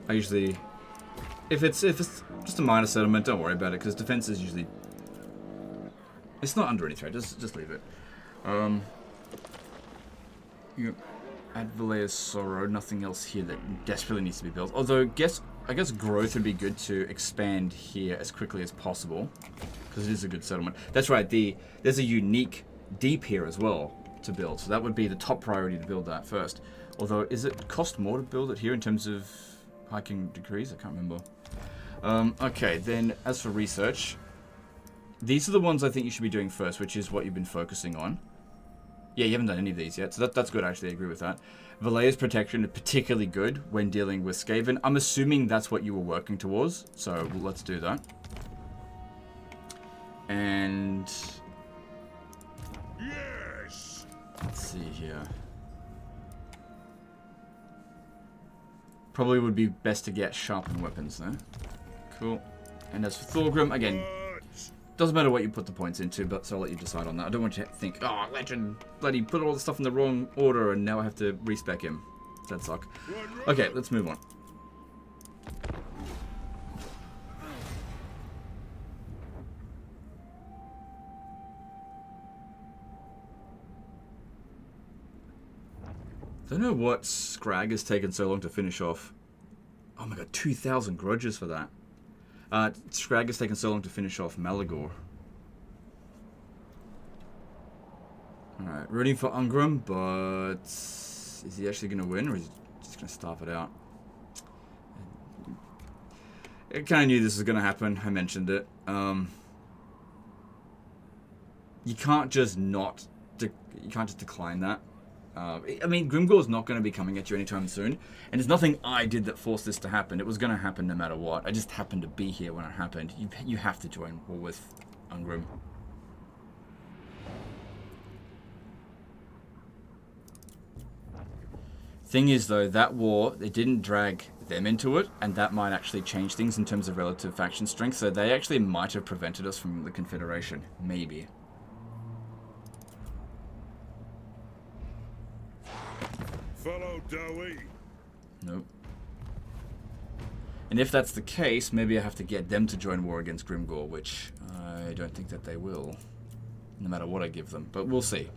I usually, if it's just a minor settlement, don't worry about it, because defenses usually, it's not under any threat. Just leave it. At Valea's Sorrow, nothing else here that desperately needs to be built. Although, I guess growth would be good to expand here as quickly as possible, because it is a good settlement. That's right, there's a unique deep here as well to build, so that would be the top priority to build that first. Although, is it cost more to build it here in terms of hiking degrees? I can't remember. Okay, then as for research, these are the ones I think you should be doing first, which is what you've been focusing on. Yeah, you haven't done any of these yet, so that's good, actually. I agree with that. Valea's protection is particularly good when dealing with Skaven. I'm assuming that's what you were working towards, so let's do that. And Yes. let's see here. Probably would be best to get sharpened weapons there. Cool. And as for Thorgrim, again, doesn't matter what you put the points into, but so I'll let you decide on that. I don't want you to think, oh, legend, bloody put all the stuff in the wrong order and now I have to respec him. That'd suck. Okay, let's move on. Don't know what Scrag has taken so long to finish off. Oh my god, 2,000 grudges for that. Scrag has taken so long to finish off Malagor. Alright, rooting for Ungram, but is he actually going to win, or is he just going to starve it out? I kind of knew this was going to happen. I mentioned it. you can't just not... you can't just decline that. I mean, Grimgor's not going to be coming at you anytime soon, and there's nothing I did that forced this to happen. It was going to happen no matter what. I just happened to be here when it happened. You have to join war with Ungrim. Thing is, though, that war, it didn't drag them into it, and that might actually change things in terms of relative faction strength, so they actually might have prevented us from the Confederation. Maybe. Follow Dowie. Nope. And if that's the case, maybe I have to get them to join war against Grimgor, which I don't think that they will, no matter what I give them. But we'll see.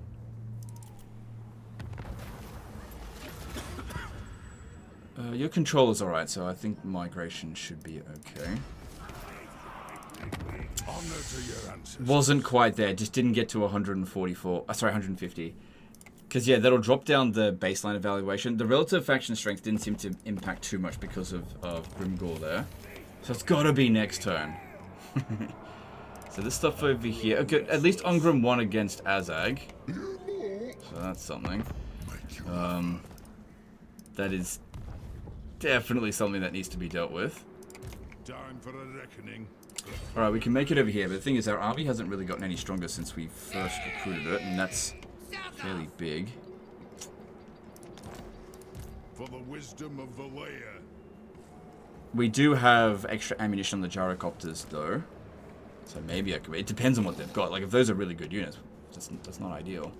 Your controller's alright, so I think migration should be okay. Honor to your ancestors. Wasn't quite there, just didn't get to 144. Sorry, 150. Because, yeah, that'll drop down the baseline evaluation. The relative faction strength didn't seem to impact too much because of Grimgor there. So it's got to be next turn. So this stuff over here... Okay, at least Ungrim won against Azag. So that's something. That is definitely something that needs to be dealt with. Time for a reckoning. Alright, we can make it over here. But the thing is, our army hasn't really gotten any stronger since we first recruited it. And that's... fairly big. For the wisdom of Valea. We do have extra ammunition on the gyrocopters, though. So maybe I could... It depends on what they've got. Like, if those are really good units, that's not ideal.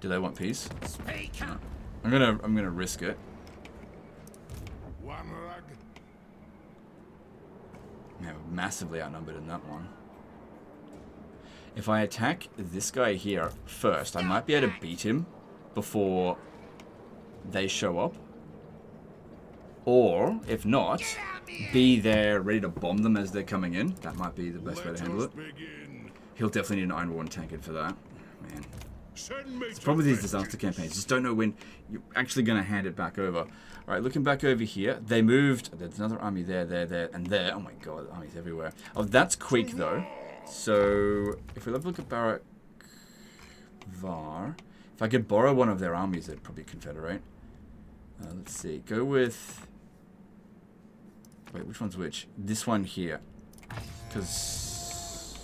Do they want peace? No. I'm gonna risk it. One rag. Yeah, we're massively outnumbered in that one. If I attack this guy here first, I might be able to beat him before they show up. Or, if not, be there ready to bomb them as they're coming in. That might be the best way to handle it. He'll definitely need an Iron Warden tankard for that. Man. It's probably these disaster campaigns. Just don't know when you're actually going to hand it back over. Alright, looking back over here. They moved. There's another army there, and there. Oh my god, armies everywhere. Oh, that's quick, though. So, if we look at Barak Var, if I could borrow one of their armies, they'd probably confederate. Let's see. Go with... Wait, which one's which? This one here. Because...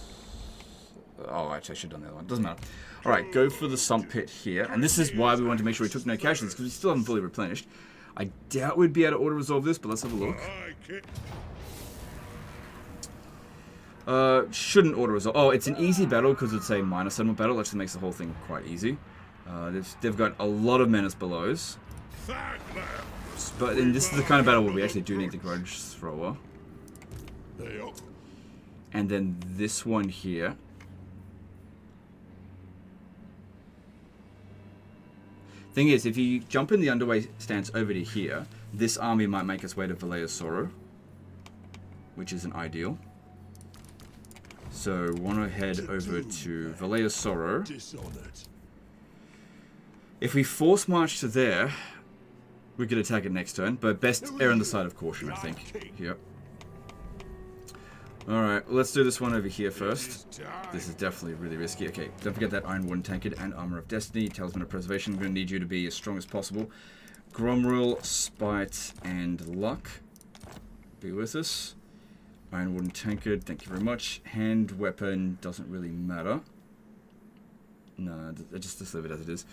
Oh, actually, I should have done the other one. Doesn't matter. Alright, go for the sump pit here. And this is why we wanted to make sure we took no casualties, because we still haven't fully replenished. I doubt we'd be able to auto-resolve this, but let's have a look. Shouldn't auto-resolve. Oh, it's an easy battle because it's a minor settlement battle. Actually makes the whole thing quite easy. They've got a lot of menace belows. But this is the kind of battle where we actually do need the grudge thrower. And then this one here. Thing is, if you jump in the underway stance over to here, this army might make its way to Valea's Sorrow, which isn't ideal. So, want to head over to Valea's Sorrow. If we force march to there, we could attack it next turn, but best err on the side of caution, I think. Yep. Alright, let's do this one over here first. This is definitely really risky. Okay, don't forget that Iron Warden tankard and Armor of Destiny, Talisman of Preservation. I'm going to need you to be as strong as possible. Gromril, Spite, and Luck. Be with us. Iron Warden tankard, thank you very much. Hand weapon doesn't really matter. No, just leave it as it is.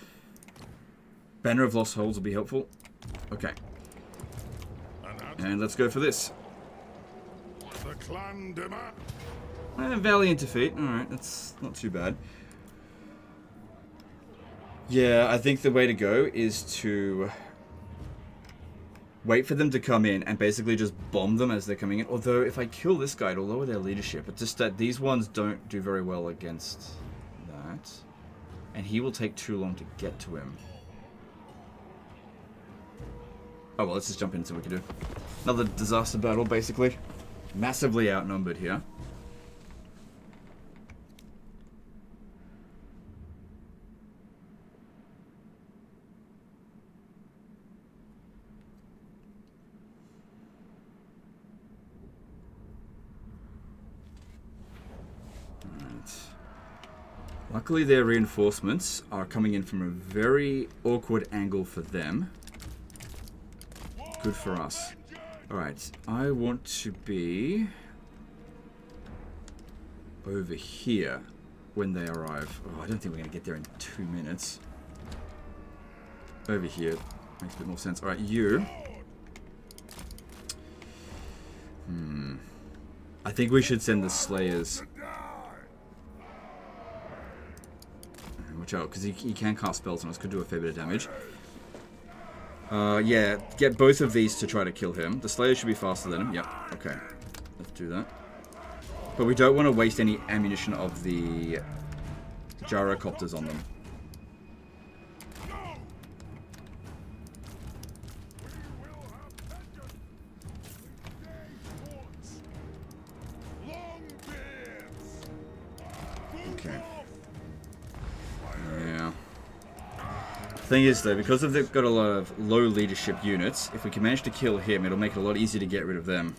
Banner of Lost Holds will be helpful. Okay. And let's go for this. Valiant defeat. Alright, that's not too bad. Yeah, I think the way to go is to wait for them to come in and basically just bomb them as they're coming in. Although, if I kill this guy, it'll lower their leadership. It's just that these ones don't do very well against that. And he will take too long to get to him. Oh, well, let's just jump in and see what we can do. Another disaster battle, basically. Massively outnumbered here. Luckily, their reinforcements are coming in from a very awkward angle for them. Good for us. Alright, I want to be over here when they arrive. Oh, I don't think we're going to get there in 2 minutes. Over here. Makes a bit more sense. Alright, you. I think we should send the Slayers. Watch out, because he can cast spells on us. Could do a fair bit of damage. Yeah, get both of these to try to kill him. The Slayer should be faster than him. Yep, okay. Let's do that. But we don't want to waste any ammunition of the gyrocopters on them. Okay. Yeah. Thing is though, because they've got a lot of low leadership units, if we can manage to kill him, it'll make it a lot easier to get rid of them.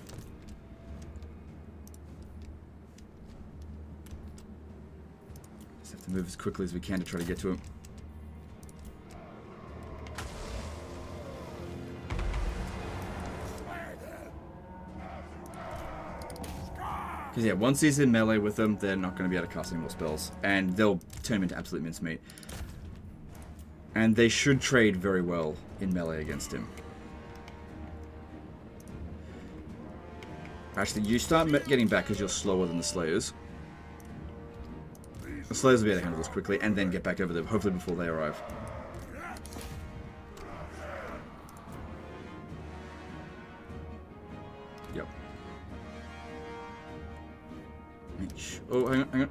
Just have to move as quickly as we can to try to get to him. Because yeah, once he's in melee with them, they're not going to be able to cast any more spells. And they'll turn him into absolute mincemeat. And they should trade very well in melee against him. Actually, you start getting back because you're slower than the Slayers. The Slayers will be able to handle this quickly and then get back over them, hopefully before they arrive. Yep. Oh, hang on, hang on.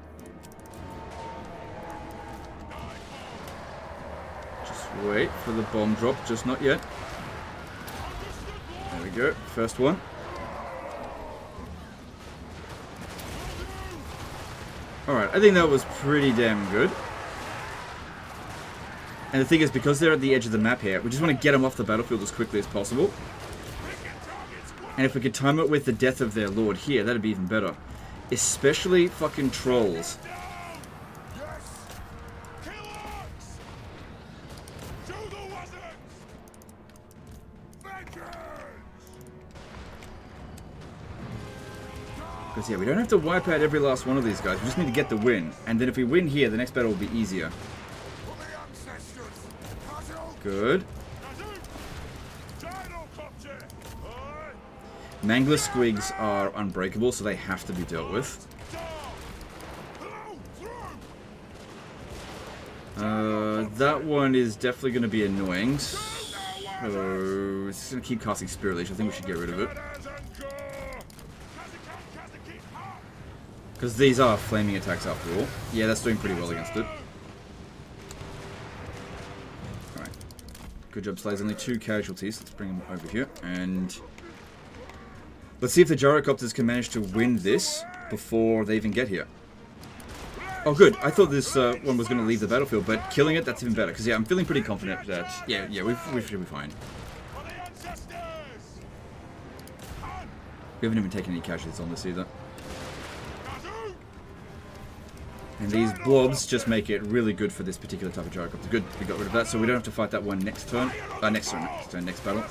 Just wait for the bomb drop, just not yet. There we go, first one. Alright, I think that was pretty damn good. And the thing is, because they're at the edge of the map here, we just want to get them off the battlefield as quickly as possible. And if we could time it with the death of their lord here, that'd be even better. Especially fucking trolls. Because yeah, we don't have to wipe out every last one of these guys. We just need to get the win. And then if we win here, the next battle will be easier. Good. Mangler squigs are unbreakable, so they have to be dealt with. That one is definitely going to be annoying. So it's just going to keep casting Spirit Leech. I think we should get rid of it. Because these are flaming attacks after all. Yeah, that's doing pretty well against it. Alright. Good job, Slayers. Only 2 casualties. Let's bring them over here. And let's see if the gyrocopters can manage to win this before they even get here. Oh, good. I thought this one was going to leave the battlefield, but killing it, that's even better. Because, yeah, I'm feeling pretty confident that, yeah, we should be fine. We haven't even taken any casualties on this either. And these blobs just make it really good for this particular type of gyrocopter. Good, we got rid of that, so we don't have to fight that one next turn. Next battle.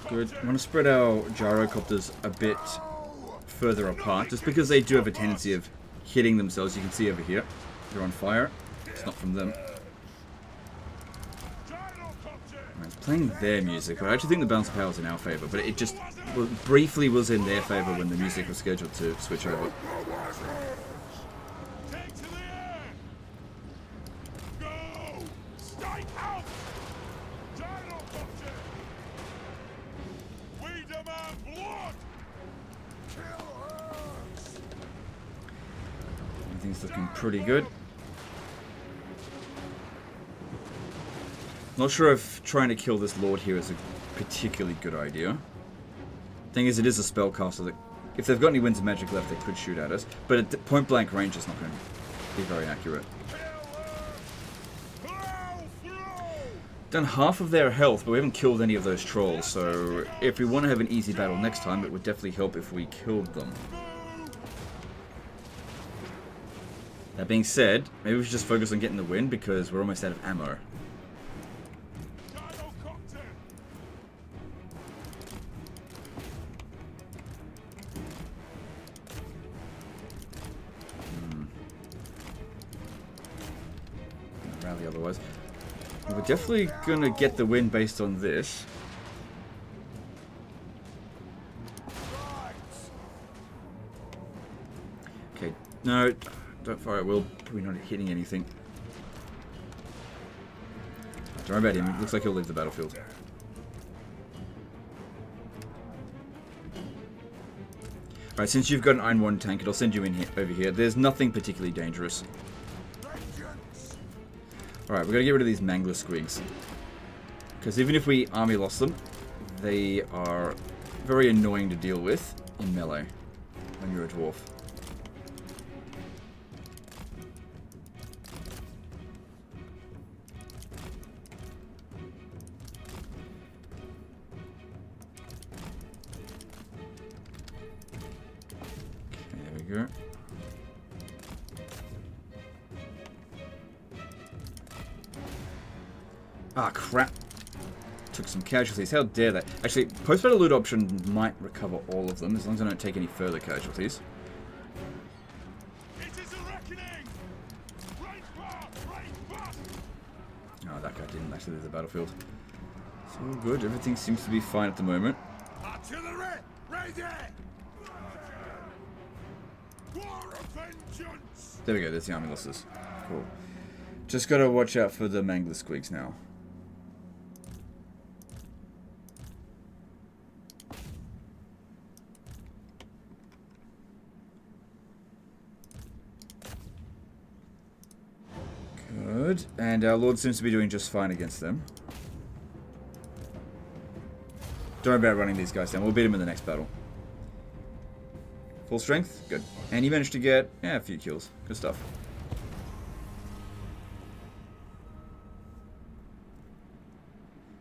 Good. I want to spread our gyrocopters a bit further apart, just because they do have a tendency of hitting themselves. You can see over here, they're on fire. It's not from them. It's playing their music. I actually think the balance of power is in our favor, but it just briefly was in their favor when the music was scheduled to switch over. Everything's looking pretty good. Not sure if trying to kill this lord here is a particularly good idea. Thing is, it is a spellcaster that, if they've got any winds of magic left, they could shoot at us. But at point blank range, it's not going to be very accurate. Done half of their health, but we haven't killed any of those trolls. So if we want to have an easy battle next time, it would definitely help if we killed them. That being said, maybe we should just focus on getting the win because we're almost out of ammo. Rally otherwise. We're definitely gonna get the win based on this. Okay, no, don't fire at will. Probably not hitting anything. Don't worry about him. It looks like he'll leave the battlefield. Alright, since you've got an Iron 1 tank, it'll send you in here, over here. There's nothing particularly dangerous. Alright, we're going to get rid of these mangler squigs. Because even if we army lost them, they are very annoying to deal with in melee when you're a dwarf. Okay, there we go. Ah, crap. Took some casualties. How dare they? Actually, post-battle loot option might recover all of them, as long as I don't take any further casualties. It is a reckoning! Oh, that guy didn't actually leave the battlefield. It's all good. Everything seems to be fine at the moment. Artillery, ready! War of vengeance! There we go. There's the army losses. Cool. Just gotta watch out for the mangler squigs now. Good. And our lord seems to be doing just fine against them. Don't worry about running these guys down. We'll beat them in the next battle. Full strength? Good. And you managed to get, yeah, a few kills. Good stuff.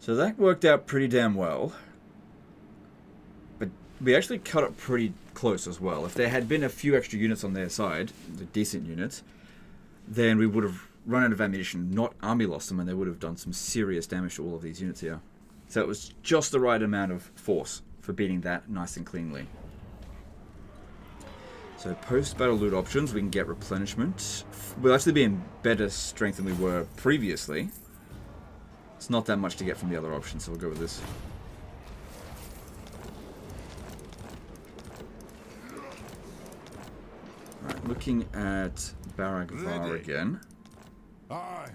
So that worked out pretty damn well. But we actually cut it pretty close as well. If there had been a few extra units on their side, the decent units, then we would have run out of ammunition, not army lost them, and they would have done some serious damage to all of these units here. So it was just the right amount of force for beating that nice and cleanly. So post-battle loot options, we can get replenishment. We'll actually be in better strength than we were previously. It's not that much to get from the other options, so we'll go with this. Alright, looking at Baragvar again. Aye.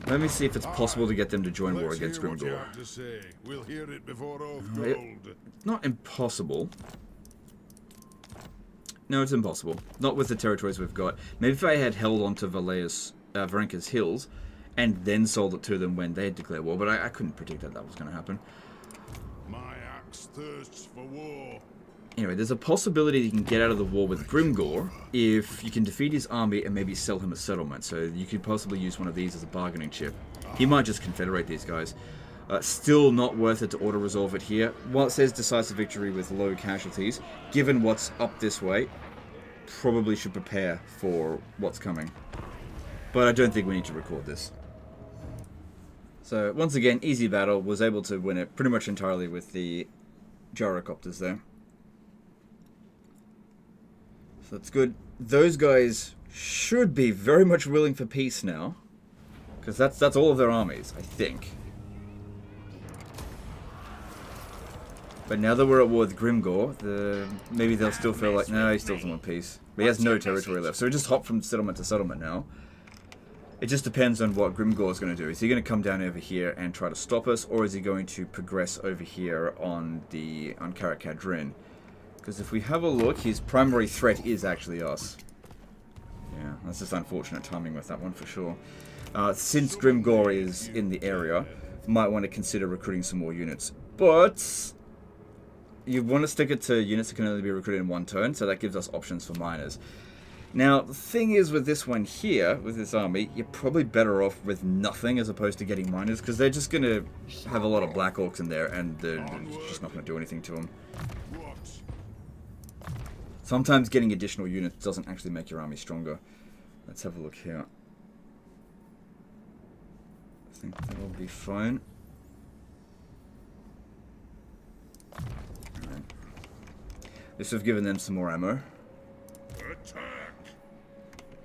Let me see if it's possible to get them to join war against What you Grimgor. have to say. We'll hear it before off It- gold. Not impossible. No, it's impossible. Not with the territories we've got. Maybe if I had held on to Varenka's hills and then sold it to them when they had declared war, but I couldn't predict that was going to happen. My axe thirsts for war. Anyway, there's a possibility you can get out of the war with Grimgor if you can defeat his army and maybe sell him a settlement. So you could possibly use one of these as a bargaining chip. He might just confederate these guys. Still not worth it to auto-resolve it here. While it says decisive victory with low casualties, given what's up this way, probably should prepare for what's coming. But I don't think we need to record this. So, once again, easy battle. Was able to win it pretty much entirely with the gyrocopters there. So that's good. Those guys should be very much willing for peace now. Because that's all of their armies, I think. But now that we're at war with Grimgor, maybe they'll still feel like, no, he still doesn't want peace. But he has no territory left. So we just hop from settlement to settlement now. It just depends on what Grimgor is going to do. Is he going to come down over here and try to stop us, or is he going to progress over here on Karakadrin? Because if we have a look, his primary threat is actually us. Yeah, that's just unfortunate timing with that one for sure. Since Grimgor is in the area, might want to consider recruiting some more units. But you want to stick it to units that can only be recruited in one turn, so that gives us options for miners. Now, the thing is with this one here, with this army, you're probably better off with nothing as opposed to getting miners, because they're just going to have a lot of Black Orcs in there, and they're just not going to do anything to them. Sometimes getting additional units doesn't actually make your army stronger. Let's have a look here. I think that will be fine. Right. This would have given them some more ammo.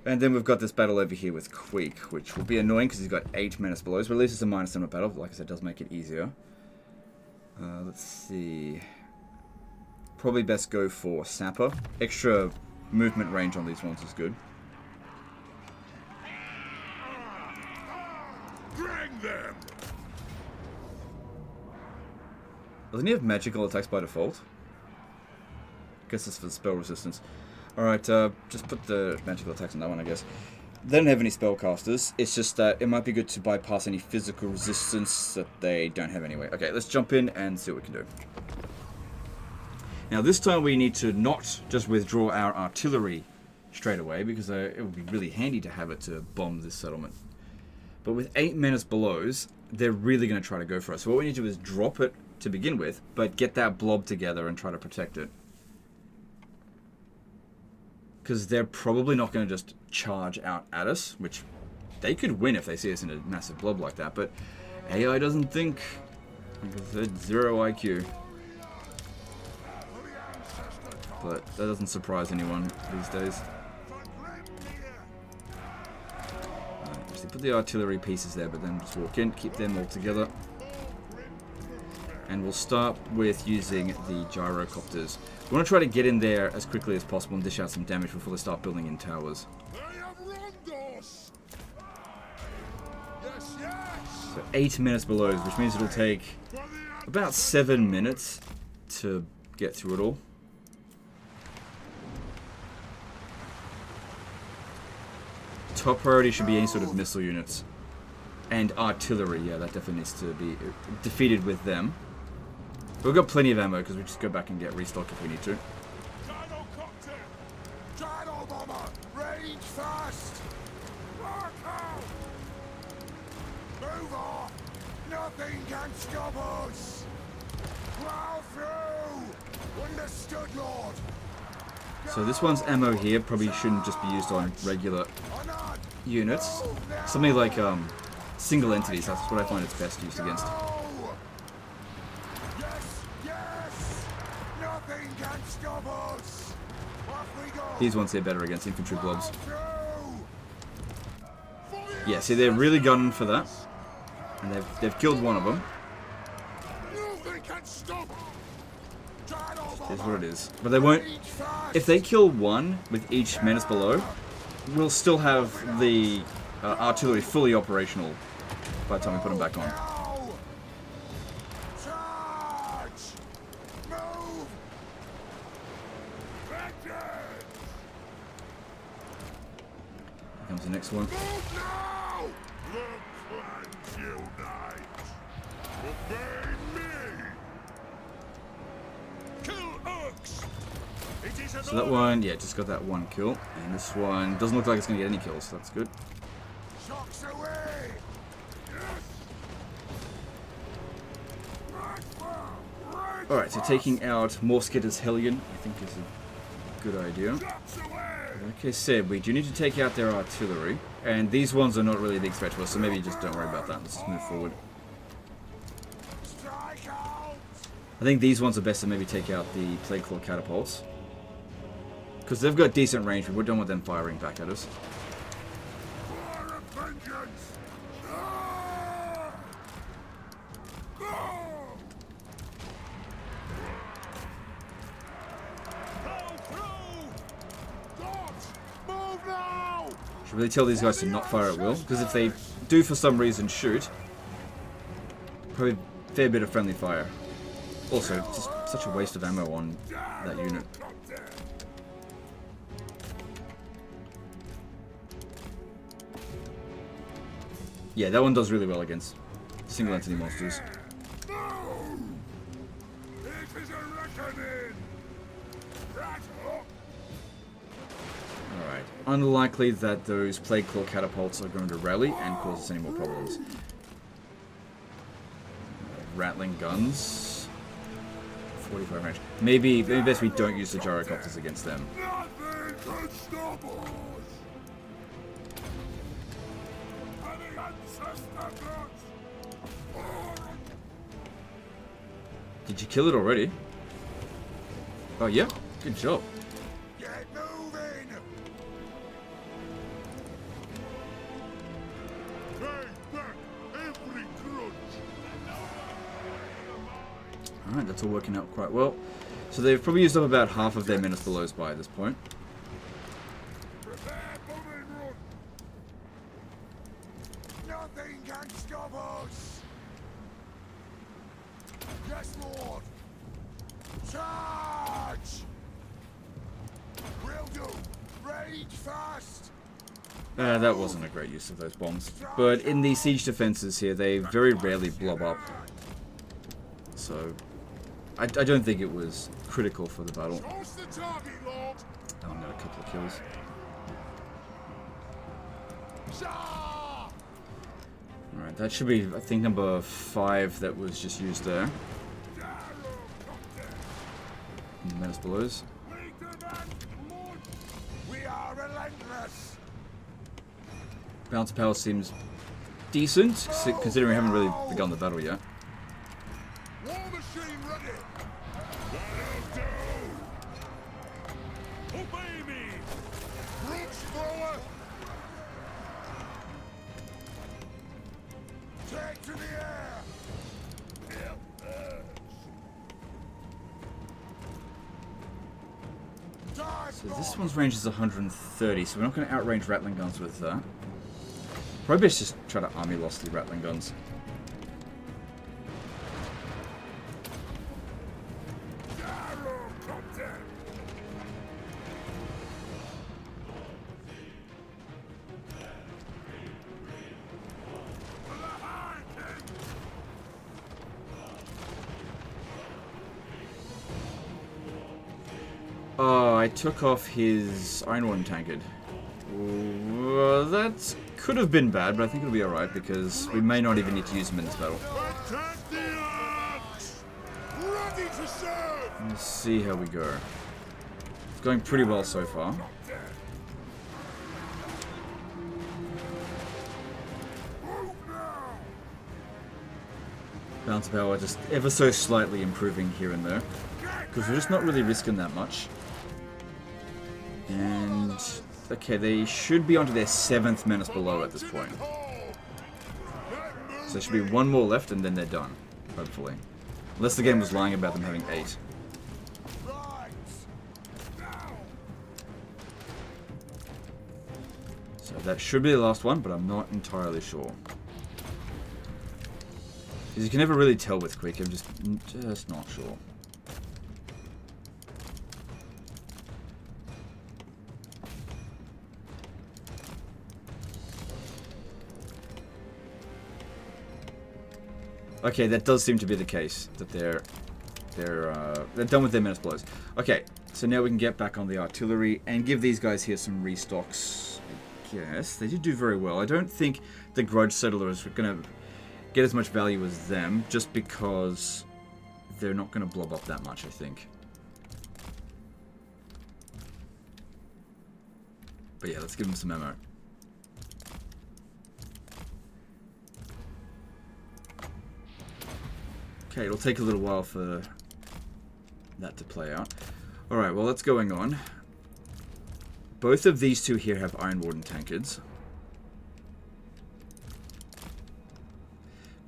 And then we've got this battle over here with Queek, which will be annoying because he's got 8 menace blows, but at least it's a minus number battle. Like I said, it does make it easier. Let's see. Probably best go for Sapper. Extra movement range on these ones is good. Bring them. Doesn't he have magical attacks by default? Guess it's for the spell resistance. Alright, just put the magical attacks on that one, I guess. They don't have any spellcasters. It's just that it might be good to bypass any physical resistance that they don't have anyway. Okay, let's jump in and see what we can do. Now, this time we need to not just withdraw our artillery straight away, because it would be really handy to have it to bomb this settlement. But with 8 menace belows, they're really going to try to go for us. So what we need to do is drop it to begin with, but get that blob together and try to protect it. Because they're probably not going to just charge out at us, which they could win if they see us in a massive blob like that, but AI doesn't think. Like I said, 0 IQ. But that doesn't surprise anyone these days. Actually, put the artillery pieces there, but then just walk in, keep them all together. And we'll start with using the gyrocopters. We want to try to get in there as quickly as possible and dish out some damage before they start building in towers. So 8 minutes below, which means it'll take about 7 minutes to get through it all. Top priority should be any sort of missile units. And artillery, yeah, that definitely needs to be defeated with them. We've got plenty of ammo because we just go back and get restock if we need to. Range fast! Mark out! Move on! Nothing can stop us! Plow through! Understood, Lord! So this one's ammo here probably shouldn't just be used on regular units. Something like single entities, that's what I find it's best used against. These ones here better against infantry blobs. Yeah, see, they're really gunning for that. And they've killed one of them. Here's what it is. But they won't... If they kill one with each menace below, we'll still have the artillery fully operational by the time we put them back on. Here comes the next one. So that one, yeah, just got that one kill. And this one doesn't look like it's going to get any kills, so that's good. Alright, so taking out more Skitter's Hellion, I think is a good idea. Like I said, we do need to take out their artillery. And these ones are not really a big threat to us, so maybe just don't worry about that. Let's just move forward. I think these ones are best to maybe take out the Plague Claw catapults. Because they've got decent range, we don't want them firing back at us. Should really tell these guys to not fire at will, because if they do for some reason shoot, probably a fair bit of friendly fire. Also, just such a waste of ammo on that unit. Yeah, that one does really well against single entity monsters. unlikely that those Plague Claw catapults are going to rally and cause us any more problems. Rattling guns. 45 range. Maybe best we don't use the gyrocopters against them. Nothing can stop us! Any ancestor gods! Did you kill it already? Oh yeah, good job. Get moving! Take back every grudge! Alright, that's all working out quite well. So they've probably used up about half of their menace belows by this point. Prepare bombing run! Nothing can stop us! Yes, Lord! Charge! Will do! Rage fast! That wasn't a great use of those bombs. But in the siege defenses here, they very rarely blob up. So, I don't think it was critical for the battle. Toss the target, Lord! Oh, I got a couple of kills. Charge! Alright, that should be, I think, number 5 that was just used there. Menace belows. We are relentless! Balance of power seems decent, considering we haven't really begun the battle yet. War machine ready! That'll do! Obey me! Brooks thrower! Take to the air! So this one's range is 130, so we're not going to outrange Rattling guns with that. Probably best just try to army loss the Rattling guns. Oh, I took off his Iron Warden tankard. That could have been bad, but I think it'll be alright because we may not even need to use him in this battle. Attack the arms! Ready to serve! Let's see how we go. It's going pretty well so far. Bounce power just ever so slightly improving here and there. Because we're just not really risking that much. And okay, they should be onto their 7th menace below at this point. So there should be one more left and then they're done, hopefully. Unless the game was lying about them having 8. So that should be the last one, but I'm not entirely sure. Because you can never really tell with Quick, I'm just not sure. Okay, that does seem to be the case, that they're done with their menace blows. Okay, so now we can get back on the artillery and give these guys here some restocks. I guess they did do very well. I don't think the Grudge Settlers are going to get as much value as them, just because they're not going to blob up that much, I think. But yeah, let's give them some ammo. Okay, it'll take a little while for that to play out. Alright, well, what's going on? Both of these two here have Iron Warden tankards.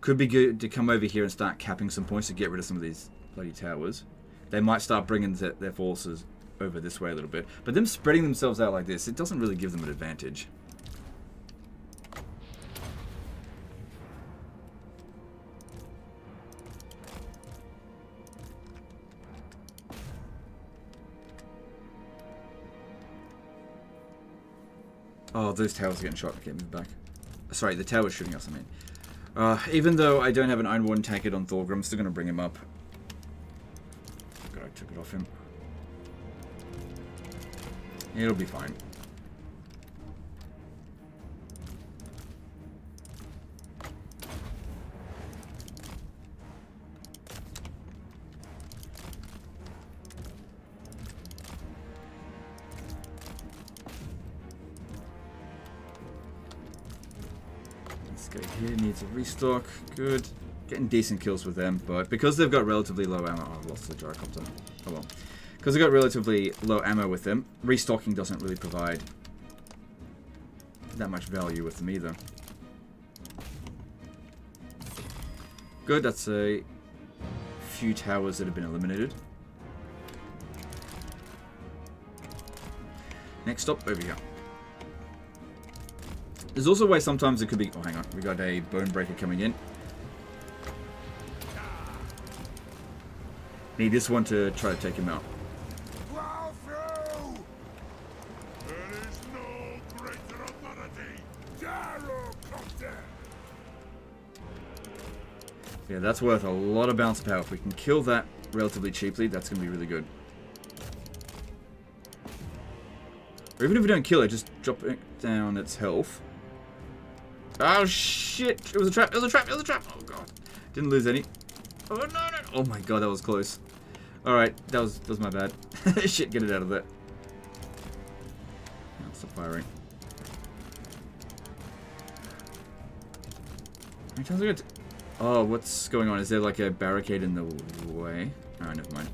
Could be good to come over here and start capping some points to get rid of some of these bloody towers. They might start bringing their forces over this way a little bit. But them spreading themselves out like this, it doesn't really give them an advantage. Oh, those towers are getting shot. Okay, move back. Sorry, the tower's shooting us, I mean. Even though I don't have an Iron Warden tankard on Thorgrim, I'm still going to bring him up. God, I took it off him. It'll be fine. This guy here needs a restock. Good. Getting decent kills with them, but because they've got relatively low ammo... Oh, I've lost the gyrocopter. Oh well. Because they've got relatively low ammo with them, restocking doesn't really provide that much value with them either. Good, that's a few towers that have been eliminated. Next up, over here. There's also a way sometimes it could be... Oh, hang on. We got a bone breaker coming in. Need this one to try to take him out. Plow through! There is no greater authority! Gyrocopter! Yeah, that's worth a lot of bounce power. If we can kill that relatively cheaply, that's going to be really good. Or even if we don't kill it, just drop it down its health. Oh shit! It was a trap! It was a trap! It was a trap! Oh god. Didn't lose any. Oh no no! Oh my god, that was close. Alright, that was my bad. Shit, get it out of there. Now stop firing. How many times are we going to... Oh, what's going on? Is there like a barricade in the way? Oh, never mind.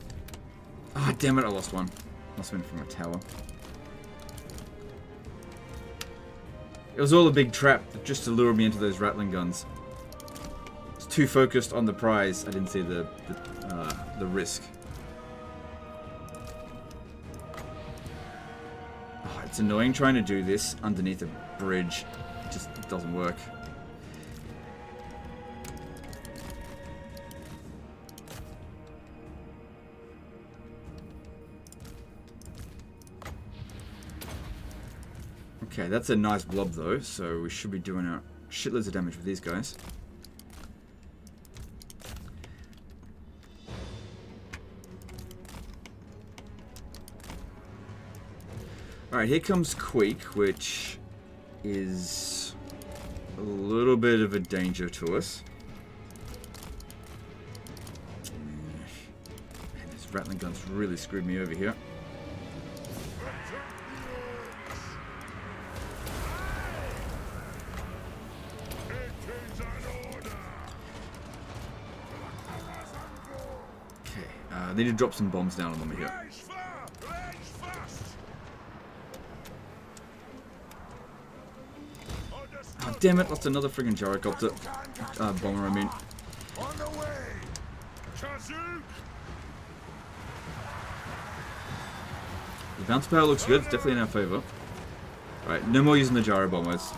Ah, oh, damn it, I lost one. Must have been from a tower. It was all a big trap just to lure me into those rattling guns. I was too focused on the prize. I didn't see the risk. Oh, it's annoying trying to do this underneath a bridge. It just doesn't work. Okay, that's a nice blob though, so we should be doing a shitloads of damage with these guys. Alright, here comes Queek, which is a little bit of a danger to us. Man, these rattling guns really screwed me over here. I need to drop some bombs down on them here. Oh, damn it, lost another friggin' gyrocopter. Bomber, I mean. On the way! The bounce power looks good, it's definitely in our favor. Alright, no more using the gyro bombers.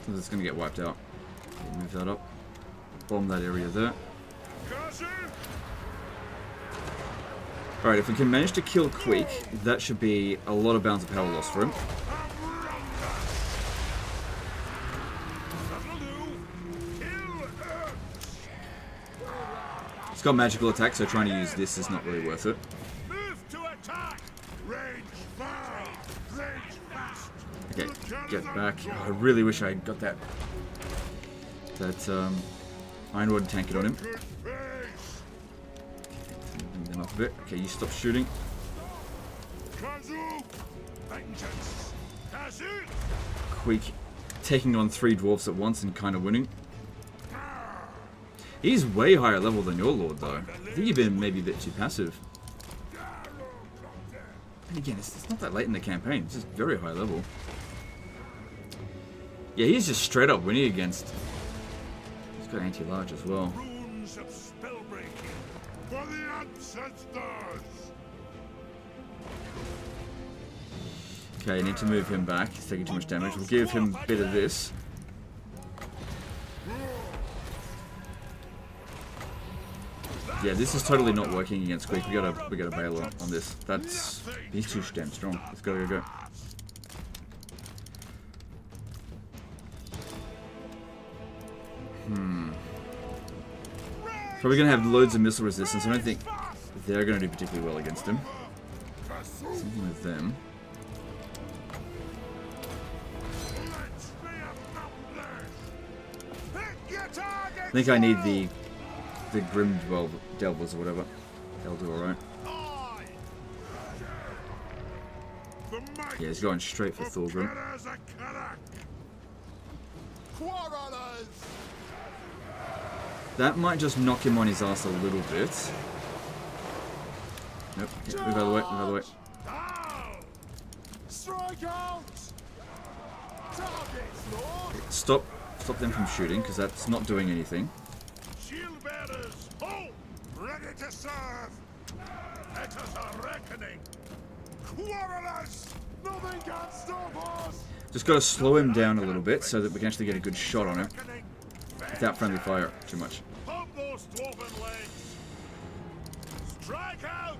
It's gonna get wiped out. Okay, move that up. Bomb that area there. Alright, if we can manage to kill Queek, that should be a lot of bounce of power loss for him. It's got magical attack, so trying to use this is not really worth it. Okay, get back. Oh, I really wish I got that iron rod tank it on him. Them up a bit. Okay, you stop shooting. Queek taking on 3 dwarfs at once and kind of winning. He's way higher level than your lord, though. I think you've been maybe a bit too passive. And again, it's not that late in the campaign. It's just very high level. Yeah, he's just straight up winning against. He's got anti-large as well. For the ancestors! Okay, I need to move him back. He's taking too much damage. We'll give him a bit of this. Yeah, this is totally not working against Queek. We gotta bail on this. He's too damn strong. Let's go. Probably gonna have loads of missile resistance. I don't think they're gonna do particularly well against him. Something with them. I think I need the Grim Delvers or whatever. They'll do alright. Yeah, he's going straight for Thorgrim. Quarrelers! That might just knock him on his ass a little bit. Nope. Yeah, move out of the way. Move out of the way. Down! Strike out! Targets, Lord! Stop them from shooting, because that's not doing anything. Shield bearers, home! Ready to serve! Let us a reckoning! Quarrelers! Nothing can stop us! Just got to slow him down a little bit so that we can actually get a good shot on him without friendly fire too much. Pump those dwarven legs! Strike out!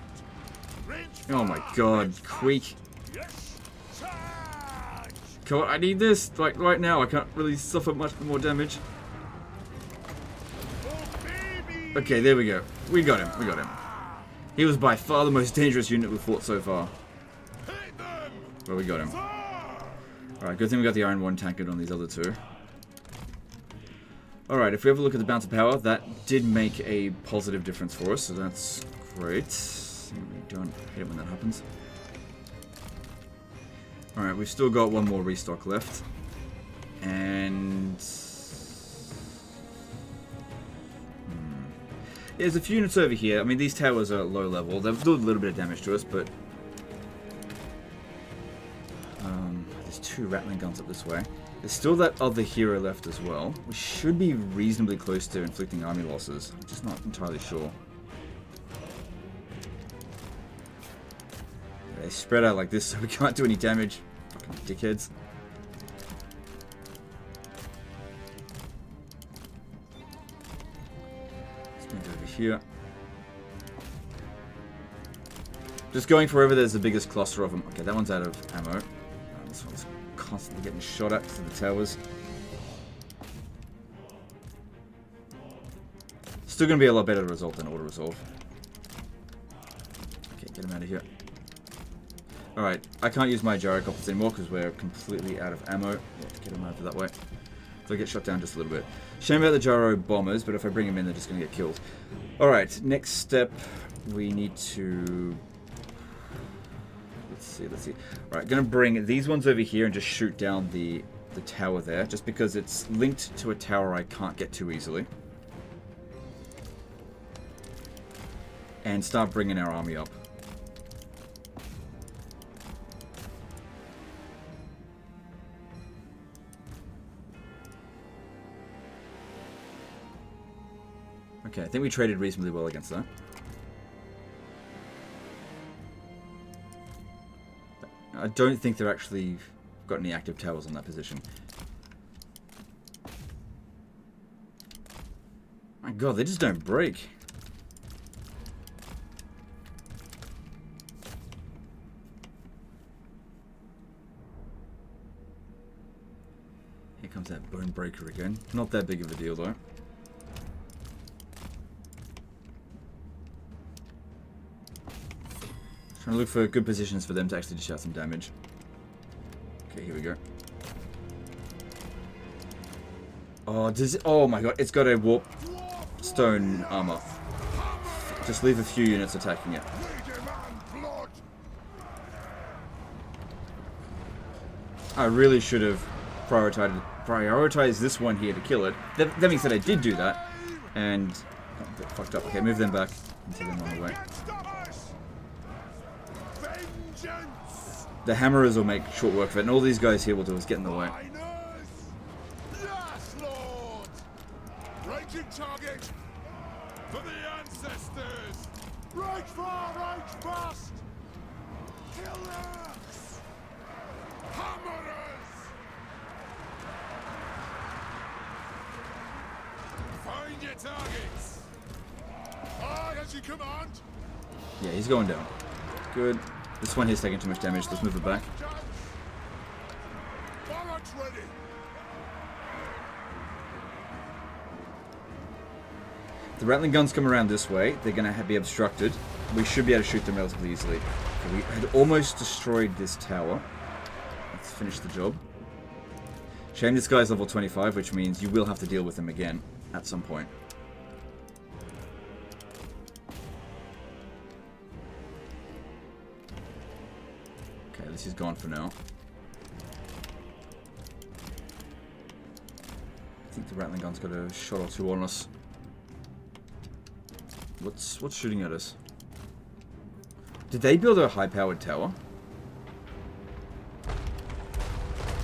Range Oh my far, god, range fast. quick. Yes! Charge! Come on, I need this, like right now. I can't really suffer much more damage. Oh, baby! Okay, there we go. We got him, we got him. He was by far the most dangerous unit we've fought so far. Hit them! Well, we got him. Fire! Alright, good thing we got the Iron One tankered on these other two. Alright, if we have a look at the bounce of power, that did make a positive difference for us, so that's great. We don't hate it when that happens. Alright, we've still got one more restock left. And... There's a few units over here. I mean, these towers are low level. They've done a little bit of damage to us, but... there's 2 ratmen guns up this way. There's still that other hero left as well. We should be reasonably close to inflicting army losses. I'm just not entirely sure. They spread out like this so we can't do any damage. Fucking dickheads. Let's move over here. Just going for wherever there's the biggest cluster of them. Okay, that one's out of ammo. This one's constantly getting shot at through the towers. Still going to be a lot better result than auto-resolve. Okay, get him out of here. Alright, I can't use my gyrocopters anymore because we're completely out of ammo. Yeah, get him over that way. They'll get shot down just a little bit. Shame about the gyro bombers, but if I bring them in, they're just going to get killed. Alright, next step, we need to... Let's see. Alright, gonna bring these ones over here and just shoot down the tower there, just because it's linked to a tower I can't get to easily. And start bringing our army up. Okay, I think we traded reasonably well against that. I don't think they're actually got any active towers on that position. My god, they just don't break. Here comes that bone breaker again. Not that big of a deal though. Trying to look for good positions for them to actually dish out some damage. Okay, here we go. Oh, does it? Oh my god, it's got a warp stone armor. Just leave a few units attacking it. I really should have prioritized this one here to kill it. That being said, I did do that, and got a bit fucked up. Okay, move them back into them on the way. The hammerers will make short work of it, and all these guys here will do is get in the way. Yes, Lord! Raging target for the ancestors! Right far, right fast! Killers! Hammerers! Find your targets! Aye, as you command! Yeah, he's going down. Good. This one here's taking too much damage. Let's move it back. Barracks ready! The rattling guns come around this way. They're going to be obstructed. We should be able to shoot them relatively easily. Okay, we had almost destroyed this tower. Let's finish the job. Shame this guy's level 25, which means you will have to deal with him again at some point. Okay, this is gone for now. think the Rattling gun's got a shot or two on us. What's shooting at us? Did they build a high-powered tower?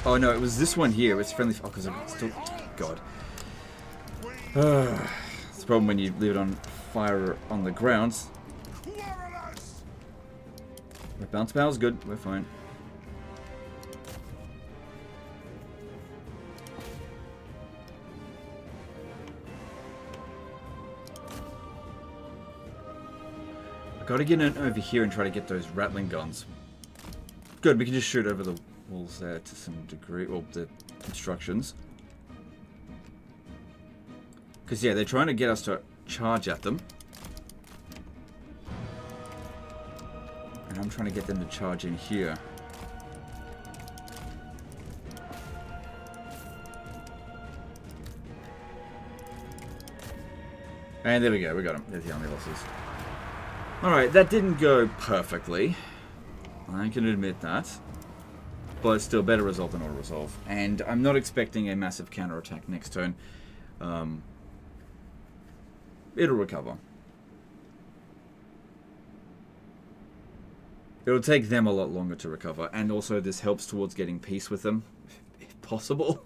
Oh no, it was this one here. It's friendly. Oh, because it's still. God. It's the problem when you leave it on fire on the ground. The bounce power's good. We're fine. I gotta get in over here and try to get those Rattling guns. Good, we can just shoot over the walls there to some degree, or the instructions. Because, yeah, they're trying to get us to charge at them. And I'm trying to get them to charge in here. And there we go, we got them. There's the army losses. Alright, that didn't go perfectly. I can admit that. But it's still a better result than auto-resolve. And I'm not expecting a massive counter-attack next turn. It'll recover. It'll take them a lot longer to recover. And also this helps towards getting peace with them. If possible.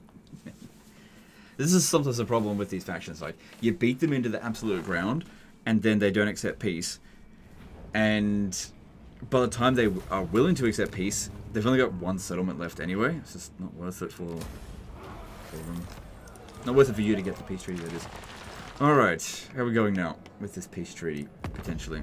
This is sometimes a problem with these factions. Like, you beat them into the absolute ground, and then they don't accept peace. And by the time they are willing to accept peace, they've only got one settlement left anyway. It's just not worth it for them. Not worth it for you to get the peace treaty, that is. Alright, how are we going now with this peace treaty, potentially?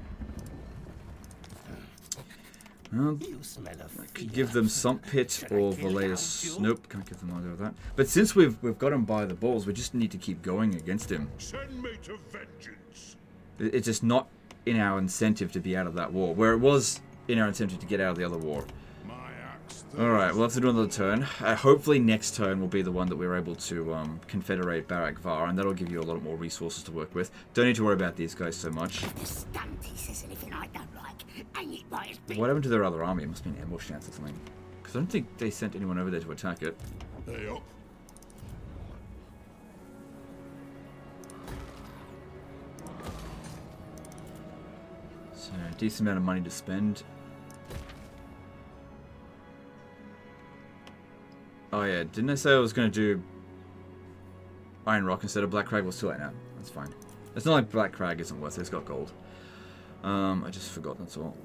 Well, I could give them Sump Pit or Valeus. Nope, can't give them either of that. But since we've got him by the balls, we just need to keep going against him. Send me to vengeance. It's just not in our incentive to be out of that war, where it was in our incentive to get out of the other war. Alright, we'll have to do another turn. Hopefully next turn will be the one that we're able to confederate Barak Var, and that'll give you a lot more resources to work with. Don't need to worry about these guys so much. What happened to their other army? It must be an ambush chance or something. Because I don't think they sent anyone over there to attack it. Hey up. So, decent amount of money to spend. Oh yeah, didn't I say I was going to do Iron Rock instead of Black Crag? Well, too late now. That's fine. It's not like Black Crag isn't worth it. It's got gold. I just forgot, that's all.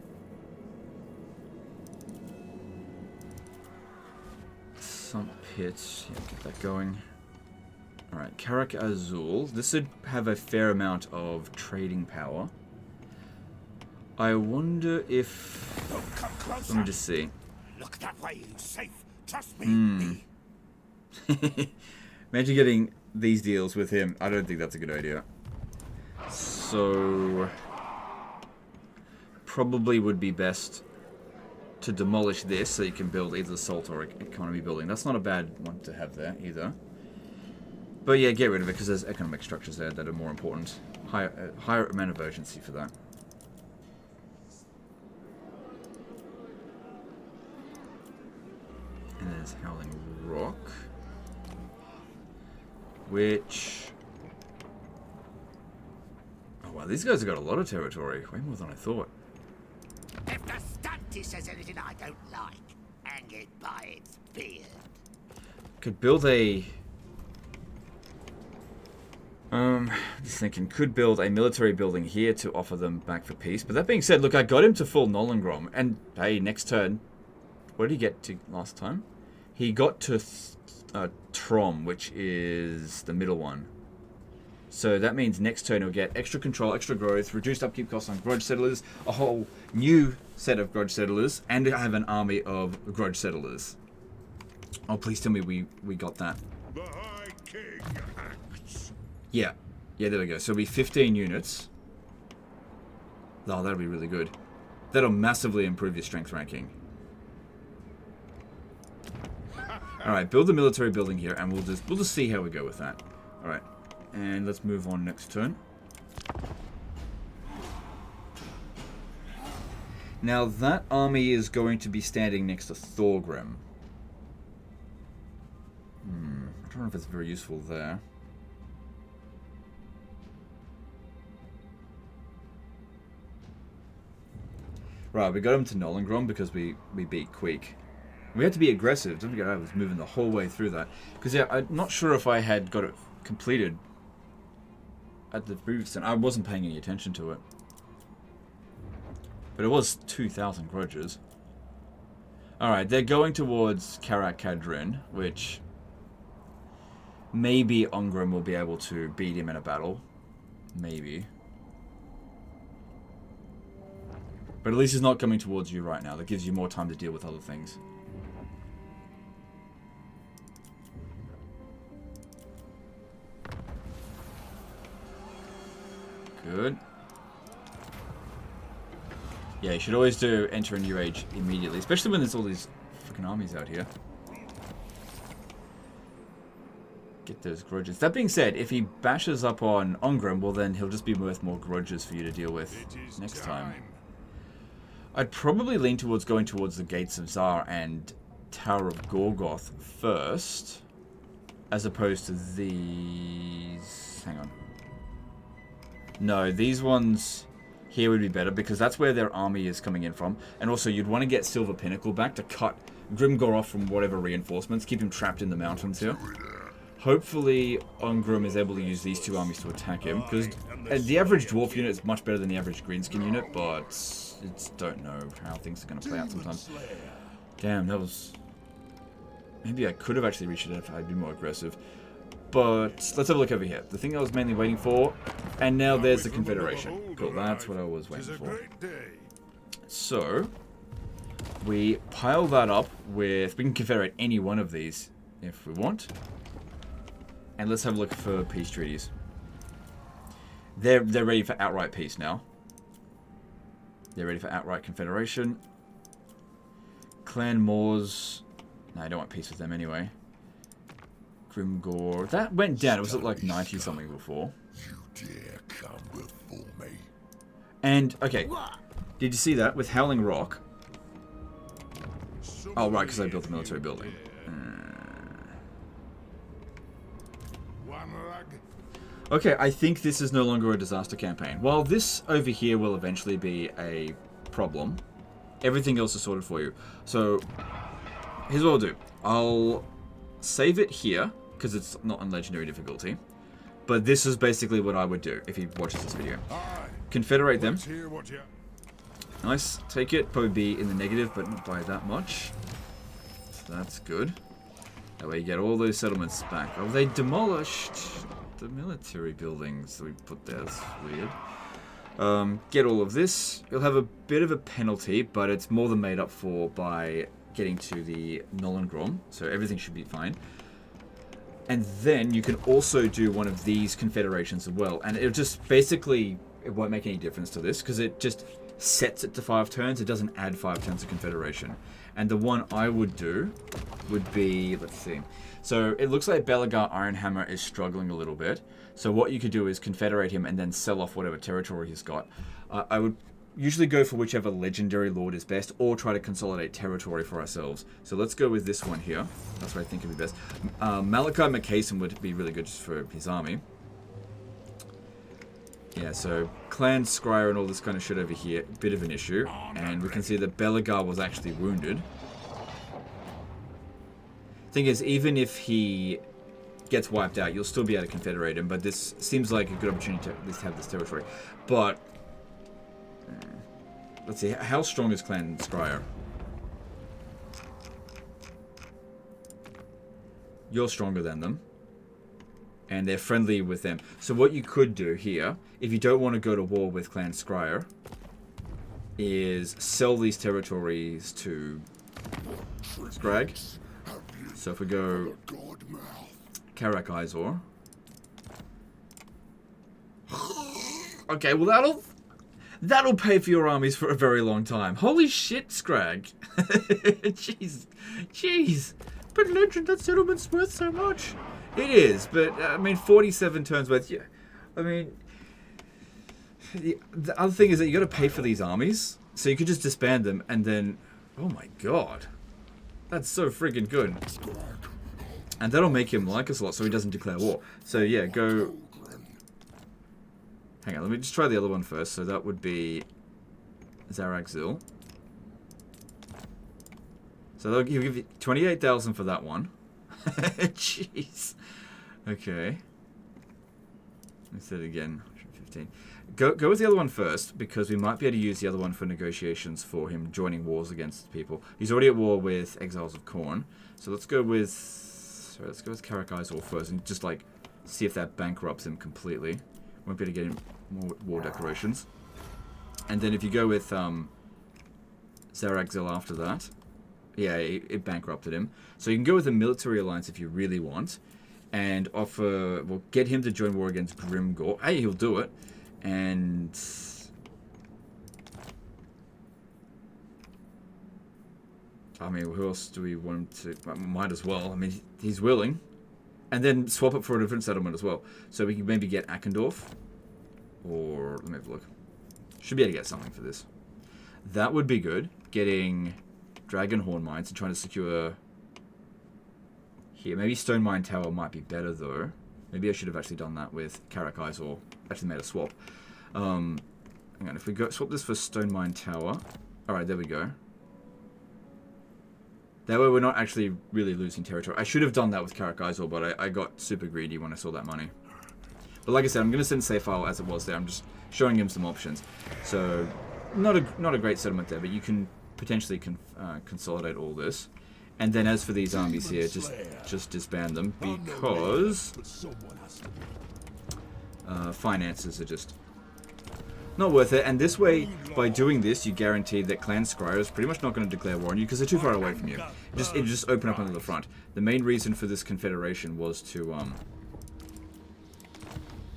Sump Pit. Yeah, get that going. Alright, Karak Azul. This should have a fair amount of trading power. I wonder if... Don't come closer. Let me just see. Look that way, you safe. Trust me. Imagine getting these deals with him. I don't think that's a good idea. So... probably would be best to demolish this so you can build either the salt or economy building. That's not a bad one to have there either. But yeah, get rid of it because there's economic structures there that are more important. Higher amount of urgency for that. And there's Howling Rock, which... oh wow, these guys have got a lot of territory. Way more than I thought. If the stunty says anything I don't like, hang it by its beard. Could build a... just thinking, could build a military building here to offer them back for peace. But that being said, look, I got him to full Nolengrom, and hey, next turn, what did he get to last time? He got to Trom, which is the middle one. So that means next turn he'll get extra control, extra growth, reduced upkeep costs on Grudge Settlers, a whole new set of Grudge Settlers, and I have an army of Grudge Settlers. Oh, please tell me we got that. The High King acts. Yeah. Yeah, there we go. So it'll be 15 units. Oh, that'll be really good. That'll massively improve your strength ranking. Alright, build the military building here, and we'll just see how we go with that. Alright. And let's move on next turn. Now that army is going to be standing next to Thorgrim. I don't know if it's very useful there. Right, we got him to Nollengrom because we beat Queek. We had to be aggressive. Don't forget I was moving the whole way through that. Because, yeah, I'm not sure if I had got it completed at the previous time. I wasn't paying any attention to it. But it was 2,000 grudges. Alright, they're going towards Karak Kadrin, which maybe Ongrim will be able to beat him in a battle. Maybe. But at least he's not coming towards you right now. That gives you more time to deal with other things. Good. Yeah, you should always do enter a new age immediately, especially when there's all these freaking armies out here. Get those grudges. That being said, if he bashes up on Ongrim, well then he'll just be worth more grudges for you to deal with next time. I'd probably lean towards going towards the Gates of Zar and Tower of Gorgoth first, as opposed to these... Hang on. No, these ones here would be better because that's where their army is coming in from. And also, you'd want to get Silver Pinnacle back to cut Grimgor off from whatever reinforcements, keep him trapped in the mountains here. Hopefully, Ongrim is able to use these two armies to attack him, because the average dwarf unit is much better than the average greenskin unit, but it's don't know how things are going to play out sometimes. Damn, that was... Maybe I could have actually reached it if I'd been more aggressive. But let's have a look over here. The thing I was mainly waiting for, and now there's the Confederation. Cool, that's what I was waiting for. So, we pile that up with... We can confederate any one of these if we want. And let's have a look for peace treaties. They're ready for outright peace now. They're ready for outright confederation. Clan Moors... No, I don't want peace with them anyway. Grimgor... That went down. It was at like 90 something before. You dare come before me? And, okay. Did you see that? With Howling Rock. Oh, right, because I built the military building. Okay, I think this is no longer a disaster campaign. While this over here will eventually be a problem, everything else is sorted for you. So, here's what I'll do. I'll save it here, because it's not on legendary difficulty. But this is basically what I would do if he watches this video. Confederate them. Nice. Take it. Probably be in the negative, but not by that much. So that's good. That way you get all those settlements back. Oh, they demolished the military buildings that we put there. That's weird. Get all of this. You'll have a bit of a penalty, but it's more than made up for by getting to the Nollengrom, so everything should be fine. And then you can also do one of these confederations as well, and it'll just basically, it won't make any difference to this, because it just sets it to 5 turns. It doesn't add 5 turns of confederation. And the one I would do would be, let's see. So it looks like Belagar Ironhammer is struggling a little bit. So what you could do is confederate him and then sell off whatever territory he's got. I would usually go for whichever legendary lord is best, or try to consolidate territory for ourselves. So let's go with this one here. That's what I think would be best. Malachi McCason would be really good just for his army. Yeah, so Clan Scryer and all this kind of shit over here, bit of an issue. And we can see that Belagar was actually wounded. Thing is, even if he gets wiped out, you'll still be able to confederate him, but this seems like a good opportunity to at least have this territory. But, let's see, how strong is Clan Scryer? You're stronger than them. And they're friendly with them. So what you could do here, if you don't want to go to war with Clan Scryer, is sell these territories to Scrag. So if we go Karak Izor. Okay, well that'll pay for your armies for a very long time. Holy shit, Scrag. Jeez. But legend, that settlement's worth so much. It is, but, I mean, 47 turns worth. Yeah, I mean, the other thing is that you got to pay for these armies, so you could just disband them, and then, oh my god, that's so freaking good. And that'll make him like us a lot, so he doesn't declare war. So yeah, go. Hang on, let me just try the other one first. So that would be Zaragzil. So he'll give you 28,000 for that one. Jeez. Okay. Let me say it again. 15. Go with the other one first, because we might be able to use the other one for negotiations for him joining wars against people. He's already at war with Exiles of Khorne. So let's go with... Sorry, let's go with Karak Izor first and just, like, see if that bankrupts him completely. Won't be able to get him more war decorations. And then if you go with Zaragzil after that... Yeah, it bankrupted him. So you can go with a military alliance if you really want. And offer... Well, get him to join war against Grimgor. Hey, he'll do it. And... I mean, who else do we want him to... Might as well. I mean, he's willing. And then swap it for a different settlement as well. So we can maybe get Akendorf. Or... Let me have a look. Should be able to get something for this. That would be good. Getting Dragonhorn Mines and trying to secure... Here. Maybe Stone Mine Tower might be better, though. Maybe I should have actually done that with Karak Izor. Actually made a swap. Hang on, if we go swap this for Stone Mine Tower. Alright, there we go. That way we're not actually really losing territory. I should have done that with Karak Izor, but I got super greedy when I saw that money. But like I said, I'm going to send save file as it was there. I'm just showing him some options. So, not a great settlement there, but you can potentially consolidate all this. And then as for these armies here, just disband them, because finances are just not worth it. And this way, by doing this, you guarantee that Clan Scryer is pretty much not going to declare war on you because they're too far away from you. It just open up onto the front. The main reason for this Confederation was to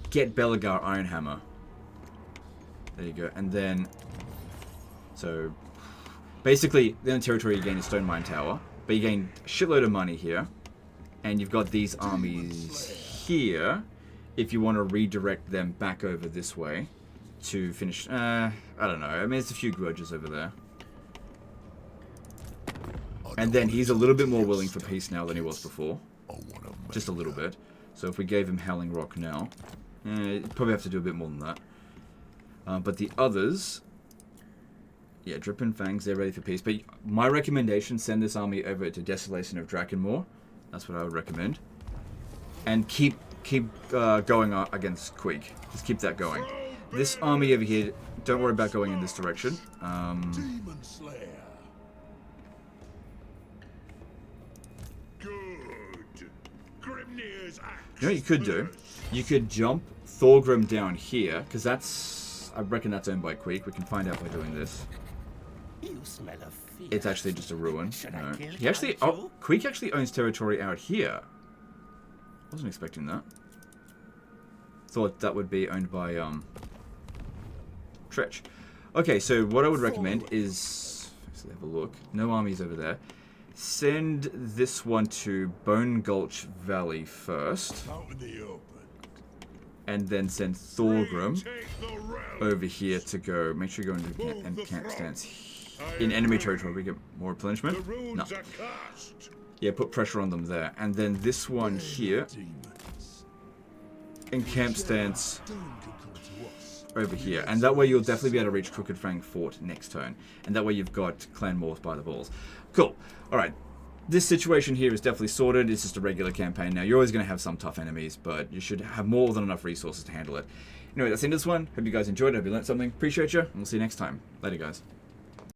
get Belagar Ironhammer. There you go. And then, so basically, the only territory you gain is Stone Mine Tower. But you gain a shitload of money here. And you've got these armies here. If you want to redirect them back over this way to finish... I don't know. I mean, there's a few grudges over there. And then he's a little bit more willing for peace now than he was before. Just a little bit. So if we gave him Howling Rock now... probably have to do a bit more than that. But the others... Yeah, Dripping Fangs, they're ready for peace. But my recommendation, send this army over to Desolation of Drakenmoor. That's what I would recommend. And keep going against Quig. Just keep that going. This army over here, don't worry about going in this direction. Demon Slayer. Good. Grimnir's axe. You know what you could do? You could jump Thorgrim down here, because that's... I reckon that's owned by Quig. We can find out by doing this. You smell of fear. It's actually just a ruin. No. kill He actually... Oh, Quig actually owns territory out here. Wasn't expecting that. Thought that would be owned by, Tretch. Okay, so what I would recommend is... Let's have a look. No armies over there. Send this one to Bone Gulch Valley first. Out in the open. And then send Thorgrim Take the realm. over here to go... Make sure you go into camp stance. In enemy territory, we get more replenishment. The runes No. are cast. Yeah, put pressure on them there. And then this one here, in camp stance over here. And that way you'll definitely be able to reach Crooked Fang Fort next turn. And that way you've got Clan Morth by the balls. Cool. Alright. This situation here is definitely sorted. It's just a regular campaign now. You're always going to have some tough enemies, but you should have more than enough resources to handle it. Anyway, that's the end of this one. Hope you guys enjoyed it. Hope you learned something. Appreciate you. And we'll see you next time. Later, guys.